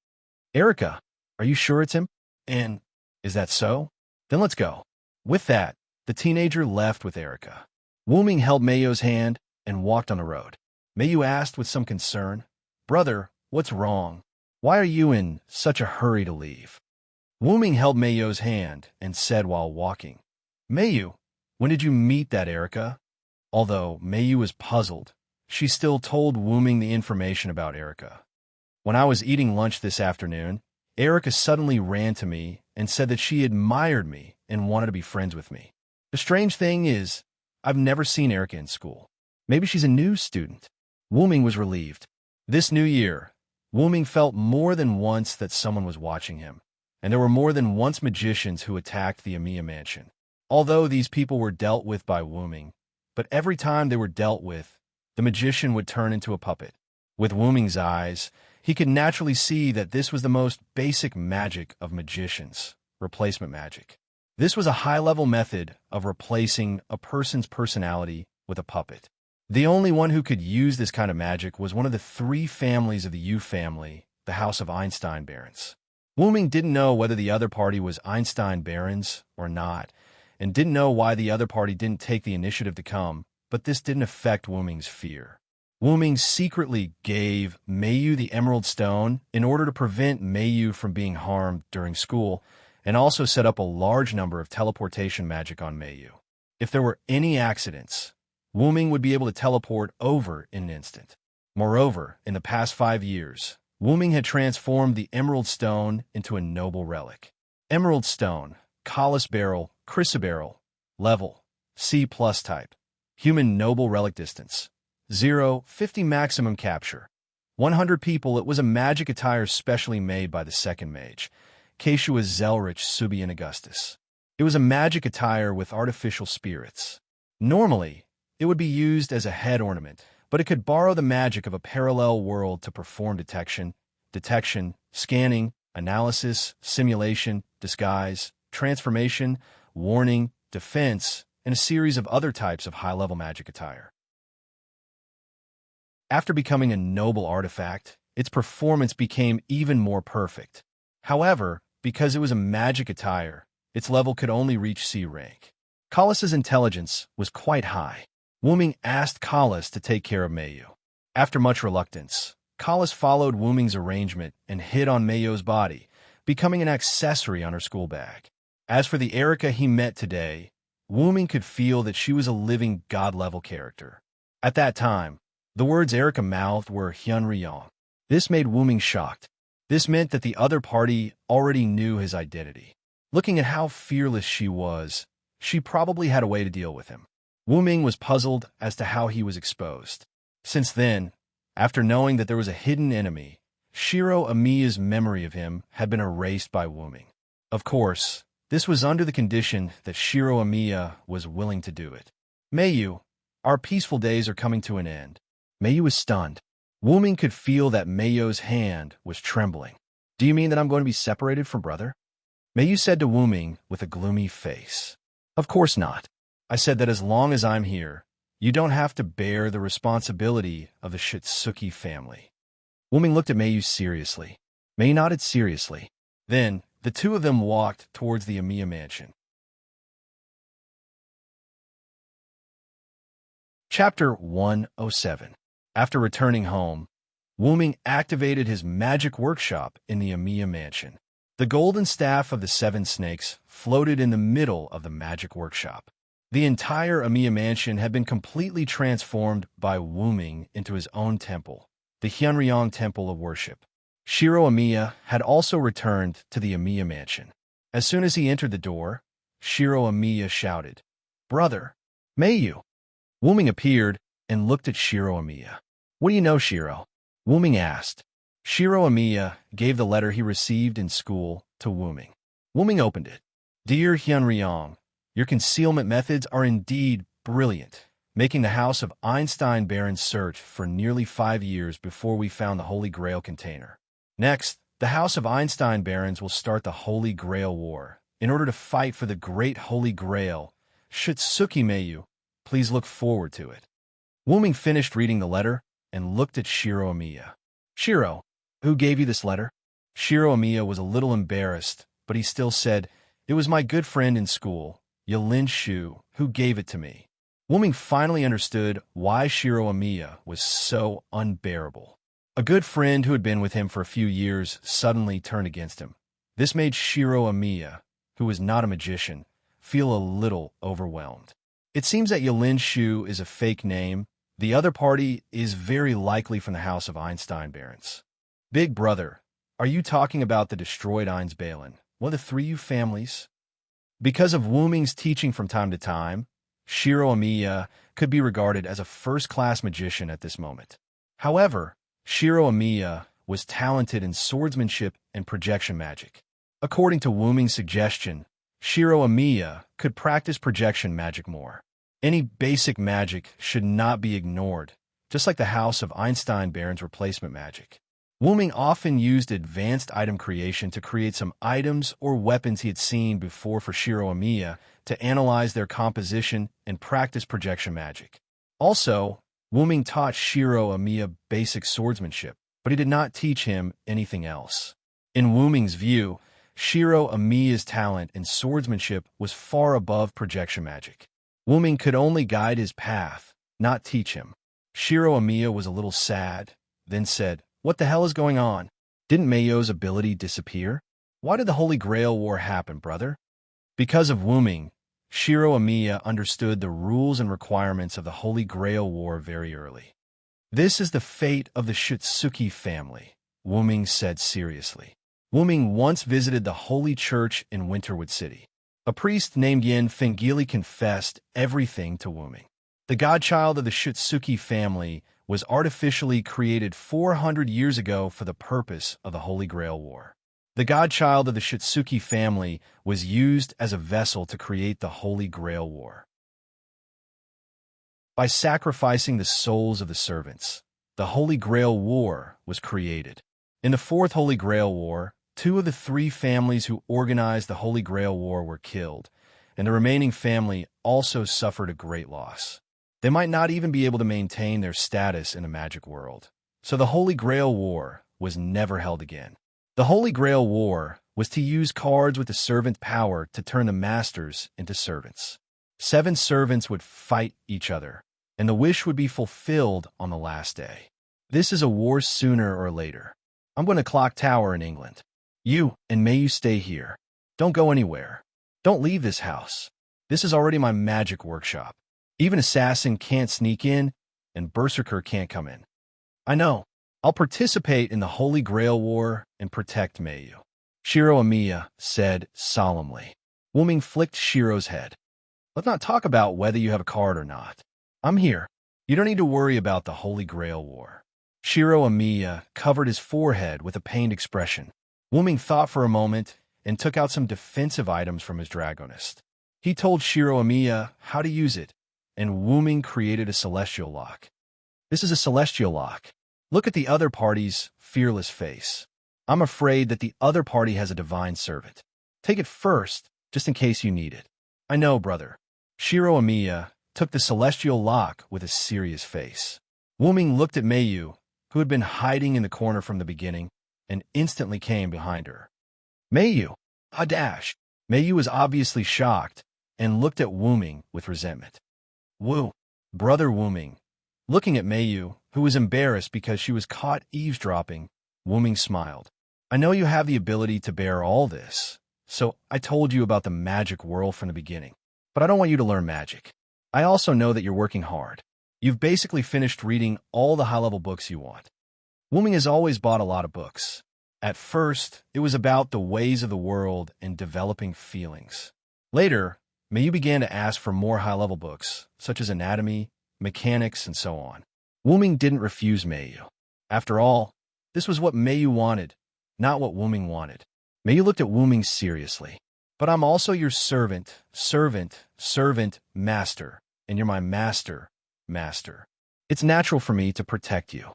[SPEAKER 1] Erica, are you sure it's him? And is that so? Then let's go. With that, the teenager left with Erica. Wuming held Mayo's hand and walked on the road. Mayu asked with some concern, "Brother, what's wrong? Why are you in such a hurry to leave?" Wuming held Mayo's hand and said while walking, "Mayu, when did you meet that Erica?" Although Mayu was puzzled, she still told Wuming the information about Erica. "When I was eating lunch this afternoon, Erica suddenly ran to me and said that she admired me and wanted to be friends with me. The strange thing is, I've never seen Erica in school. Maybe she's a new student." Wuming was relieved. This new year, Wuming felt more than once that someone was watching him, and there were more than once magicians who attacked the Emiya mansion. Although these people were dealt with by Wuming, but every time they were dealt with, the magician would turn into a puppet. With Wuming's eyes, he could naturally see that this was the most basic magic of magicians, replacement magic. This was a high-level method of replacing a person's personality with a puppet. The only one who could use this kind of magic was one of the three families of the Yu family, the House of Einstein Barons. Wuming didn't know whether the other party was Einstein Barons or not, and didn't know why the other party didn't take the initiative to come, but this didn't affect Wuming's fear. Wuming secretly gave Mayu the Emerald Stone in order to prevent Mayu from being harmed during school, and also set up a large number of teleportation magic on Mayu. If there were any accidents, Wuming would be able to teleport over in an instant. Moreover, in the past 5 years, Wuming had transformed the Emerald Stone into a noble relic. Emerald Stone, Collis Barrel, Chrysoberyl, level, C+ type, human noble relic distance, 0, 50 maximum capture. 100 people. It was a magic attire specially made by the second mage, Keshua Zelrich Subian Augustus. It was a magic attire with artificial spirits. Normally, it would be used as a head ornament, but it could borrow the magic of a parallel world to perform detection, scanning, analysis, simulation, disguise, transformation, warning, defense, and a series of other types of high-level magic attire. After becoming a noble artifact, its performance became even more perfect. However, because it was a magic attire, its level could only reach C rank. Collis's intelligence was quite high. Wuming asked Collis to take care of Mayu. After much reluctance, Collis followed Wuming's arrangement and hid on Mayu's body, becoming an accessory on her school bag. As for the Erica he met today, Wuming could feel that she was a living god-level character. At that time, the words Erica mouthed were Hyunryong. This made Wuming shocked. This meant that the other party already knew his identity. Looking at how fearless she was, she probably had a way to deal with him. Wuming was puzzled as to how he was exposed. Since then, after knowing that there was a hidden enemy, Shiro Amiya's memory of him had been erased by Wuming. Of course, this was under the condition that Shiro Amiya was willing to do it. Mayu, our peaceful days are coming to an end. Mayu was stunned. Wuming could feel that Mayu's hand was trembling. Do you mean that I'm going to be separated from brother? Mayu said to Wuming with a gloomy face. Of course not. I said that as long as I'm here, you don't have to bear the responsibility of the Shitsuki family. Wuming looked at Mayu seriously. Mayu nodded seriously. Then, the two of them walked towards the Amiya mansion. Chapter 107. After returning home, Wuming activated his magic workshop in the Amiya mansion. The golden staff of the seven snakes floated in the middle of the magic workshop. The entire Amiya mansion had been completely transformed by Wuming into his own temple, the Hyunryong Temple of Worship. Shiro Amiya had also returned to the Amiya mansion. As soon as he entered the door, Shiro Amiya shouted, "Brother, Mayu!" Wuming appeared and looked at Shiro Amiya. "What do you know, Shiro?" Wuming asked. Shiro Amiya gave the letter he received in school to Wuming. Wuming opened it. "Dear Hyunryong, your concealment methods are indeed brilliant, making the House of Einstein Barons search for nearly 5 years before we found the Holy Grail container. Next, the House of Einstein Barons will start the Holy Grail War in order to fight for the Great Holy Grail. Shitsuki Mayu, please look forward to it." Wuming finished reading the letter and looked at Shiro Amiya. "Shiro, who gave you this letter?" Shiro Amiya was a little embarrassed, but he still said, "It was my good friend in school, Yalin Shu, who gave it to me." Wuming finally understood why Shiro Amiya was so unbearable. A good friend who had been with him for a few years suddenly turned against him. This made Shiro Amiya, who was not a magician, feel a little overwhelmed. It seems that Yalin Shu is a fake name. The other party is very likely from the House of Einstein Barons. Big brother, are you talking about the destroyed Einsbalen, one of the 3U families? Because of Wuming's teaching from time to time, Shiro Amiya could be regarded as a first-class magician at this moment. However, Shiro Amiya was talented in swordsmanship and projection magic. According to Wuming's suggestion, Shiro Amiya could practice projection magic more. Any basic magic should not be ignored, just like the House of Einstein Barons replacement magic. Wuming often used advanced item creation to create some items or weapons he had seen before for Shiro Amiya to analyze their composition and practice projection magic. Also, Wuming taught Shiro Amiya basic swordsmanship, but he did not teach him anything else. In Wuming's view, Shiro Amiya's talent in swordsmanship was far above projection magic. Wuming could only guide his path, not teach him. Shiro Amiya was a little sad, then said, "What the hell is going on? Didn't Mayu's ability disappear? Why did the Holy Grail War happen, brother?" Because of Wuming, Shiro Amiya understood the rules and requirements of the Holy Grail War very early. "This is the fate of the Shitsuki family," Wuming said seriously. Wuming once visited the Holy Church in Winterwood City. A priest named Yin Fengili confessed everything to Wuming. The godchild of the Shitsuki family was artificially created 400 years ago for the purpose of the Holy Grail War. The godchild of the Shitsuki family was used as a vessel to create the Holy Grail War. By sacrificing the souls of the servants, the Holy Grail War was created. In the Fourth Holy Grail War, 2 of the 3 families who organized the Holy Grail War were killed, and the remaining family also suffered a great loss. They might not even be able to maintain their status in the magic world. So the Holy Grail War was never held again. The Holy Grail War was to use cards with the servant power to turn the masters into servants. 7 servants would fight each other, and the wish would be fulfilled on the last day. This is a war sooner or later. I'm going to Clock Tower in England. You and Mayu stay here. Don't go anywhere. Don't leave this house. This is already my magic workshop. Even Assassin can't sneak in, and Berserker can't come in. I know. I'll participate in the Holy Grail War and protect Mayu," Shiro Amiya said solemnly. Wuming flicked Shiro's head. "Let's not talk about whether you have a card or not. I'm here. You don't need to worry about the Holy Grail War." Shiro Amiya covered his forehead with a pained expression. Wuming thought for a moment and took out some defensive items from his dragonist. He told Shiro Amiya how to use it, and Wuming created a celestial lock. This is a celestial lock. Look at the other party's fearless face. I'm afraid that the other party has a divine servant. Take it first, just in case you need it. I know, brother. Shiro Amiya took the celestial lock with a serious face. Wuming looked at Mayu, who had been hiding in the corner from the beginning, and instantly came behind her. Mayu! Ah dash! Mayu was obviously shocked and looked at Wuming with resentment. Woo! Brother Wuming. Looking at Mayu, who was embarrassed because she was caught eavesdropping, Wuming smiled. I know you have the ability to bear all this, so I told you about the magic world from the beginning. But I don't want you to learn magic. I also know that you're working hard. You've basically finished reading all the high-level books you want. Wuming has always bought a lot of books. At first, it was about the ways of the world and developing feelings. Later, Mayu began to ask for more high-level books, such as anatomy, mechanics, and so on. Wuming didn't refuse Mayu. After all, this was what Mayu wanted, not what Wuming wanted. Mayu looked at Wuming seriously. But I'm also your servant, master, and you're my master. It's natural for me to protect you.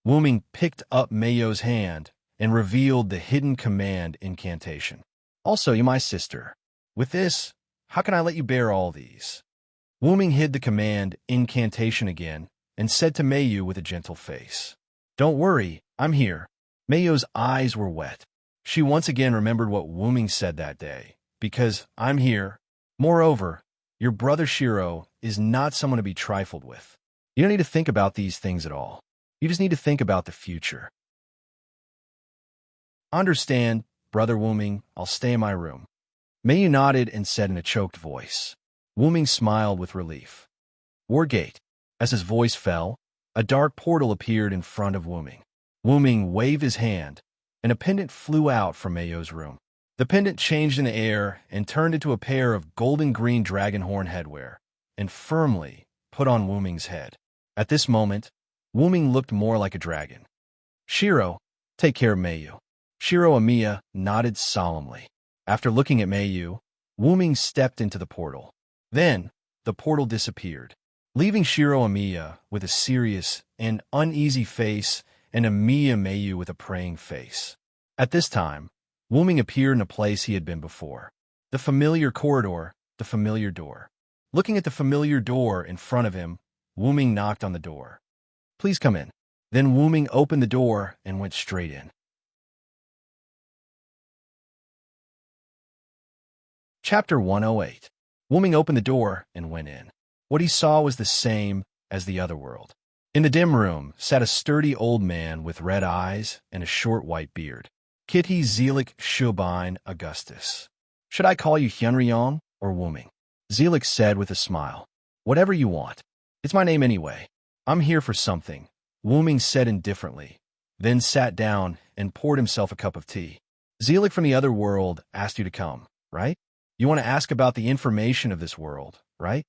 [SPEAKER 1] Wuming picked up Mayu's hand and revealed the hidden command incantation. Also, you're my sister. With this, how can I let you bear all these? Wuming hid the command incantation again and said to Mayu with a gentle face, Don't worry, I'm here. Mayu's eyes were wet. She once again remembered what Wuming said that day, because I'm here. Moreover, your brother Shiro is not someone to be trifled with. You don't need to think about these things at all. You just need to think about the future. Understand, brother Wuming, I'll stay in my room. Mayu nodded and said in a choked voice. Wuming smiled with relief. Wargate. As his voice fell, a dark portal appeared in front of Wuming. Wuming waved his hand, and a pendant flew out from Mayu's room. The pendant changed in the air and turned into a pair of golden-green dragon horn headwear, and firmly put on Wuming's head. At this moment, Wuming looked more like a dragon. Shiro, take care of Mayu. Shiro Amiya nodded solemnly. After looking at Mayu, Wuming stepped into the portal. Then, the portal disappeared, leaving Shiro Amiya with a serious and uneasy face and Amiya Mayu with a praying face. At this time, Wuming appeared in a place he had been before. The familiar corridor, the familiar door. Looking at the familiar door in front of him, Wuming knocked on the door. Please come in. Then Wuming opened the door and went straight in. Chapter 108. Wuming opened the door and went in. What he saw was the same as the other world. In the dim room sat a sturdy old man with red eyes and a short white beard. Kitty Zelik Shubine Augustus. Should I call you Hyunryong or Wuming? Zelik said with a smile. Whatever you want. It's my name anyway. I'm here for something, Wuming said indifferently, then sat down and poured himself a cup of tea. Zelik from the other world asked you to come, right? You want to ask about the information of this world, right?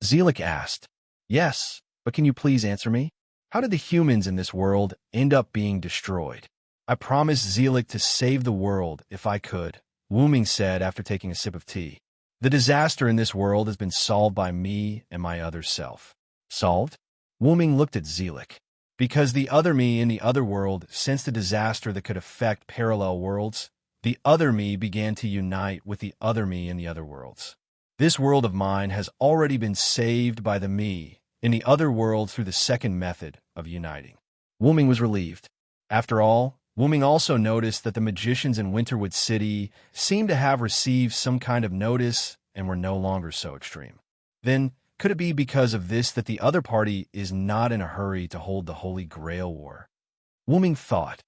[SPEAKER 1] Zelik asked. Yes, but can you please answer me? How did the humans in this world end up being destroyed? I promised Zelik to save the world if I could, Wuming said after taking a sip of tea. The disaster in this world has been solved by me and my other self. Solved? Wuming looked at Zelik. Because the other me in the other world sensed a disaster that could affect parallel worlds, the other me began to unite with the other me in the other worlds. This world of mine has already been saved by the me in the other world through the second method of uniting. Wuming was relieved. After all, Wuming also noticed that the magicians in Winterwood City seemed to have received some kind of notice and were no longer so extreme. Then, could it be because of this that the other party is not in a hurry to hold the Holy Grail War? Wuming thought,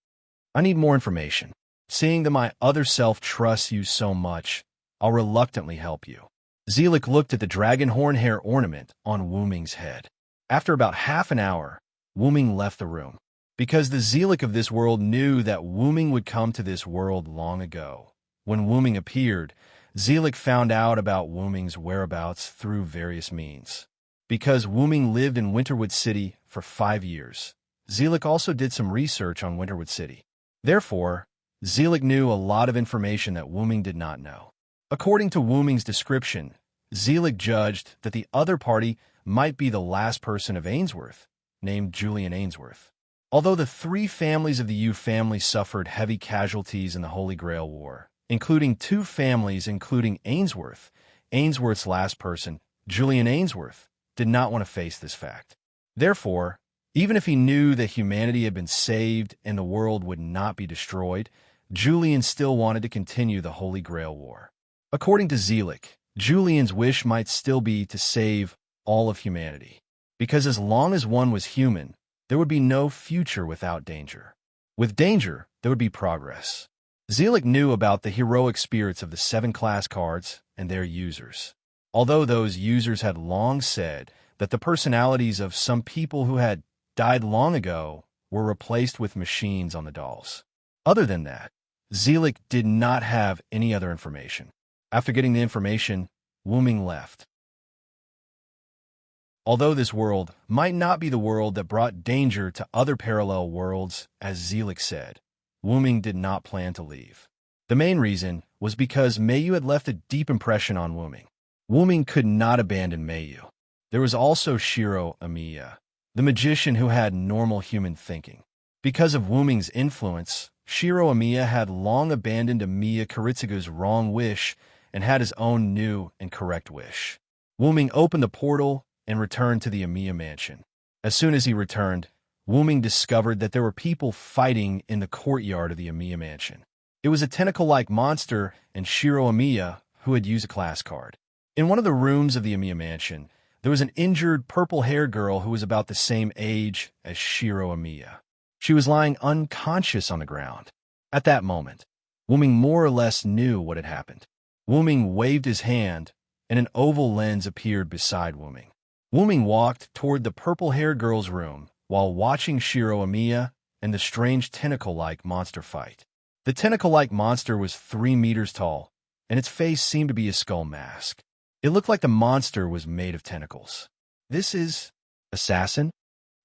[SPEAKER 1] I need more information. Seeing that my other self trusts you so much, I'll reluctantly help you. Zelik looked at the dragon horn hair ornament on Wuming's head. After about half an hour, Wuming left the room. Because the Zelik of this world knew that Wuming would come to this world long ago. When Wuming appeared, Zelik found out about Wuming's whereabouts through various means. Because Wuming lived in Winterwood City for 5 years, Zelik also did some research on Winterwood City. Therefore, Zelik knew a lot of information that Wuming did not know. According to Wuming's description, Zelik judged that the other party might be the last person of Ainsworth, named Julian Ainsworth. Although the three families of the Yu family suffered heavy casualties in the Holy Grail War, including two families including Ainsworth, Ainsworth's last person, Julian Ainsworth, did not want to face this fact. Therefore, even if he knew that humanity had been saved and the world would not be destroyed, Julian still wanted to continue the Holy Grail War. According to Zelik, Julian's wish might still be to save all of humanity, because as long as one was human, there would be no future without danger. With danger, there would be progress. Zelik knew about the heroic spirits of the 7 class cards and their users. Although those users had long said that the personalities of some people who had died long ago were replaced with machines on the dolls. Other than that, Zelik did not have any other information. After getting the information, Wuming left. Although this world might not be the world that brought danger to other parallel worlds, as Zelik said, Wuming did not plan to leave. The main reason was because Mayu had left a deep impression on Wuming. Wuming could not abandon Mayu. There was also Shiro Amiya, the magician who had normal human thinking. Because of Wuming's influence, Shiro Amiya had long abandoned Amiya Kiritsugu's wrong wish and had his own new and correct wish. Wuming opened the portal and returned to the Amiya mansion. As soon as he returned, Wuming discovered that there were people fighting in the courtyard of the Amiya mansion. It was a tentacle-like monster and Shiro Amiya who had used a class card. In one of the rooms of the Amiya mansion, there was an injured purple-haired girl who was about the same age as Shiro Amiya. She was lying unconscious on the ground. At that moment, Wuming more or less knew what had happened. Wuming waved his hand, and an oval lens appeared beside Wuming. Wuming walked toward the purple-haired girl's room while watching Shiro Amiya and the strange tentacle-like monster fight. The tentacle-like monster was 3 meters tall, and its face seemed to be a skull mask. It looked like the monster was made of tentacles. This is assassin?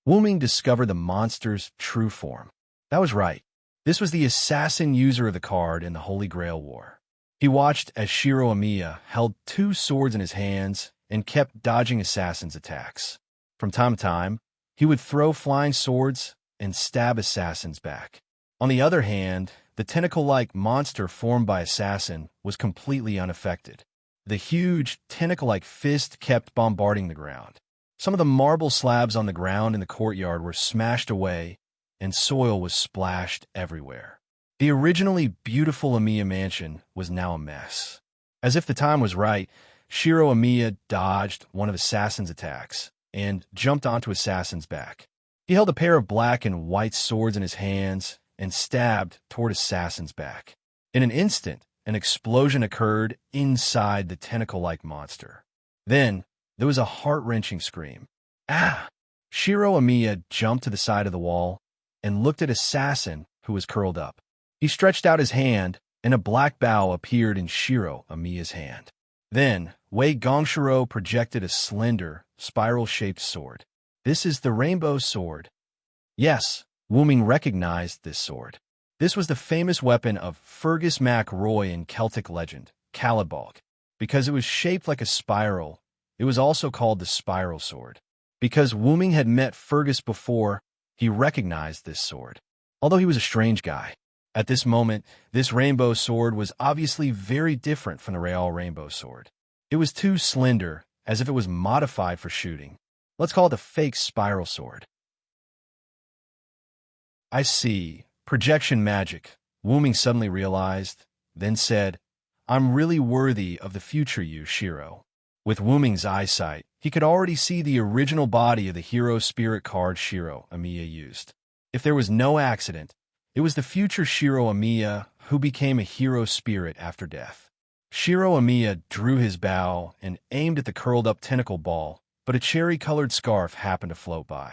[SPEAKER 1] Wuming discovered the monster's true form. That was right. This was the assassin user of the card in the Holy Grail War. He watched as Shiro Amiya held 2 swords in his hands and kept dodging assassins' attacks. From time to time, he would throw flying swords and stab assassins back. On the other hand, the tentacle-like monster formed by assassin was completely unaffected. The huge, tentacle-like fist kept bombarding the ground. Some of the marble slabs on the ground in the courtyard were smashed away, and soil was splashed everywhere. The originally beautiful Amiya mansion was now a mess. As if the time was right, Shiro Amiya dodged one of Assassin's attacks and jumped onto Assassin's back. He held a pair of black and white swords in his hands and stabbed toward Assassin's back. In an instant, an explosion occurred inside the tentacle-like monster. Then, there was a heart-wrenching scream. Ah! Shiro Amiya jumped to the side of the wall and looked at Assassin, who was curled up. He stretched out his hand, and a black bow appeared in Shiro Amiya's hand. Then, Wei Gongshiro projected a slender, spiral-shaped sword. This is the Rainbow Sword. Yes, Wuming recognized this sword. This was the famous weapon of Fergus Mac Roy in Celtic legend, Calibalg. Because it was shaped like a spiral, it was also called the Spiral Sword. Because Wuming had met Fergus before, he recognized this sword. Although he was a strange guy. At this moment, this rainbow sword was obviously very different from the real rainbow sword. It was too slender, as if it was modified for shooting. Let's call it a fake spiral sword. I see. Projection magic, Wuming suddenly realized, then said, I'm really worthy of the future you, Shiro. With Wuming's eyesight, he could already see the original body of the hero spirit card Shiro Amiya used. If there was no accident, it was the future Shiro Amiya who became a hero spirit after death. Shiro Amiya drew his bow and aimed at the curled-up tentacle ball, but a cherry-colored scarf happened to float by.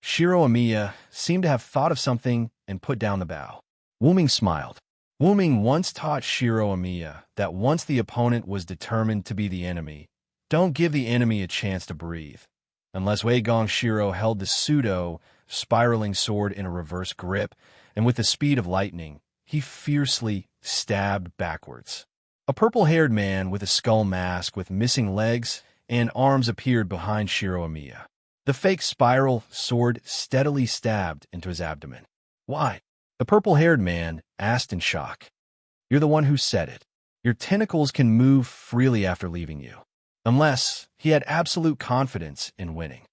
[SPEAKER 1] Shiro Amiya seemed to have thought of something and put down the bow. Wuming smiled. Wuming once taught Shiro Amiya that once the opponent was determined to be the enemy, don't give the enemy a chance to breathe. Unless Wei Gongshiro held the pseudo, spiraling sword in a reverse grip, and with the speed of lightning, he fiercely stabbed backwards. A purple-haired man with a skull mask with missing legs and arms appeared behind Shiro Amiya. The fake spiral sword steadily stabbed into his abdomen. "Why?" the purple-haired man asked in shock. "You're the one who said it. Your tentacles can move freely after leaving you." Unless he had absolute confidence in winning.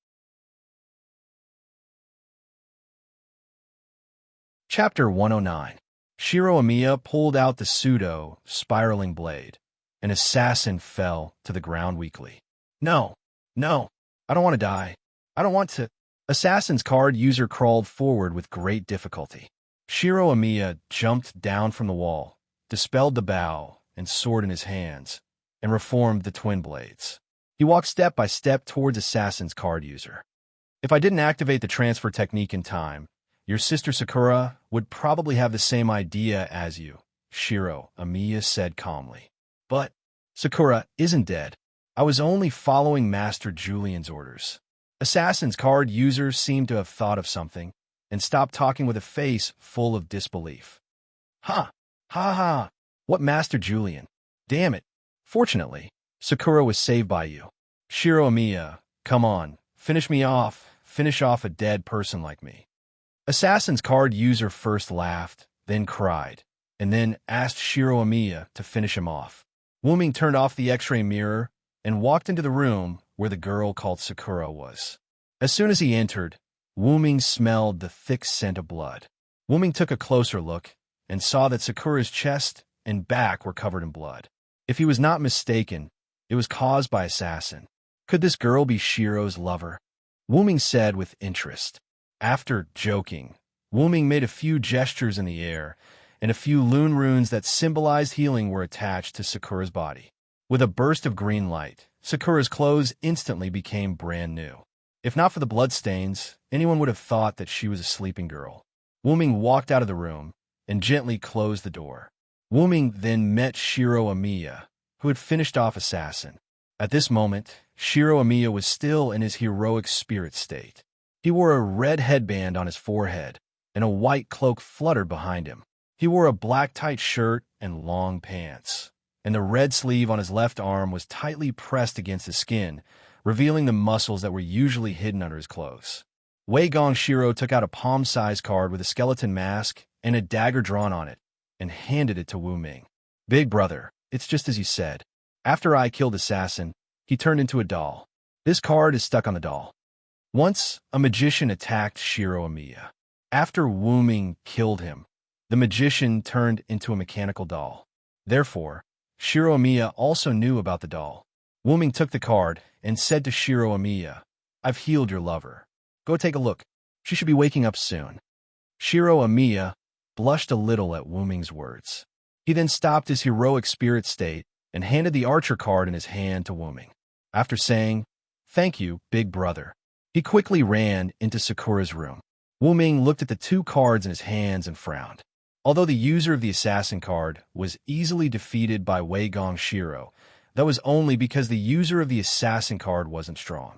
[SPEAKER 1] Chapter 109. Shiro Amiya pulled out the pseudo-spiraling blade. An assassin fell to the ground weakly. No, I don't want to die. I don't want to. Assassin's card user crawled forward with great difficulty. Shiro Amiya jumped down from the wall, dispelled the bow and sword in his hands, and reformed the twin blades. He walked step by step towards Assassin's card user. "If I didn't activate the transfer technique in time, your sister Sakura would probably have the same idea as you," Shiro Amiya said calmly. "But Sakura isn't dead. I was only following Master Julian's orders." Assassin's card user seemed to have thought of something and stopped talking with a face full of disbelief. Ha! Ha ha! What Master Julian? Damn it! Fortunately, Sakura was saved by you. Shiro Amiya, come on, finish me off. Finish off a dead person like me. Assassin's card user first laughed, then cried, and then asked Shiro Amiya to finish him off. Wuming turned off the X-ray mirror and walked into the room where the girl called Sakura was. As soon as he entered, Wuming smelled the thick scent of blood. Wuming took a closer look and saw that Sakura's chest and back were covered in blood. If he was not mistaken, it was caused by Assassin. Could this girl be Shiro's lover? Wuming said with interest. After joking, Wuming made a few gestures in the air, and a few lune runes that symbolized healing were attached to Sakura's body. With a burst of green light, Sakura's clothes instantly became brand new. If not for the bloodstains, anyone would have thought that she was a sleeping girl. Wuming walked out of the room and gently closed the door. Wuming then met Shiro Amiya, who had finished off Assassin. At this moment, Shiro Amiya was still in his heroic spirit state. He wore a red headband on his forehead, and a white cloak fluttered behind him. He wore a black tight shirt and long pants, and the red sleeve on his left arm was tightly pressed against his skin, revealing the muscles that were usually hidden under his clothes. Wei Gong Shiro took out a palm-sized card with a skeleton mask and a dagger drawn on it, and handed it to Wuming. "Big brother, it's just as you said. After I killed Assassin, he turned into a doll. This card is stuck on the doll." Once, a magician attacked Shiro Amiya. After Wuming killed him, the magician turned into a mechanical doll. Therefore, Shiro Amiya also knew about the doll. Wuming took the card and said to Shiro Amiya, "I've healed your lover. Go take a look. She should be waking up soon." Shiro Amiya blushed a little at Wuming's words. He then stopped his heroic spirit state and handed the archer card in his hand to Wuming. After saying, "Thank you, big brother," he quickly ran into Sakura's room. Wuming looked at the two cards in his hands and frowned. Although the user of the assassin card was easily defeated by Wei Gong Shiro, that was only because the user of the assassin card wasn't strong.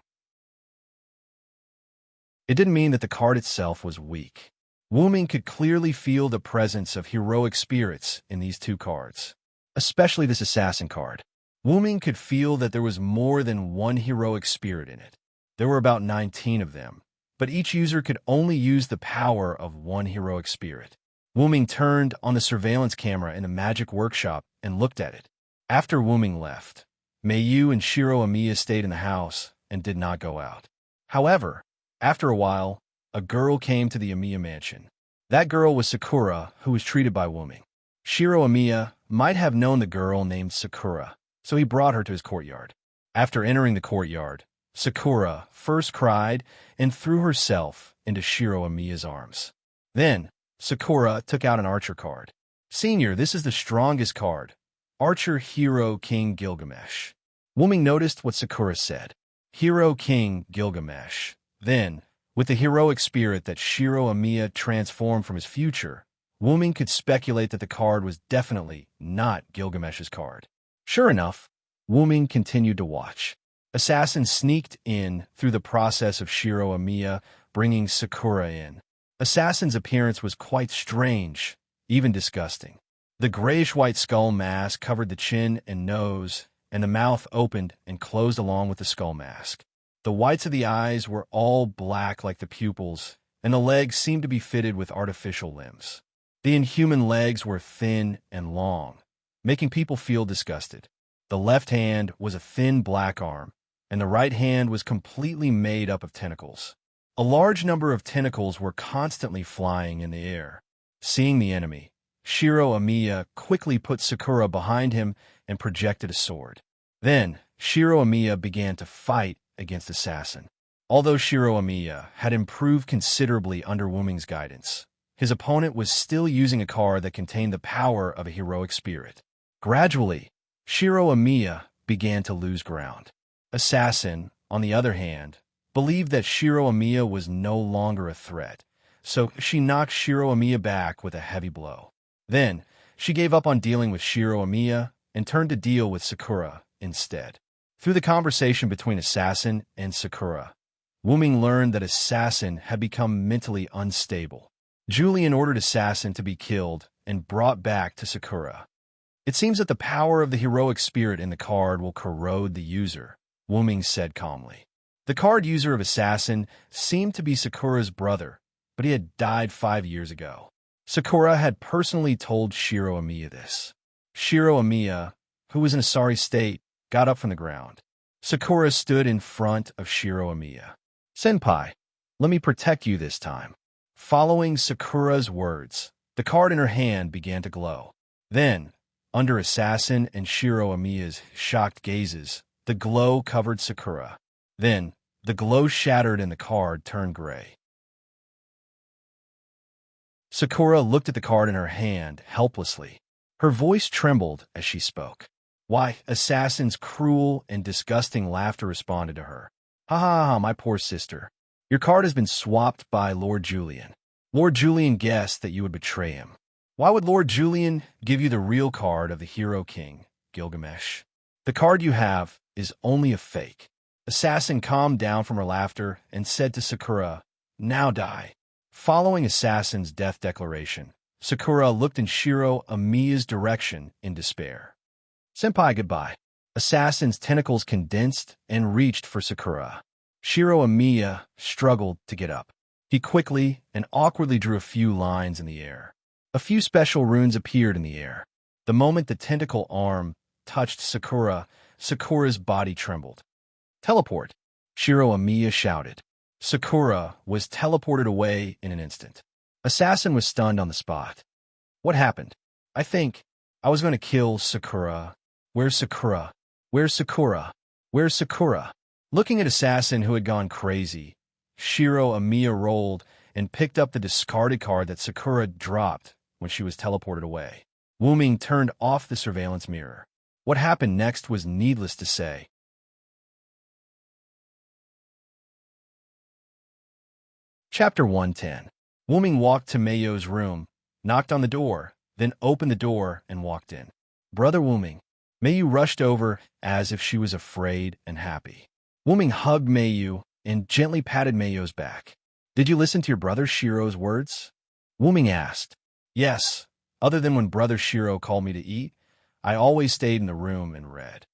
[SPEAKER 1] It didn't mean that the card itself was weak. Wuming could clearly feel the presence of heroic spirits in these two cards, especially this assassin card. Wuming could feel that there was more than one heroic spirit in it. There were about 19 of them, but each user could only use the power of one heroic spirit. Wuming turned on the surveillance camera in the magic workshop and looked at it. After Wuming left, Meiyu and Shiro Amiya stayed in the house and did not go out. However, after a while, a girl came to the Amiya mansion. That girl was Sakura, who was treated by Wuming. Shiro Amiya might have known the girl named Sakura, so he brought her to his courtyard. After entering the courtyard, Sakura first cried and threw herself into Shiro Amiya's arms. Then, Sakura took out an archer card. "Senior, this is the strongest card. Archer Hero King Gilgamesh." Wuming noticed what Sakura said. Hero King Gilgamesh. Then, with the heroic spirit that Shiro Amiya transformed from his future, Wuming could speculate that the card was definitely not Gilgamesh's card. Sure enough, Wuming continued to watch. Assassins sneaked in through the process of Shiro Amiya, bringing Sakura in. Assassin's appearance was quite strange, even disgusting. The grayish-white skull mask covered the chin and nose, and the mouth opened and closed along with the skull mask. The whites of the eyes were all black like the pupils, and the legs seemed to be fitted with artificial limbs. The inhuman legs were thin and long, making people feel disgusted. The left hand was a thin black arm, and the right hand was completely made up of tentacles. A large number of tentacles were constantly flying in the air. Seeing the enemy, Shiro Amiya quickly put Sakura behind him and projected a sword. Then, Shiro Amiya began to fight against Assassin. Although Shiro Amiya had improved considerably under Wuming's guidance, his opponent was still using a card that contained the power of a heroic spirit. Gradually, Shiro Amiya began to lose ground. Assassin, on the other hand, believed that Shiro Amiya was no longer a threat, so she knocked Shiro Amiya back with a heavy blow. Then, she gave up on dealing with Shiro Amiya and turned to deal with Sakura instead. Through the conversation between Assassin and Sakura, Wuming learned that Assassin had become mentally unstable. Julian ordered Assassin to be killed and brought back to Sakura. It seems that the power of the heroic spirit in the card will corrode the user, Wuming said calmly. The card user of Assassin seemed to be Sakura's brother, but he had died 5 years ago. Sakura had personally told Shiro Amiya this. Shiro Amiya, who was in a sorry state, got up from the ground. Sakura stood in front of Shiro Amiya. "Senpai, let me protect you this time." Following Sakura's words, the card in her hand began to glow. Then, under Assassin and Shiro Amiya's shocked gazes, the glow covered Sakura. Then, the glow shattered and the card turned gray. Sakura looked at the card in her hand helplessly. Her voice trembled as she spoke. Why, Assassin's cruel and disgusting laughter responded to her. "Ha ha ha, my poor sister. Your card has been swapped by Lord Julian. Lord Julian guessed that you would betray him. Why would Lord Julian give you the real card of the Hero King, Gilgamesh? The card you have is only a fake." Assassin calmed down from her laughter and said to Sakura, "Now die." Following Assassin's death declaration, Sakura looked in Shiro Amiya's direction in despair. "Senpai, goodbye." Assassin's tentacles condensed and reached for Sakura. Shiro Amiya struggled to get up. He quickly and awkwardly drew a few lines in the air. A few special runes appeared in the air. The moment the tentacle arm touched Sakura, Sakura's body trembled. "Teleport!" Shiro Amiya shouted. Sakura was teleported away in an instant. Assassin was stunned on the spot. "What happened?" I was going to kill Sakura. Where's Sakura? Where's Sakura? Where's Sakura?" Looking at Assassin, who had gone crazy, Shiro Amiya rolled and picked up the discarded card that Sakura dropped when she was teleported away. Wuming turned off the surveillance mirror. What happened next was needless to say. Chapter 110. Wuming walked to Meiyo's room, knocked on the door, then opened the door and walked in. "Brother Wuming." Meiyu rushed over as if she was afraid and happy. Wuming hugged Meiyu and gently patted Meiyo's back. "Did you listen to your brother Shiro's words?" Wuming asked. "Yes, other than when brother Shiro called me to eat, I always stayed in the room and read."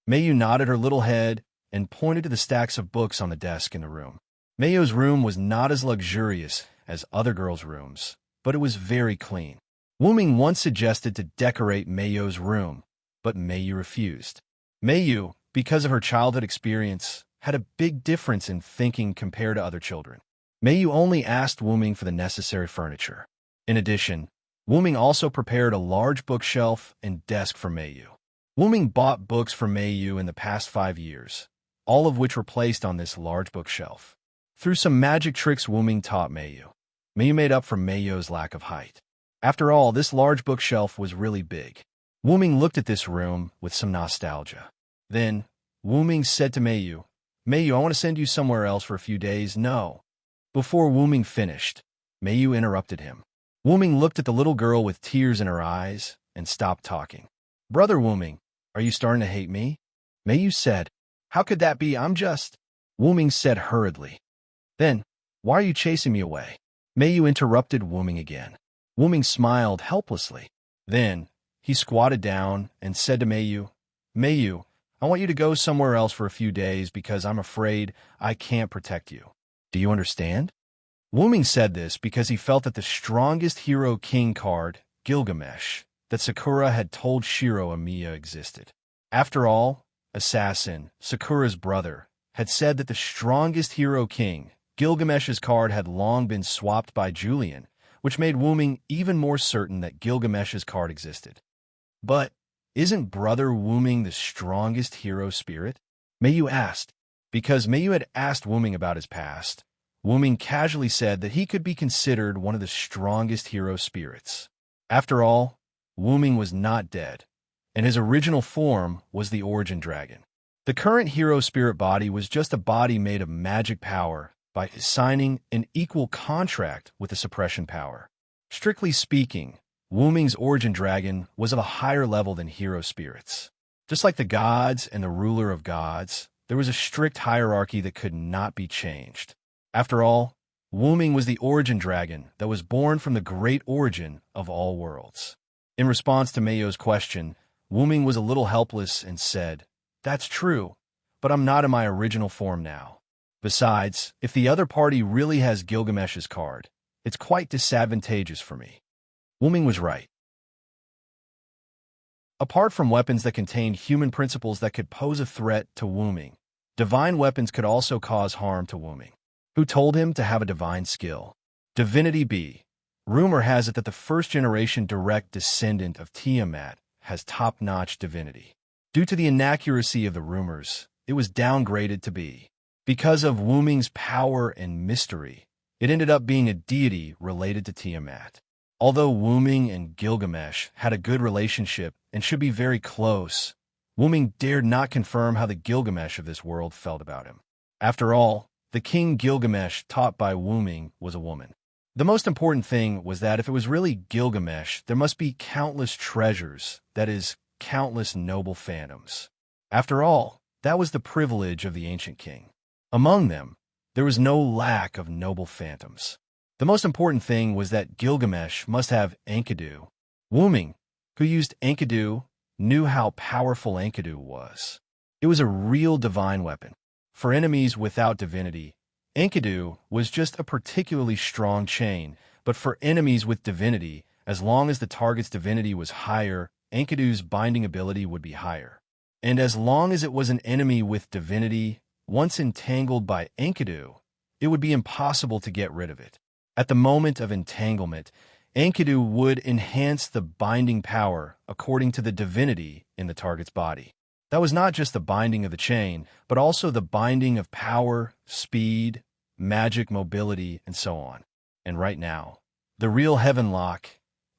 [SPEAKER 1] Meiyu nodded her little head and pointed to the stacks of books on the desk in the room. Meiyo's room was not as luxurious as other girls' rooms, but it was very clean. Wuming once suggested to decorate Meiyo's room, but Meiyu refused. Meiyu, because of her childhood experience, had a big difference in thinking compared to other children. Meiyu only asked Wuming for the necessary furniture. In addition, Wuming also prepared a large bookshelf and desk for Meiyu. Wuming bought books for Meiyu in the past 5 years, all of which were placed on this large bookshelf. Through some magic tricks Wuming taught Meiyu, Meiyu made up for Meiyo's lack of height. After all, this large bookshelf was really big. Wuming looked at this room with some nostalgia. Then, Wuming said to Meiyu, "Meiyu, I want to send you somewhere else for a few days." "No." Before Wuming finished, Meiyu interrupted him. Wuming looked at the little girl with tears in her eyes and stopped talking. "Brother Wuming, are you starting to hate me?" Meiyu said. How could that be? I'm just... Wu-ming said hurriedly. Then, why are you chasing me away? Meiyu interrupted Wu-ming again. Wu-ming smiled helplessly. Then, he squatted down and said to Meiyu, Meiyu, I want you to go somewhere else for a few days because I'm afraid I can't protect you. Do you understand? Wu-ming said this because he felt that the strongest hero king card, Gilgamesh, that Sakura had told Shiro Amiya existed. After all, Assassin, Sakura's brother, had said that the strongest hero king, Gilgamesh's card, had long been swapped by Julian, which made Wu-ming even more certain that Gilgamesh's card existed. But isn't Brother Wu-ming the strongest hero spirit? Meiyu asked. Because Meiyu had asked Wu-ming about his past, Wu-ming casually said that he could be considered one of the strongest hero spirits. After all, Wu-ming was not dead, and his original form was the Origin Dragon. The current hero spirit body was just a body made of magic power by signing an equal contract with the suppression power. Strictly speaking, Wu-ming's Origin Dragon was of a higher level than hero spirits. Just like the gods and the ruler of gods, there was a strict hierarchy that could not be changed. After all, Wu-ming was the Origin Dragon that was born from the great origin of all worlds. In response to Meiyu's question, Wu-ming was a little helpless and said, That's true, but I'm not in my original form now. Besides, if the other party really has Gilgamesh's card, it's quite disadvantageous for me. Wu-ming was right. Apart from weapons that contained human principles that could pose a threat to Wu-ming, divine weapons could also cause harm to Wu-ming. Who told him to have a divine skill? Divinity B. Rumor has it that the first-generation direct descendant of Tiamat has top-notch divinity. Due to the inaccuracy of the rumors, it was downgraded to B. Because of Wu-ming's power and mystery, it ended up being a deity related to Tiamat. Although Wu-ming and Gilgamesh had a good relationship and should be very close, Wu-ming dared not confirm how the Gilgamesh of this world felt about him. After all, the king Gilgamesh taught by Wu-ming was a woman. The most important thing was that if it was really Gilgamesh, there must be countless treasures, that is, countless noble phantoms. After all, that was the privilege of the ancient king. Among them, there was no lack of noble phantoms. The most important thing was that Gilgamesh must have Enkidu. Wu-ming, who used Enkidu, knew how powerful Enkidu was. It was a real divine weapon. For enemies without divinity, Enkidu was just a particularly strong chain, but for enemies with divinity, as long as the target's divinity was higher, Enkidu's binding ability would be higher. And as long as it was an enemy with divinity, once entangled by Enkidu, it would be impossible to get rid of it. At the moment of entanglement, Enkidu would enhance the binding power according to the divinity in the target's body. That was not just the binding of the chain, but also the binding of power, speed, magic mobility, and so on. And right now, the real Heavenlock,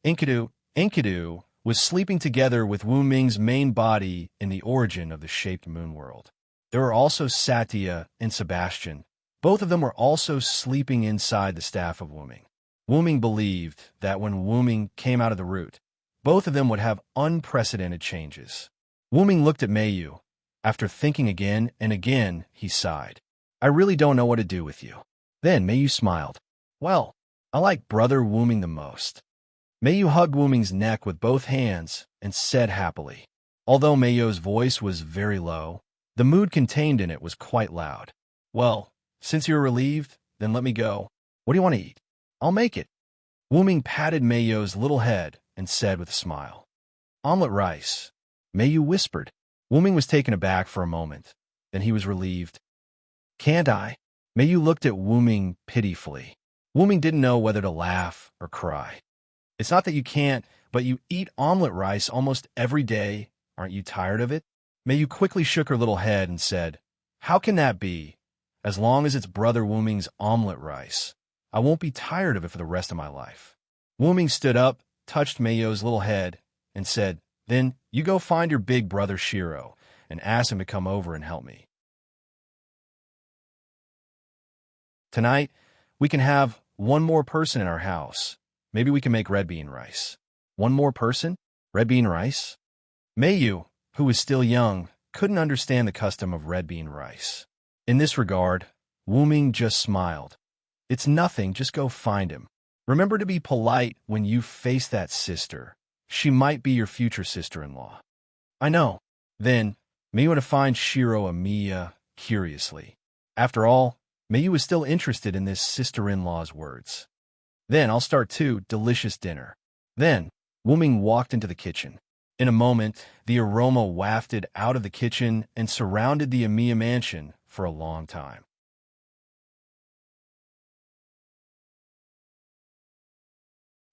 [SPEAKER 1] Enkidu was sleeping together with Wu-ming's main body in the origin of the shaped moon world. There were also Satya and Sebastian. Both of them were also sleeping inside the staff of Wu-ming. Wu-ming believed that when Wu-ming came out of the root, both of them would have unprecedented changes. Wu-ming looked at Meiyu. After thinking again and again, he sighed. I really don't know what to do with you. Then Meiyu smiled. Well, I like Brother Wu-ming the most. Meiyu hugged Wu-ming's neck with both hands and said happily. Although Meiyu's voice was very low, the mood contained in it was quite loud. Well, since you're relieved, then let me go. What do you want to eat? I'll make it. Wu-ming patted Meiyu's little head and said with a smile. Omelet rice. Meiyu whispered. Wu-ming was taken aback for a moment. Then he was relieved. Can't I? Meiyu looked at Wu-ming pitifully. Wu-ming didn't know whether to laugh or cry. It's not that you can't, but you eat omelet rice almost every day. Aren't you tired of it? Meiyu quickly shook her little head and said, How can that be? As long as it's Brother Wu-ming's omelet rice, I won't be tired of it for the rest of my life. Wu-ming stood up, touched Meiyu's little head, and said, Then you go find your big brother Shiro and ask him to come over and help me. Tonight, we can have one more person in our house. Maybe we can make red bean rice. One more person? Red bean rice? Meiyu, who was still young, couldn't understand the custom of red bean rice. In this regard, Wu-ming just smiled. It's nothing, just go find him. Remember to be polite when you face that sister. She might be your future sister-in-law. I know. Then, Mayu went to find Shiro Amiya curiously. After all, Mayu was still interested in this sister-in-law's words. Then I'll start too, delicious dinner. Then, Wu-ming walked into the kitchen. In a moment, the aroma wafted out of the kitchen and surrounded the Amiya mansion for a long time.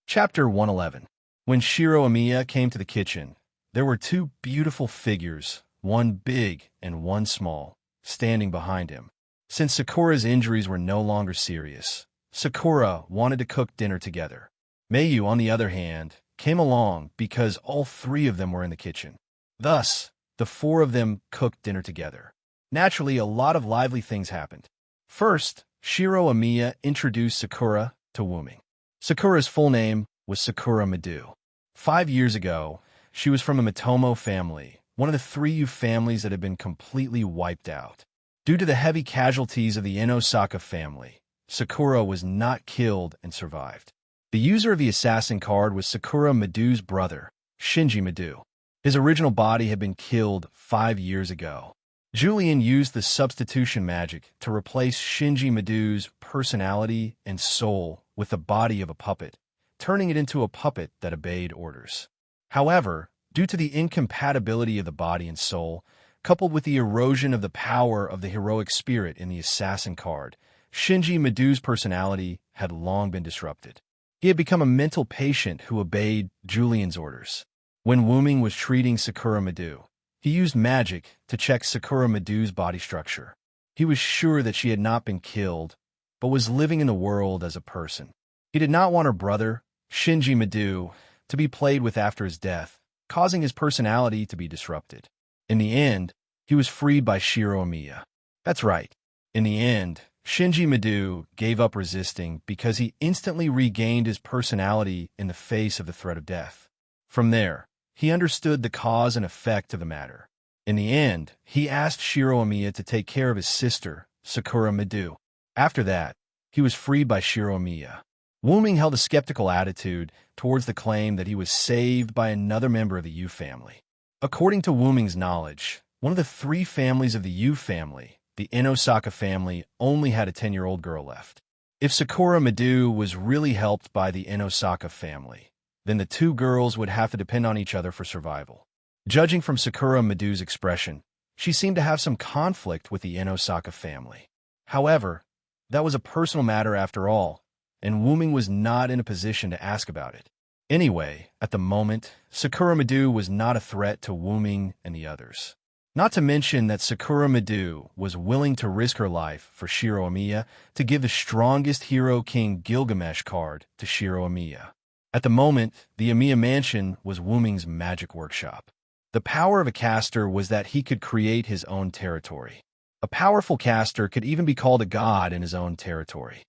[SPEAKER 1] Chapter 111. When Shiro Amiya came to the kitchen, there were two beautiful figures, one big and one small, standing behind him. Since Sakura's injuries were no longer serious, Sakura wanted to cook dinner together. Mayu, on the other hand, came along because all three of them were in the kitchen. Thus, the four of them cooked dinner together. Naturally, a lot of lively things happened. First, Shiro Amiya introduced Sakura to Wu-ming. Sakura's full name was Sakura Madu. 5 years ago, she was from a Mitomo family, one of the 3 Yu families that had been completely wiped out. Due to the heavy casualties of the Inosaka family, Sakura was not killed and survived. The user of the assassin card was Sakura Madu's brother, Shinji Madu. His original body had been killed 5 years ago. Julian used the substitution magic to replace Shinji Madu's personality and soul with the body of a puppet, turning it into a puppet that obeyed orders. However, due to the incompatibility of the body and soul, coupled with the erosion of the power of the heroic spirit in the assassin card, Shinji Madu's personality had long been disrupted. He had become a mental patient who obeyed Julian's orders. When Wu-ming was treating Sakura Madu, he used magic to check Sakura Madu's body structure. He was sure that she had not been killed, but was living in the world as a person. He did not want her brother, Shinji Madu, to be played with after his death, causing his personality to be disrupted. In the end, he was freed by Shiro Amiya. That's right. In the end, Shinji Madu gave up resisting because he instantly regained his personality in the face of the threat of death. From there, he understood the cause and effect of the matter. In the end, he asked Shiro Amiya to take care of his sister, Sakura Madu. After that, he was freed by Shiro Amiya. Wu-ming held a skeptical attitude towards the claim that he was saved by another member of the Yu family. According to Wu-ming's knowledge, one of the 3 families of the Yu family, the Inosaka family, only had a 10-year-old girl left. If Sakura Madu was really helped by the Inosaka family, then the 2 girls would have to depend on each other for survival. Judging from Sakura Madu's expression, she seemed to have some conflict with the Inosaka family. However, that was a personal matter after all, and Wu-ming was not in a position to ask about it. Anyway, at the moment, Sakura Madu was not a threat to Wu-ming and the others. Not to mention that Sakura Madu was willing to risk her life for Shiro Amiya to give the strongest hero King Gilgamesh card to Shiro Amiya. At the moment, the Amiya mansion was Wu-ming's magic workshop. The power of a caster was that he could create his own territory. A powerful caster could even be called a god in his own territory.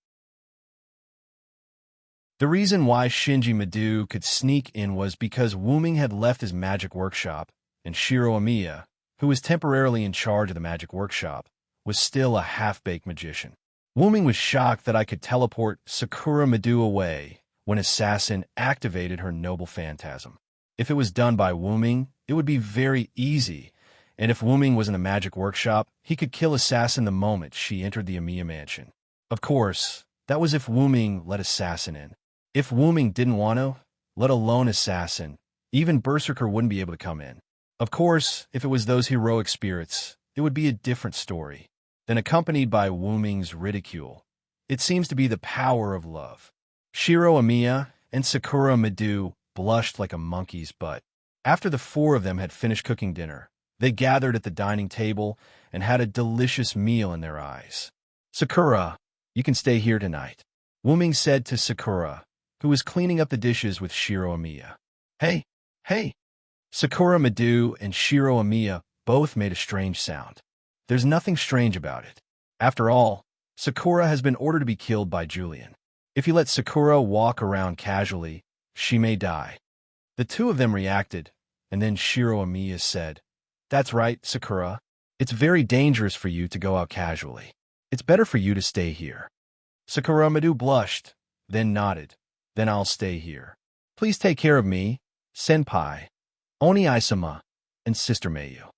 [SPEAKER 1] The reason why Shinji Madu could sneak in was because Wu-ming had left his magic workshop, and Shiro Amiya, who was temporarily in charge of the magic workshop, was still a half-baked magician. Wu-ming was shocked that I could teleport Sakura Madu away when Assassin activated her noble phantasm. If it was done by Wu-ming, it would be very easy, and if Wu-ming was in the magic workshop, he could kill Assassin the moment she entered the Amiya mansion. Of course, that was if Wu-ming let Assassin in. If Wu-ming didn't want to, let alone Assassin, even Berserker wouldn't be able to come in. Of course, if it was those heroic spirits, it would be a different story. Then accompanied by Wu-ming's ridicule, it seems to be the power of love. Shiro Amiya and Sakura Madu blushed like a monkey's butt. After the 4 of them had finished cooking dinner, they gathered at the dining table and had a delicious meal in their eyes. Sakura, you can stay here tonight, Wu-ming said to Sakura, who was cleaning up the dishes with Shiro Amiya. Hey! Sakura Madu and Shiro Amiya both made a strange sound. There's nothing strange about it. After all, Sakura has been ordered to be killed by Julian. If you let Sakura walk around casually, she may die. The 2 of them reacted, and then Shiro Amiya said, That's right, Sakura. It's very dangerous for you to go out casually. It's better for you to stay here. Sakura Madu blushed, then nodded. Then I'll stay here. Please take care of me, Senpai, Oni-sama, and Sister Mayu.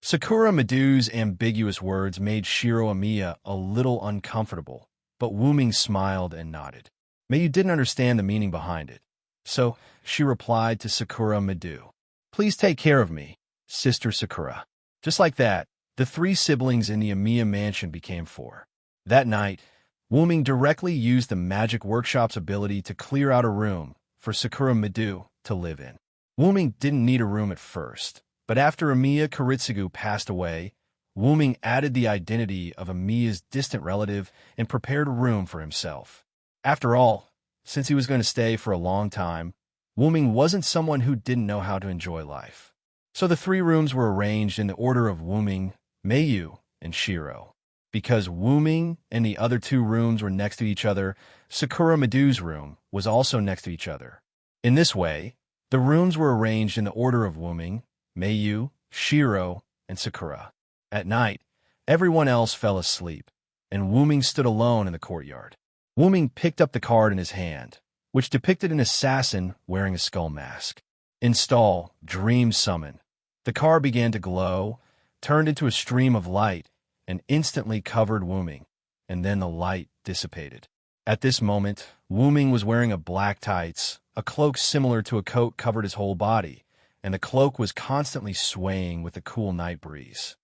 [SPEAKER 1] Sakura Madu's ambiguous words made Shiro Amiya a little uncomfortable, but Wuming smiled and nodded. Mayu didn't understand the meaning behind it, so she replied to Sakura Madu. Please take care of me, Sister Sakura. Just like that, the three siblings in the Amiya mansion became four. That night, Wuming directly used the Magic Workshop's ability to clear out a room for Sakura Madu to live in. Wuming didn't need a room at first, but after Amiya Kiritsugu passed away, Wuming added the identity of Amiya's distant relative and prepared a room for himself. After all, since he was going to stay for a long time, Wuming wasn't someone who didn't know how to enjoy life. So the three rooms were arranged in the order of Wuming, Mayu, and Shiro. Because Wuming and the other two rooms were next to each other, Sakura Madu's room was also next to each other. In this way, the rooms were arranged in the order of Wuming, Mayu, Shiro, and Sakura. At night, everyone else fell asleep, and Wuming stood alone in the courtyard. Wuming picked up the card in his hand, which depicted an assassin wearing a skull mask. Install Dream Summon. The card began to glow, turned into a stream of light, and instantly covered Wuming, and then the light dissipated. At this moment, Wuming was wearing a black tights, a cloak similar to a coat covered his whole body, and the cloak was constantly swaying with the cool night breeze.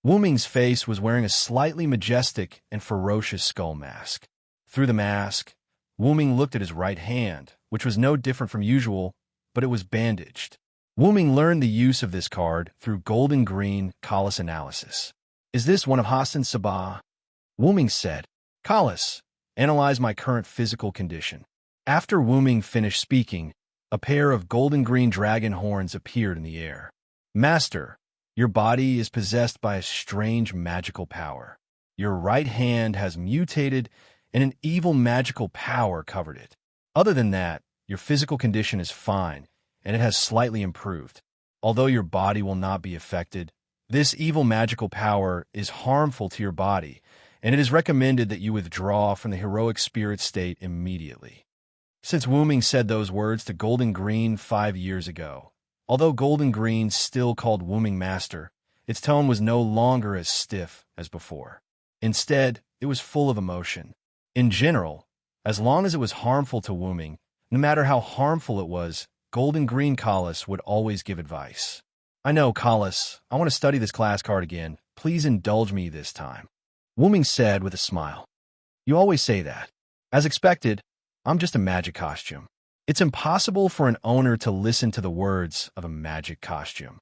[SPEAKER 1] Wuming's face was wearing a slightly majestic and ferocious skull mask. Through the mask, Wuming looked at his right hand, which was no different from usual, but it was bandaged. Wuming learned the use of this card through golden green Kalas analysis. Is this one of Hassan Sabah? Wuming said. Kalas, analyze my current physical condition. After Wuming finished speaking, a pair of golden green dragon horns appeared in the air. Master, your body is possessed by a strange magical power. Your right hand has mutated and an evil magical power covered it. Other than that, your physical condition is fine, and it has slightly improved. Although your body will not be affected, this evil magical power is harmful to your body, and it is recommended that you withdraw from the heroic spirit state immediately. Since Wuming said those words to Golden Green 5 years ago, although Golden Green still called Wuming Master, its tone was no longer as stiff as before. Instead, it was full of emotion. In general, as long as it was harmful to Wuming, no matter how harmful it was, Golden Green Kalas would always give advice. I know, Kalas, I want to study this class card again. Please indulge me this time. Wuming said with a smile. You always say that. As expected, I'm just a magic costume. It's impossible for an owner to listen to the words of a magic costume.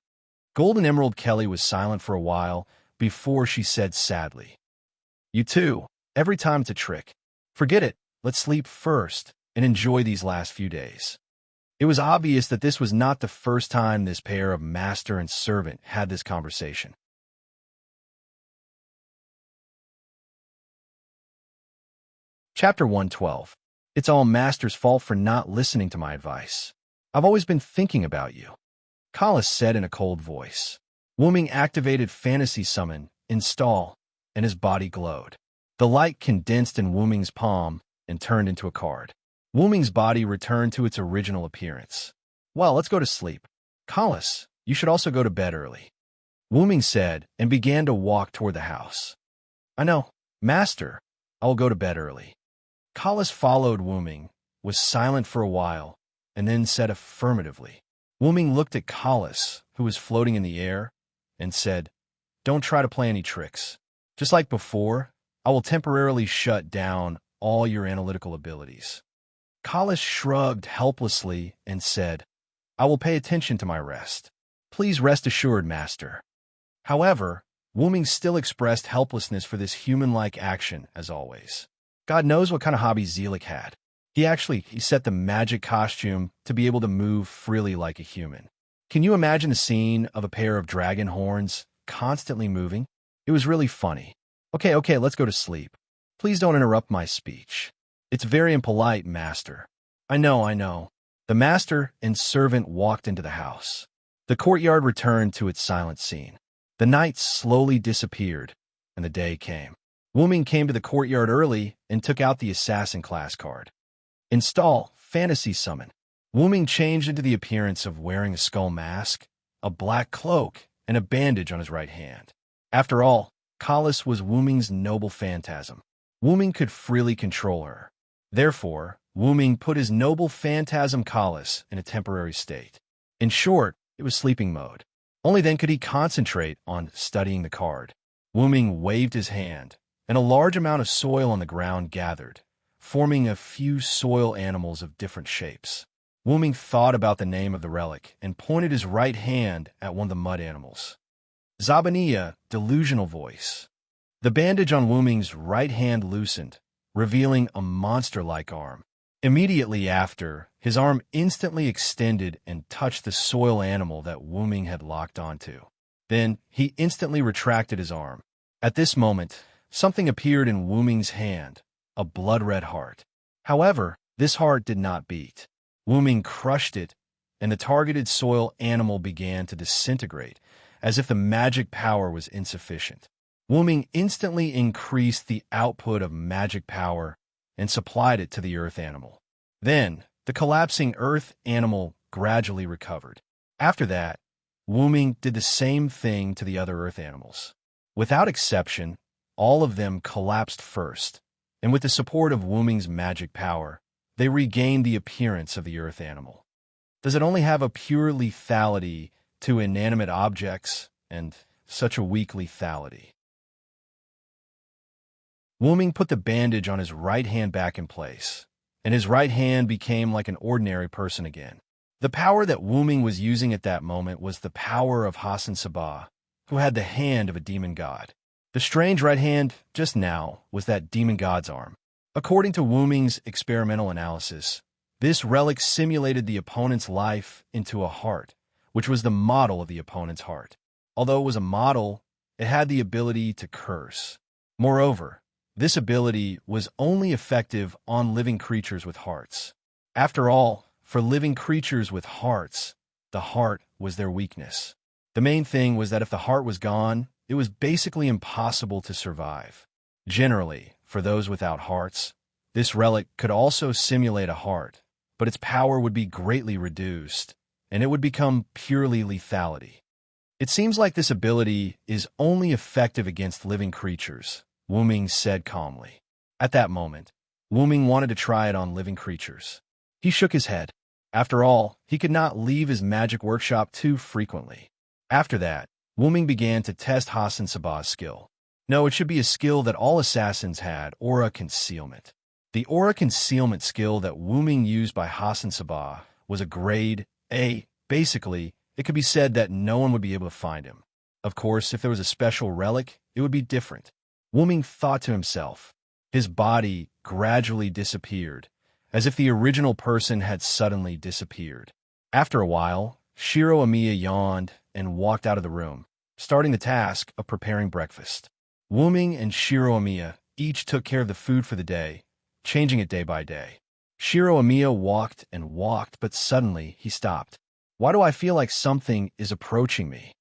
[SPEAKER 1] Golden Emerald Kelly was silent for a while before she said sadly. You too. Every time it's a trick. Forget it. Let's sleep first and enjoy these last few days. It was obvious that this was not the first time this pair of master and servant had this conversation. Chapter 112. It's all Master's fault for not listening to my advice. I've always been thinking about you. Kalas said in a cold voice. Wuming activated Fantasy Summon, Install, and his body glowed. The light condensed in Wuming's palm and turned into a card. Wuming's body returned to its original appearance. Well, let's go to sleep. Kalas, you should also go to bed early. Wuming said and began to walk toward the house. I know, Master. I will go to bed early. Kalas followed Wuming, was silent for a while, and then said affirmatively. Wuming looked at Kalas, who was floating in the air, and said, Don't try to play any tricks. Just like before, I will temporarily shut down all your analytical abilities. Kalas shrugged helplessly and said, I will pay attention to my rest. Please rest assured, Master. However, Wuming still expressed helplessness for this human-like action, as always. God knows what kind of hobby Zelik had. He set the magic costume to be able to move freely like a human. Can you imagine the scene of a pair of dragon horns constantly moving? It was really funny. Okay, let's go to sleep. Please don't interrupt my speech. It's very impolite, Master. I know. The master and servant walked into the house. The courtyard returned to its silent scene. The night slowly disappeared, and the day came. Wuming came to the courtyard early and took out the assassin class card. Install Fantasy Summon. Wuming changed into the appearance of wearing a skull mask, a black cloak, and a bandage on his right hand. After all, Kalis was Wuming's noble phantasm. Wuming could freely control her. Therefore, Wuming put his noble phantasm Kalis in a temporary state. In short, it was sleeping mode. Only then could he concentrate on studying the card. Wuming waved his hand, and a large amount of soil on the ground gathered, forming a few soil animals of different shapes. Wuming thought about the name of the relic and pointed his right hand at one of the mud animals. Zabaniya, delusional voice. The bandage on Wuming's right hand loosened, revealing a monster-like arm. Immediately after, his arm instantly extended and touched the soil animal that Wuming had locked onto. Then, he instantly retracted his arm. At this moment, something appeared in Wuming's hand, a blood-red heart. However, this heart did not beat. Wuming crushed it, and the targeted soil animal began to disintegrate, as if the magic power was insufficient. Wuming instantly increased the output of magic power and supplied it to the earth animal. Then, the collapsing earth animal gradually recovered. After that, Wuming did the same thing to the other earth animals. Without exception, all of them collapsed first, and with the support of Wuming's magic power, they regained the appearance of the earth animal. Does it only have a pure lethality to inanimate objects, and such a weak lethality? Wuming put the bandage on his right hand back in place, and his right hand became like an ordinary person again. The power that Wuming was using at that moment was the power of Hassan Sabah, who had the hand of a demon god. The strange right hand, just now, was that demon god's arm. According to Wuming's experimental analysis, this relic simulated the opponent's life into a heart, which was the model of the opponent's heart. Although it was a model, it had the ability to curse. Moreover, this ability was only effective on living creatures with hearts. After all, for living creatures with hearts, the heart was their weakness. The main thing was that if the heart was gone, it was basically impossible to survive. Generally, for those without hearts, this relic could also simulate a heart, but its power would be greatly reduced, and it would become purely lethality. It seems like this ability is only effective against living creatures, Wuming said calmly. At that moment, Wuming wanted to try it on living creatures. He shook his head. After all, he could not leave his magic workshop too frequently. After that, Wuming began to test Hassan Sabah's skill. No, it should be a skill that all assassins had, aura concealment. The aura concealment skill that Wuming used by Hassan Sabah was a grade A. Basically, it could be said that no one would be able to find him. Of course, if there was a special relic, it would be different. Wuming thought to himself. His body gradually disappeared, as if the original person had suddenly disappeared. After a while, Shiro Amiya yawned and walked out of the room, starting the task of preparing breakfast. Wuming and Shiro Amiya each took care of the food for the day, changing it day by day. Shiro Amiya walked and walked, but suddenly he stopped. Why do I feel like something is approaching me?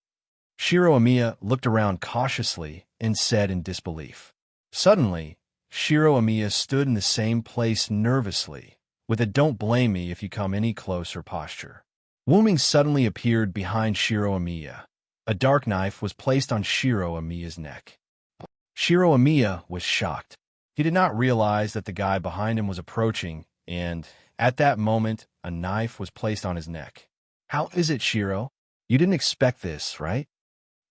[SPEAKER 1] Shiro Amiya looked around cautiously and said in disbelief. Suddenly, Shiro Amiya stood in the same place nervously, with a "don't blame me if you come any closer" posture. Wuming suddenly appeared behind Shiro Amiya. A dark knife was placed on Shiro Amiya's neck. Shiro Amiya was shocked. He did not realize that the guy behind him was approaching, and, at that moment, a knife was placed on his neck. "How is it, Shiro? You didn't expect this, right?"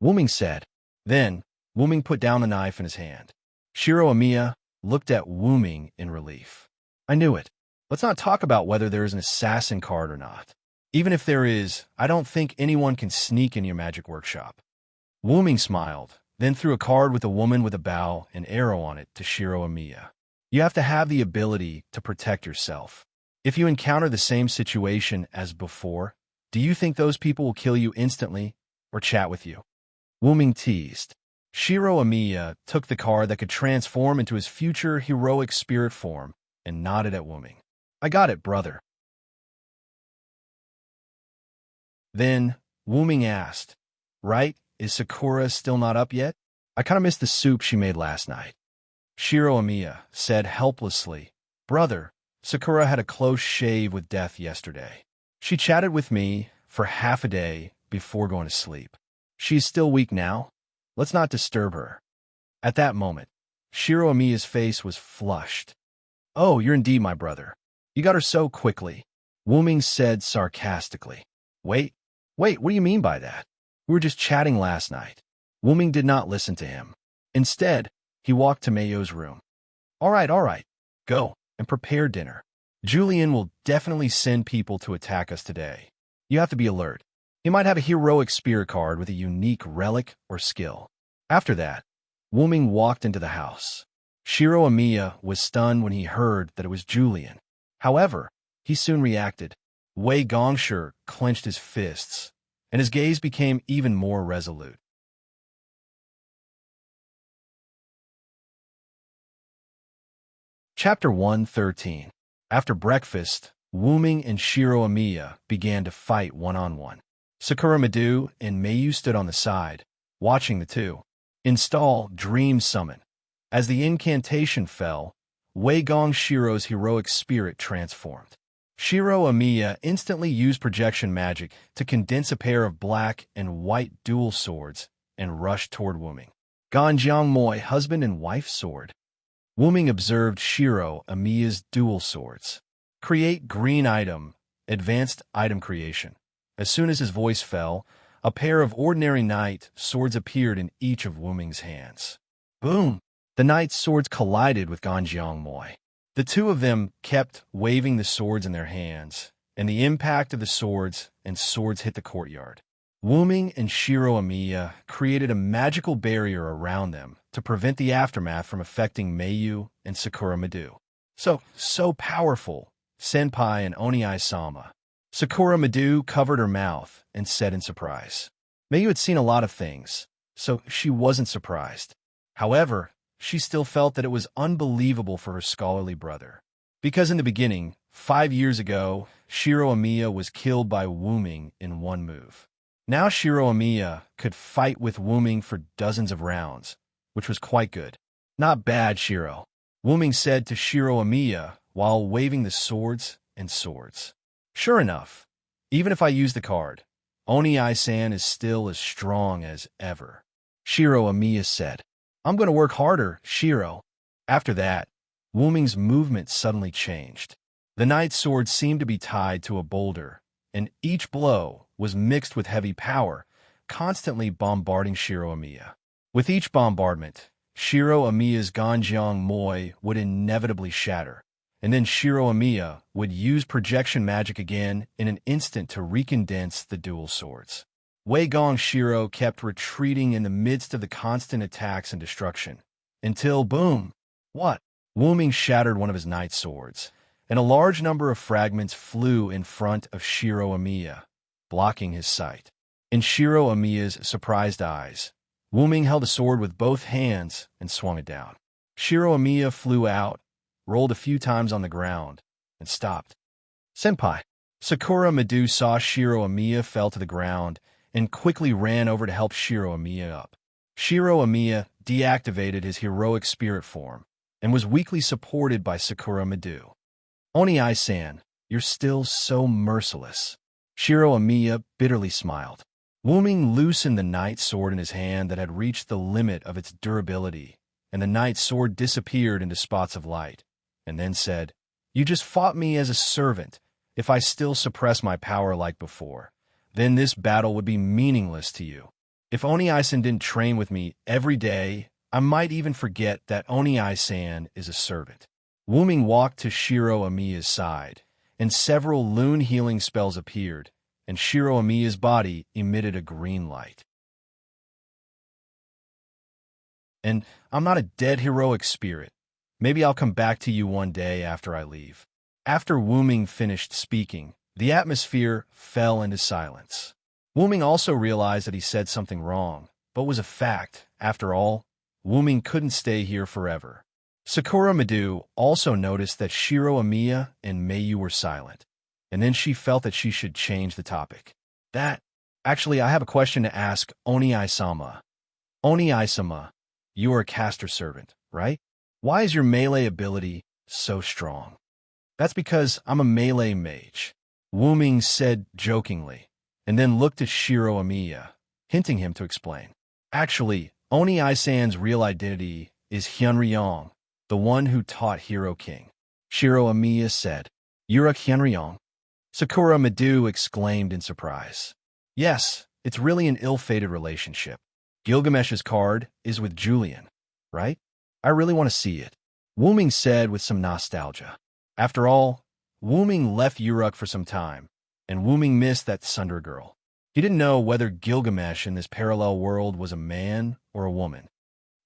[SPEAKER 1] Wuming said. Then, Wuming put down the knife in his hand. Shiro Amiya looked at Wuming in relief. "I knew it. Let's not talk about whether there is an assassin card or not. Even if there is, I don't think anyone can sneak in your magic workshop." Wuming smiled, then threw a card with a woman with a bow and arrow on it to Shiro Amiya. "You have to have the ability to protect yourself. If you encounter the same situation as before, do you think those people will kill you instantly or chat with you?" Wuming teased. Shiro Amiya took the card that could transform into his future heroic spirit form and nodded at Wuming. "I got it, brother." Then, Wuming asked. Right? Is Sakura still not up yet? I kind of missed the soup she made last night. Shiro Amiya said helplessly. Brother, Sakura had a close shave with death yesterday. She chatted with me for half a day before going to sleep. She's still weak now. Let's not disturb her. At that moment, Shiro Amiya's face was flushed. Oh, you're indeed my brother. You got her so quickly, Wuming said sarcastically. Wait, what do you mean by that? We were just chatting last night. Wuming did not listen to him. Instead, he walked to Meiyo's room. All right. Go and prepare dinner. Julian will definitely send people to attack us today. You have to be alert. He might have a heroic spirit card with a unique relic or skill. After that, Wuming walked into the house. Shiro Amiya was stunned when he heard that it was Julian. However, he soon reacted. Wei Gongshi clenched his fists, and his gaze became even more resolute. Chapter 113. After breakfast, Wuming and Shiro Amiya began to fight one-on-one. Sakura Madu and Meiyu stood on the side, watching the two. Install Dream Summon. As the incantation fell, Wei Gongshiro's heroic spirit transformed. Shiro Amiya instantly used projection magic to condense a pair of black and white dual swords and rushed toward Wuming. Ganjiang Moi, husband and wife sword. Wuming observed Shiro Amiya's dual swords. Create green item, advanced item creation. As soon as his voice fell, a pair of ordinary knight swords appeared in each of Wuming's hands. Boom! The knight's swords collided with Ganjiang Moi. The two of them kept waving the swords in their hands, and the impact of the swords hit the courtyard. Wuming and Shiro Amiya created a magical barrier around them to prevent the aftermath from affecting Meiyu and Sakura Madu. So powerful, Senpai and Oniai-sama. Sakura Madu covered her mouth and said in surprise. Meiyu had seen a lot of things, so she wasn't surprised. However, she still felt that it was unbelievable for her scholarly brother. Because in the beginning, 5 years ago, Shiro Amiya was killed by Wuming in one move. Now Shiro Amiya could fight with Wuming for dozens of rounds, which was quite good. Not bad, Shiro, Wuming said to Shiro Amiya while waving the swords. Sure enough, even if I use the card, Oniai-san is still as strong as ever. Shiro Amiya said. I'm going to work harder, Shiro. After that, Wuming's movement suddenly changed. The knight's sword seemed to be tied to a boulder, and each blow was mixed with heavy power, constantly bombarding Shiro Amiya. With each bombardment, Shiro Amiya's Ganjiang Moi would inevitably shatter, and then Shiro Amiya would use projection magic again in an instant to recondense the dual swords. Wei Gongshiro kept retreating in the midst of the constant attacks and destruction, until boom! What? Wuming shattered one of his knight swords, and a large number of fragments flew in front of Shiro Amiya, blocking his sight. In Shiro Amiya's surprised eyes, Wuming held a sword with both hands and swung it down. Shiro Amiya flew out, rolled a few times on the ground, and stopped. Senpai! Sakura Madu saw Shiro Amiya fell to the ground and quickly ran over to help Shiro Amiya up. Shiro Amiya deactivated his heroic spirit form and was weakly supported by Sakura Madu. Oniai-san, you're still so merciless. Shiro Amiya bitterly smiled. Wuming loosened the knight's sword in his hand that had reached the limit of its durability, and the knight's sword disappeared into spots of light, and then said, You just fought me as a servant. If I still suppress my power like before, then this battle would be meaningless to you. If Oniai-san didn't train with me every day, I might even forget that Oniai-san is a servant. Wuming walked to Shiro Amiya's side, and several Lune healing spells appeared, and Shiro Amiya's body emitted a green light. And I'm not a dead heroic spirit. Maybe I'll come back to you one day after I leave. After Wuming finished speaking, the atmosphere fell into silence. Wuming also realized that he said something wrong, but was a fact. After all, Wuming couldn't stay here forever. Sakura Madu also noticed that Shiro Amiya and Meiyu were silent, and then she felt that she should change the topic. Actually, I have a question to ask Oni-sama. Oni-sama, you are a caster servant, right? Why is your melee ability so strong? That's because I'm a melee mage, Wu Ming said jokingly, and then looked at Shiro Amiya, hinting him to explain. Actually, Oni-san's real identity is Hyunryong, the one who taught Hero King. Shiro Amiya said, You're a Hyunryong? Sakura Madu exclaimed in surprise. Yes, it's really an ill-fated relationship. Gilgamesh's card is with Julian, right? I really want to see it, Wu Ming said with some nostalgia. After all, Wu Ming left Uruk for some time, and Wu Ming missed that Sunder girl. He didn't know whether Gilgamesh in this parallel world was a man or a woman.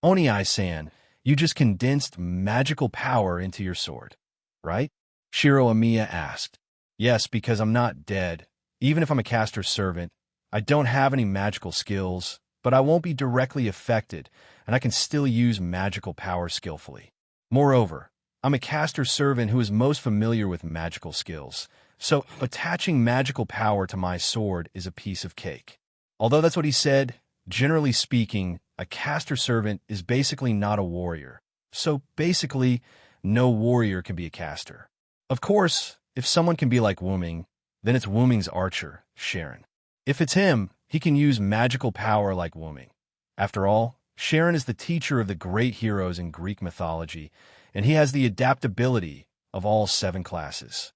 [SPEAKER 1] Oni-san, you just condensed magical power into your sword, right? Shiro Amiya asked. Yes, because I'm not dead. Even if I'm a caster servant, I don't have any magical skills, but I won't be directly affected, and I can still use magical power skillfully. Moreover, I'm a caster servant who is most familiar with magical skills, so attaching magical power to my sword is a piece of cake. Although that's what he said, generally speaking, a caster servant is basically not a warrior. So basically, no warrior can be a caster. Of course, if someone can be like Wu Ming, then it's Wu Ming's archer, Sharon. If it's him, he can use magical power like Wu Ming. After all, Sharon is the teacher of the great heroes in Greek mythology, and he has the adaptability of all 7 classes.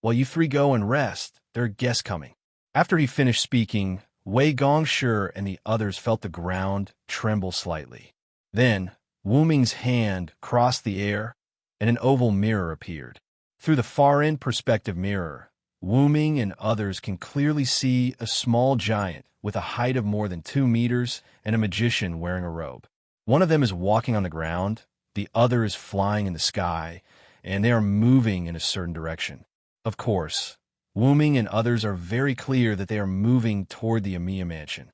[SPEAKER 1] While you 3 go and rest, there are guests coming. After he finished speaking, Wei Gongshi and the others felt the ground tremble slightly. Then, Wu Ming's hand crossed the air, and an oval mirror appeared. Through the far-end perspective mirror, Wu Ming and others can clearly see a small giant with a height of more than 2 meters and a magician wearing a robe. One of them is walking on the ground, the other is flying in the sky, and they are moving in a certain direction. Of course, Wu Ming and others are very clear that they are moving toward the Amiya mansion.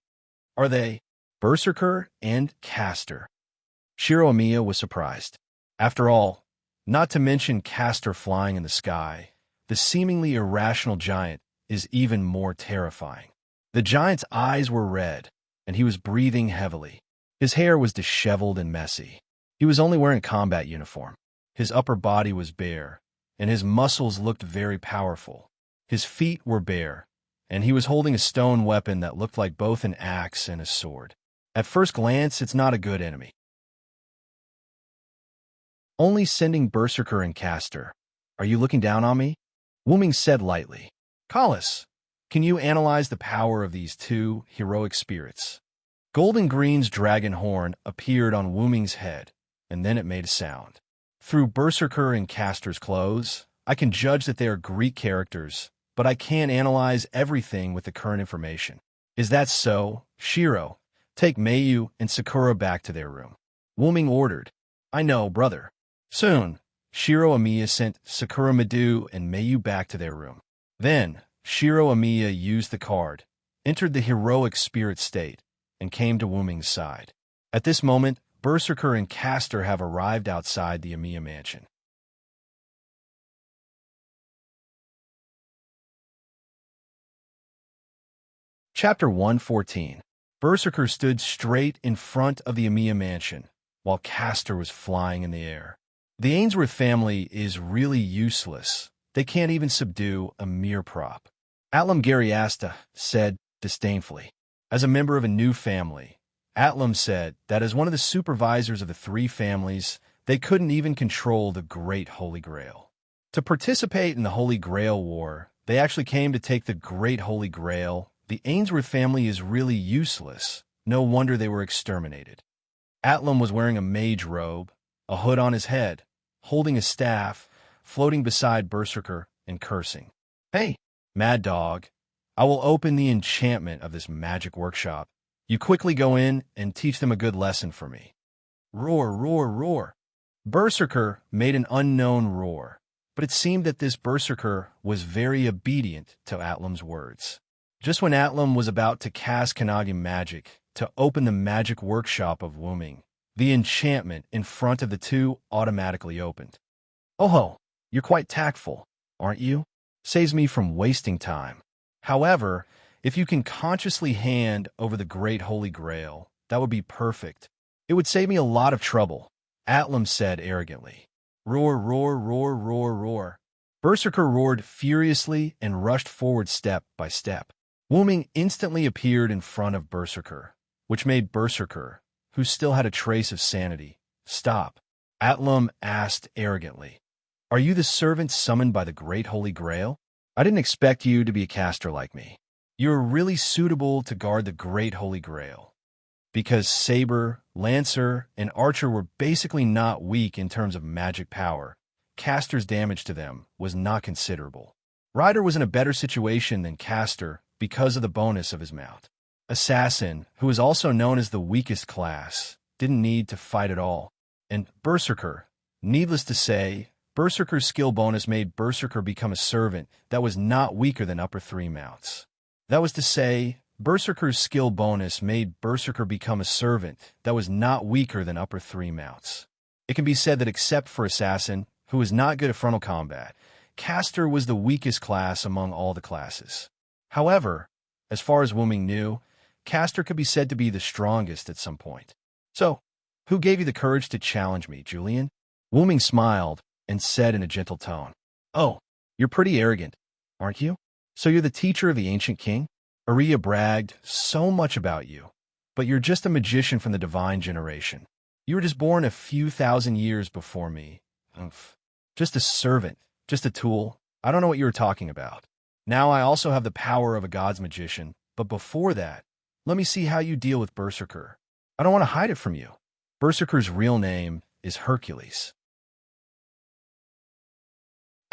[SPEAKER 1] Are they Berserker and Caster? Shiro Amiya was surprised. After all, not to mention Caster flying in the sky, the seemingly irrational giant is even more terrifying. The giant's eyes were red, and he was breathing heavily. His hair was disheveled and messy. He was only wearing a combat uniform. His upper body was bare, and his muscles looked very powerful. His feet were bare, and he was holding a stone weapon that looked like both an axe and a sword. At first glance, it's not a good enemy. Only sending Berserker and Caster. Are you looking down on me? Wu Ming said lightly. Collis, can you analyze the power of these 2 heroic spirits? Golden Green's dragon horn appeared on Wu Ming's head, and then it made a sound. Through Berserker and Caster's clothes, I can judge that they are Greek characters, but I can't analyze everything with the current information. Is that so? Shiro, take Mayu and Sakura back to their room. Wu Ming ordered. I know, brother. Soon, Shiro Amiya sent Sakura Madu and Mayu back to their room. Then, Shiro Amiya used the card, entered the heroic spirit state, and came to Wu Ming's side. At this moment, Berserker and Caster have arrived outside the Amiya mansion. Chapter 114. Berserker stood straight in front of the Amiya mansion, while Caster was flying in the air. The Ainsworth family is really useless. They can't even subdue a mere prop. Atlam Gariasta said disdainfully. As a member of a new family, Atlam said that as one of the supervisors of the 3 families, they couldn't even control the Great Holy Grail. To participate in the Holy Grail War, they actually came to take the Great Holy Grail. The Ainsworth family is really useless. No wonder they were exterminated. Atlam was wearing a mage robe, a hood on his head, holding a staff, floating beside Berserker and cursing. Hey, Mad Dog, I will open the enchantment of this magic workshop. You quickly go in and teach them a good lesson for me. Roar, roar, roar. Berserker made an unknown roar, but it seemed that this Berserker was very obedient to Atlam's words. Just when Atlam was about to cast Kanagi magic to open the magic workshop of Wu Ming, the enchantment in front of the 2 automatically opened. Oh ho, you're quite tactful, aren't you? Saves me from wasting time. However, If you can consciously hand over the great holy grail, that would be perfect. It would save me a lot of trouble, Atlam said arrogantly. Roar, roar, roar, roar, roar. Berserker roared furiously and rushed forward step by step. Wooming instantly appeared in front of Berserker, which made Berserker, who still had a trace of sanity, stop. Atlam asked arrogantly, "Are you the servant summoned by the great holy grail? I didn't expect you to be a caster like me. You're really suitable to guard the great holy grail." Because Saber, Lancer, and Archer were basically not weak in terms of magic power, Caster's damage to them was not considerable. Rider was in a better situation than Caster because of the bonus of his mount. Assassin, who is also known as the weakest class, didn't need to fight at all. And Berserker, needless to say, Berserker's skill bonus made Berserker become a servant that was not weaker than upper 3 mounts. That was to say, Berserker's skill bonus made Berserker become a servant that was not weaker than upper 3 mounts. It can be said that except for Assassin, who is not good at frontal combat, Caster was the weakest class among all the classes. However, as far as Wooming knew, Caster could be said to be the strongest at some point. So, who gave you the courage to challenge me, Julian? Wooming smiled and said in a gentle tone, "Oh, you're pretty arrogant, aren't you? So you're the teacher of the ancient king? Aria bragged so much about you, but you're just a magician from the divine generation. You were just born a few thousand years before me. Oof. Just a servant, just a tool. I don't know what you were talking about. Now I also have the power of a god's magician, but before that, let me see how you deal with Berserker. I don't want to hide it from you. Berserker's real name is Hercules."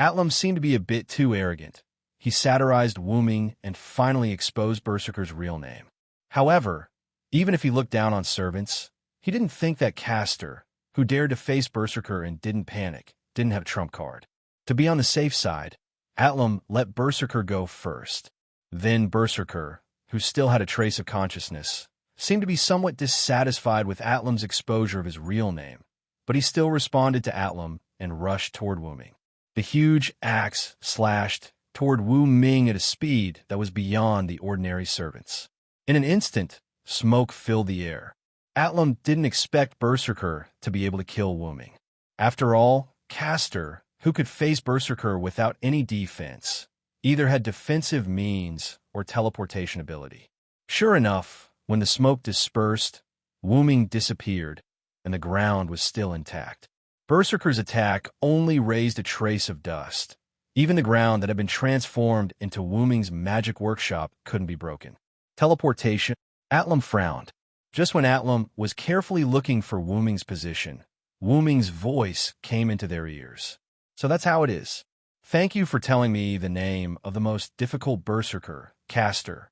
[SPEAKER 1] Atlam seemed to be a bit too arrogant. He satirized Wooming and finally exposed Berserker's real name. However, even if he looked down on servants, he didn't think that Caster, who dared to face Berserker and didn't panic, didn't have a trump card. To be on the safe side, Atlam let Berserker go first. Then Berserker, who still had a trace of consciousness, seemed to be somewhat dissatisfied with Atlam's exposure of his real name, but he still responded to Atlam and rushed toward Wooming. The huge axe slashed toward Wu Ming at a speed that was beyond the ordinary servants. In an instant, smoke filled the air. Atlam didn't expect Berserker to be able to kill Wu Ming. After all, Caster, who could face Berserker without any defense, either had defensive means or teleportation ability. Sure enough, when the smoke dispersed, Wu Ming disappeared, and the ground was still intact. Berserker's attack only raised a trace of dust. Even the ground that had been transformed into Wooming's magic workshop couldn't be broken. Teleportation. Atlam frowned. Just when Atlam was carefully looking for Wooming's position, Wooming's voice came into their ears. "So that's how it is. Thank you for telling me the name of the most difficult Berserker, Caster."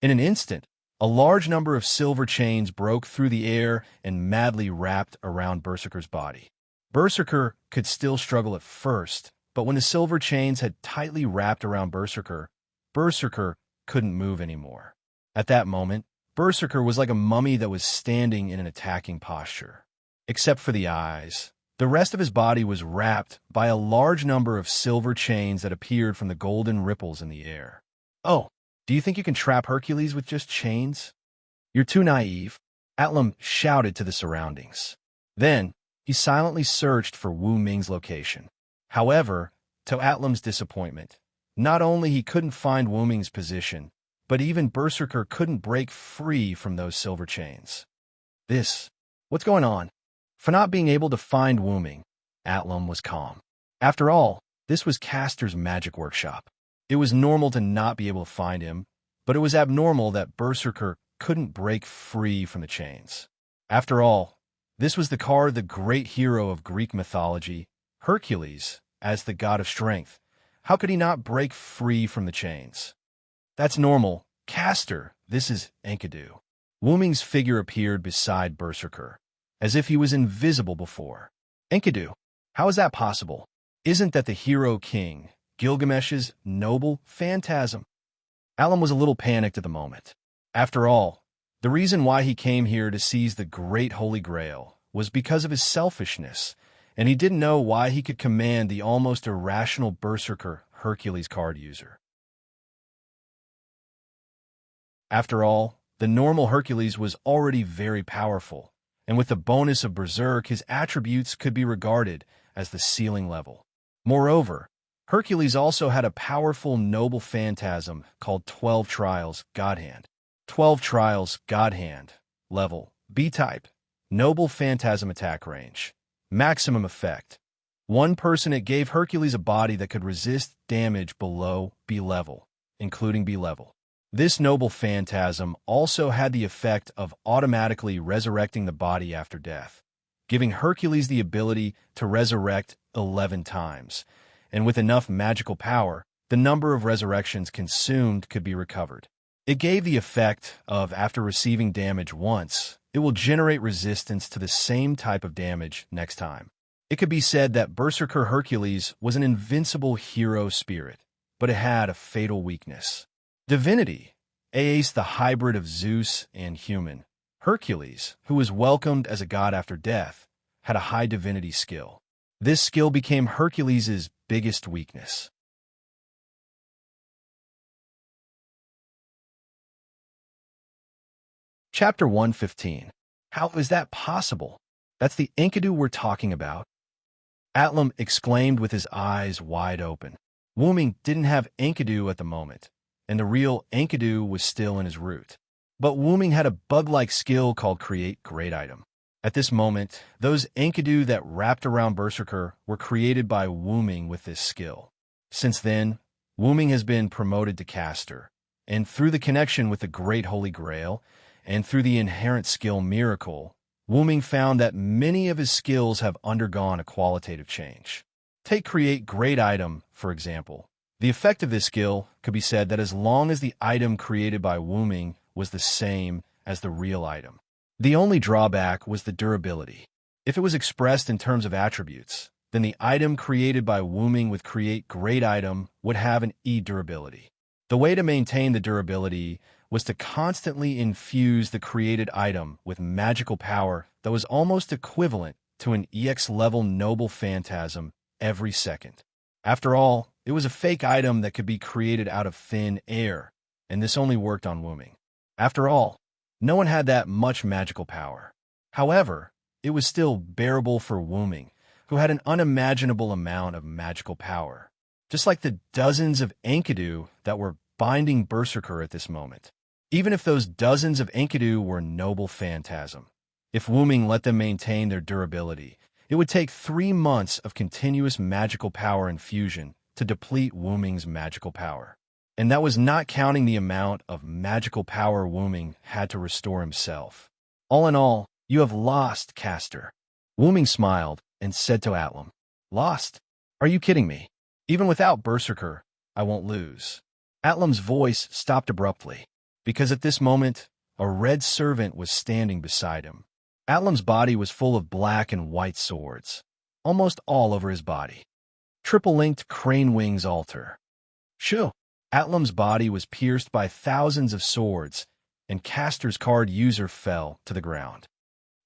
[SPEAKER 1] In an instant, a large number of silver chains broke through the air and madly wrapped around Berserker's body. Berserker could still struggle at first, but when the silver chains had tightly wrapped around Berserker, Berserker couldn't move anymore. At that moment, Berserker was like a mummy that was standing in an attacking posture. Except for the eyes, the rest of his body was wrapped by a large number of silver chains that appeared from the golden ripples in the air. "Oh, do you think you can trap Hercules with just chains? You're too naive," Atlam shouted to the surroundings. Then, he silently searched for Wu Ming's location. However, to Atlam's disappointment, not only he couldn't find Wu Ming's position, but even Berserker couldn't break free from those silver chains. What's going on? For not being able to find Wu Ming, Atlam was calm. After all, this was Caster's magic workshop. It was normal to not be able to find him, but it was abnormal that Berserker couldn't break free from the chains. After all, this was the great hero of Greek mythology, Hercules, as the god of strength. How could he not break free from the chains? "That's normal. Caster, this is Enkidu." Wu Ming's figure appeared beside Berserker, as if he was invisible before. "Enkidu, how is that possible? Isn't that the hero king, Gilgamesh's noble phantasm?" Atlam was a little panicked at the moment. After all, the reason why he came here to seize the great Holy Grail was because of his selfishness, and he didn't know why he could command the almost irrational Berserker Hercules card user. After all, the normal Hercules was already very powerful, and with the bonus of Berserk, his attributes could be regarded as the ceiling level. Moreover, Hercules also had a powerful noble phantasm called 12 Trials Godhand. 12 Trials Godhand. Level B-type. Noble phantasm attack range. Maximum effect. One person, it gave Hercules a body that could resist damage below B level, including B level. This noble phantasm also had the effect of automatically resurrecting the body after death, giving Hercules the ability to resurrect 11 times, and with enough magical power, the number of resurrections consumed could be recovered. It gave the effect of, after receiving damage once, it will generate resistance to the same type of damage next time. It could be said that Berserker Hercules was an invincible hero spirit, but it had a fatal weakness. Divinity, Ace, the hybrid of Zeus and human. Hercules, who was welcomed as a god after death, had a high divinity skill. This skill became Hercules' biggest weakness. Chapter 115. How is that possible? That's the Enkidu we're talking about. Atlam exclaimed with his eyes wide open. Wuming didn't have Enkidu at the moment, and the real Enkidu was still in his root. But Wuming had a bug-like skill called Create Great Item. At this moment, those Enkidu that wrapped around Berserker were created by Wuming with this skill. Since then, Wuming has been promoted to caster, and through the connection with the Great Holy Grail, and through the inherent skill Miracle, Wuming found that many of his skills have undergone a qualitative change. Take Create Great Item, for example. The effect of this skill could be said that as long as the item created by Wuming was the same as the real item. The only drawback was the durability. If it was expressed in terms of attributes, then the item created by Wuming with Create Great Item would have an E durability. The way to maintain the durability was to constantly infuse the created item with magical power that was almost equivalent to an EX-level noble phantasm every second. After all, it was a fake item that could be created out of thin air, and this only worked on Wuming. After all, no one had that much magical power. However, it was still bearable for Wuming, who had an unimaginable amount of magical power, just like the dozens of Enkidu that were binding Berserker at this moment. Even if those dozens of Enkidu were noble phantasm, if Wuming let them maintain their durability, it would take 3 months of continuous magical power infusion to deplete Wuming's magical power. And that was not counting the amount of magical power Wuming had to restore himself. All in all, you have lost, caster. Wuming smiled and said to Atlam, Lost? Are you kidding me? Even without Berserker, I won't lose. Atlam's voice stopped abruptly, because at this moment, a red servant was standing beside him. Atlam's body was full of black and white swords, almost all over his body. Triple-linked crane wings altar. Shoo! Atlam's body was pierced by thousands of swords, and Caster's card user fell to the ground.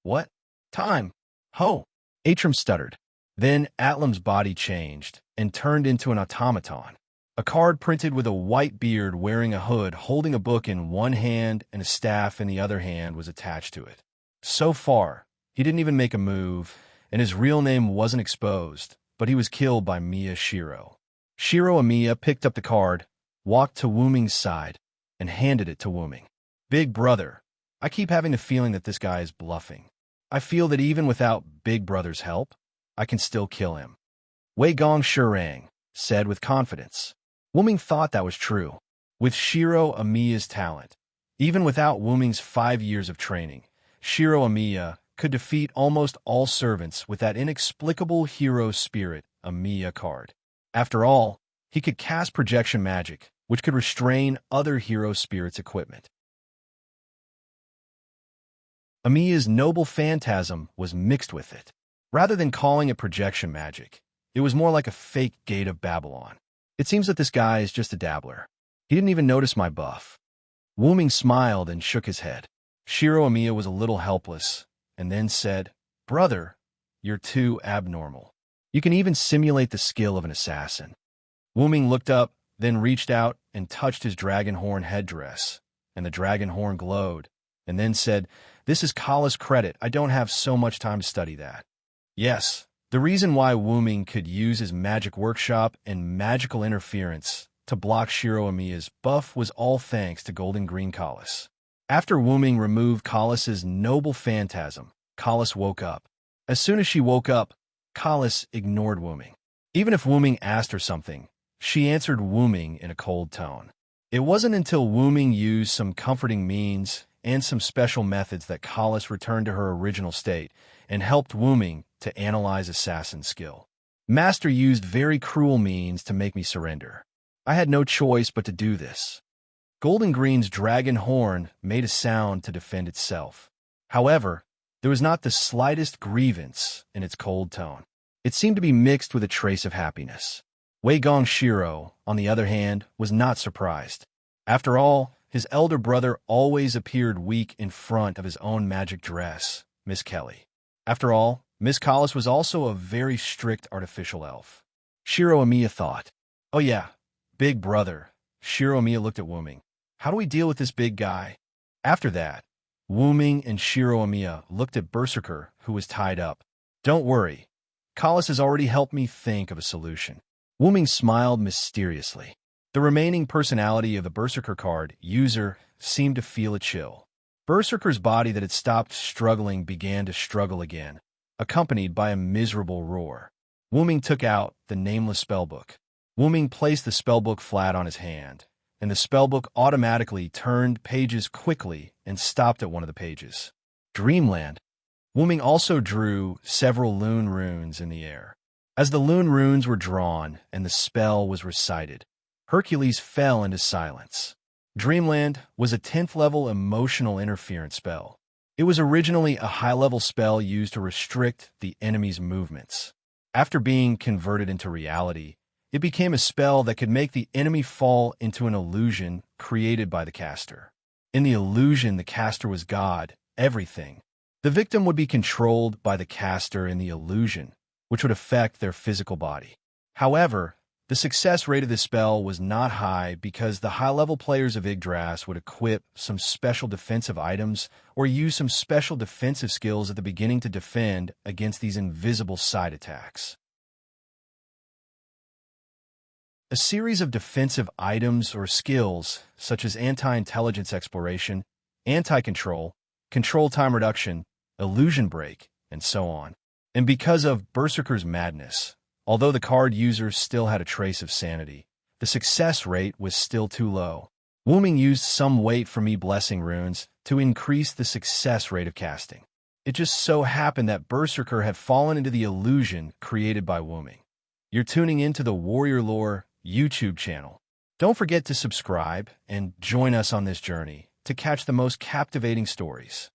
[SPEAKER 1] What? Time! Ho! Atram stuttered. Then Atlam's body changed and turned into an automaton. A card printed with a white beard wearing a hood holding a book in one hand and a staff in the other hand was attached to it. So far, he didn't even make a move, and his real name wasn't exposed, but he was killed by Miya Shiro. Shiro Amiya picked up the card, walked to Wuming's side, and handed it to Wuming. Big brother, I keep having the feeling that this guy is bluffing. I feel that even without Big Brother's help, I can still kill him. Wei Gong Shirang said with confidence. Wuming thought that was true. With Shiro Amiya's talent, even without Wuming's 5 years of training, Shiro Amiya could defeat almost all servants with that inexplicable hero spirit Amiya card. After all, he could cast projection magic, which could restrain other hero spirits' equipment. Amiya's noble phantasm was mixed with it. Rather than calling it projection magic, it was more like a fake gate of Babylon. It seems that this guy is just a dabbler. He didn't even notice my buff. Wuming smiled and shook his head. Shiro Amiya was a little helpless, and then said, Brother, you're too abnormal. You can even simulate the skill of an assassin. Wuming looked up, then reached out and touched his dragon horn headdress, and the dragon horn glowed, and then said, "This is Kala's credit. I don't have so much time to study that." Yes, the reason why Wuming could use his magic workshop and magical interference to block Shiro Amiya's buff was all thanks to Golden Green Kalas. After Wuming removed Kalas's noble phantasm, Kalas woke up. As soon as she woke up, Kalas ignored Wuming. Even if Wuming asked her something, she answered Wuming in a cold tone. It wasn't until Wuming used some comforting means and some special methods that Kalas returned to her original state and helped Wuming to analyze assassin skill. Master used very cruel means to make me surrender. I had no choice but to do this. Golden Green's dragon horn made a sound to defend itself. However, there was not the slightest grievance in its cold tone. It seemed to be mixed with a trace of happiness. Wei Gong Shiro, on the other hand, was not surprised. After all, his elder brother always appeared weak in front of his own magic dress, Miss Kelly. After all, Miss Collis was also a very strict artificial elf. Shiro Amiya thought, "Oh yeah, big brother." Shiro Amiya looked at Wuming. "How do we deal with this big guy?" After that, Wuming and Shiro Amiya looked at Berserker, who was tied up. "Don't worry. Collis has already helped me think of a solution." Wuming smiled mysteriously. The remaining personality of the Berserker card user seemed to feel a chill. Berserker's body that had stopped struggling began to struggle again, accompanied by a miserable roar. Wuming took out the nameless spellbook. Wuming placed the spellbook flat on his hand, and the spellbook automatically turned pages quickly and stopped at one of the pages. Dreamland. Wuming also drew several Lune runes in the air. As the Lune runes were drawn and the spell was recited, Hercules fell into silence. Dreamland was a 10th level emotional interference spell. It was originally a high-level spell used to restrict the enemy's movements. After being converted into reality, it became a spell that could make the enemy fall into an illusion created by the caster. In the illusion, the caster was God, everything. The victim would be controlled by the caster in the illusion, which would affect their physical body. However, the success rate of this spell was not high because the high-level players of Yggdrasil would equip some special defensive items or use some special defensive skills at the beginning to defend against these invisible side attacks. A series of defensive items or skills, such as anti-intelligence exploration, anti-control, control time reduction, illusion break, and so on. And because of Berserker's madness, although the card users still had a trace of sanity, the success rate was still too low. Wuming used some weight for me blessing runes to increase the success rate of casting. It just so happened that Berserker had fallen into the illusion created by Wuming. You're tuning into the Warrior Lore YouTube channel. Don't forget to subscribe and join us on this journey to catch the most captivating stories.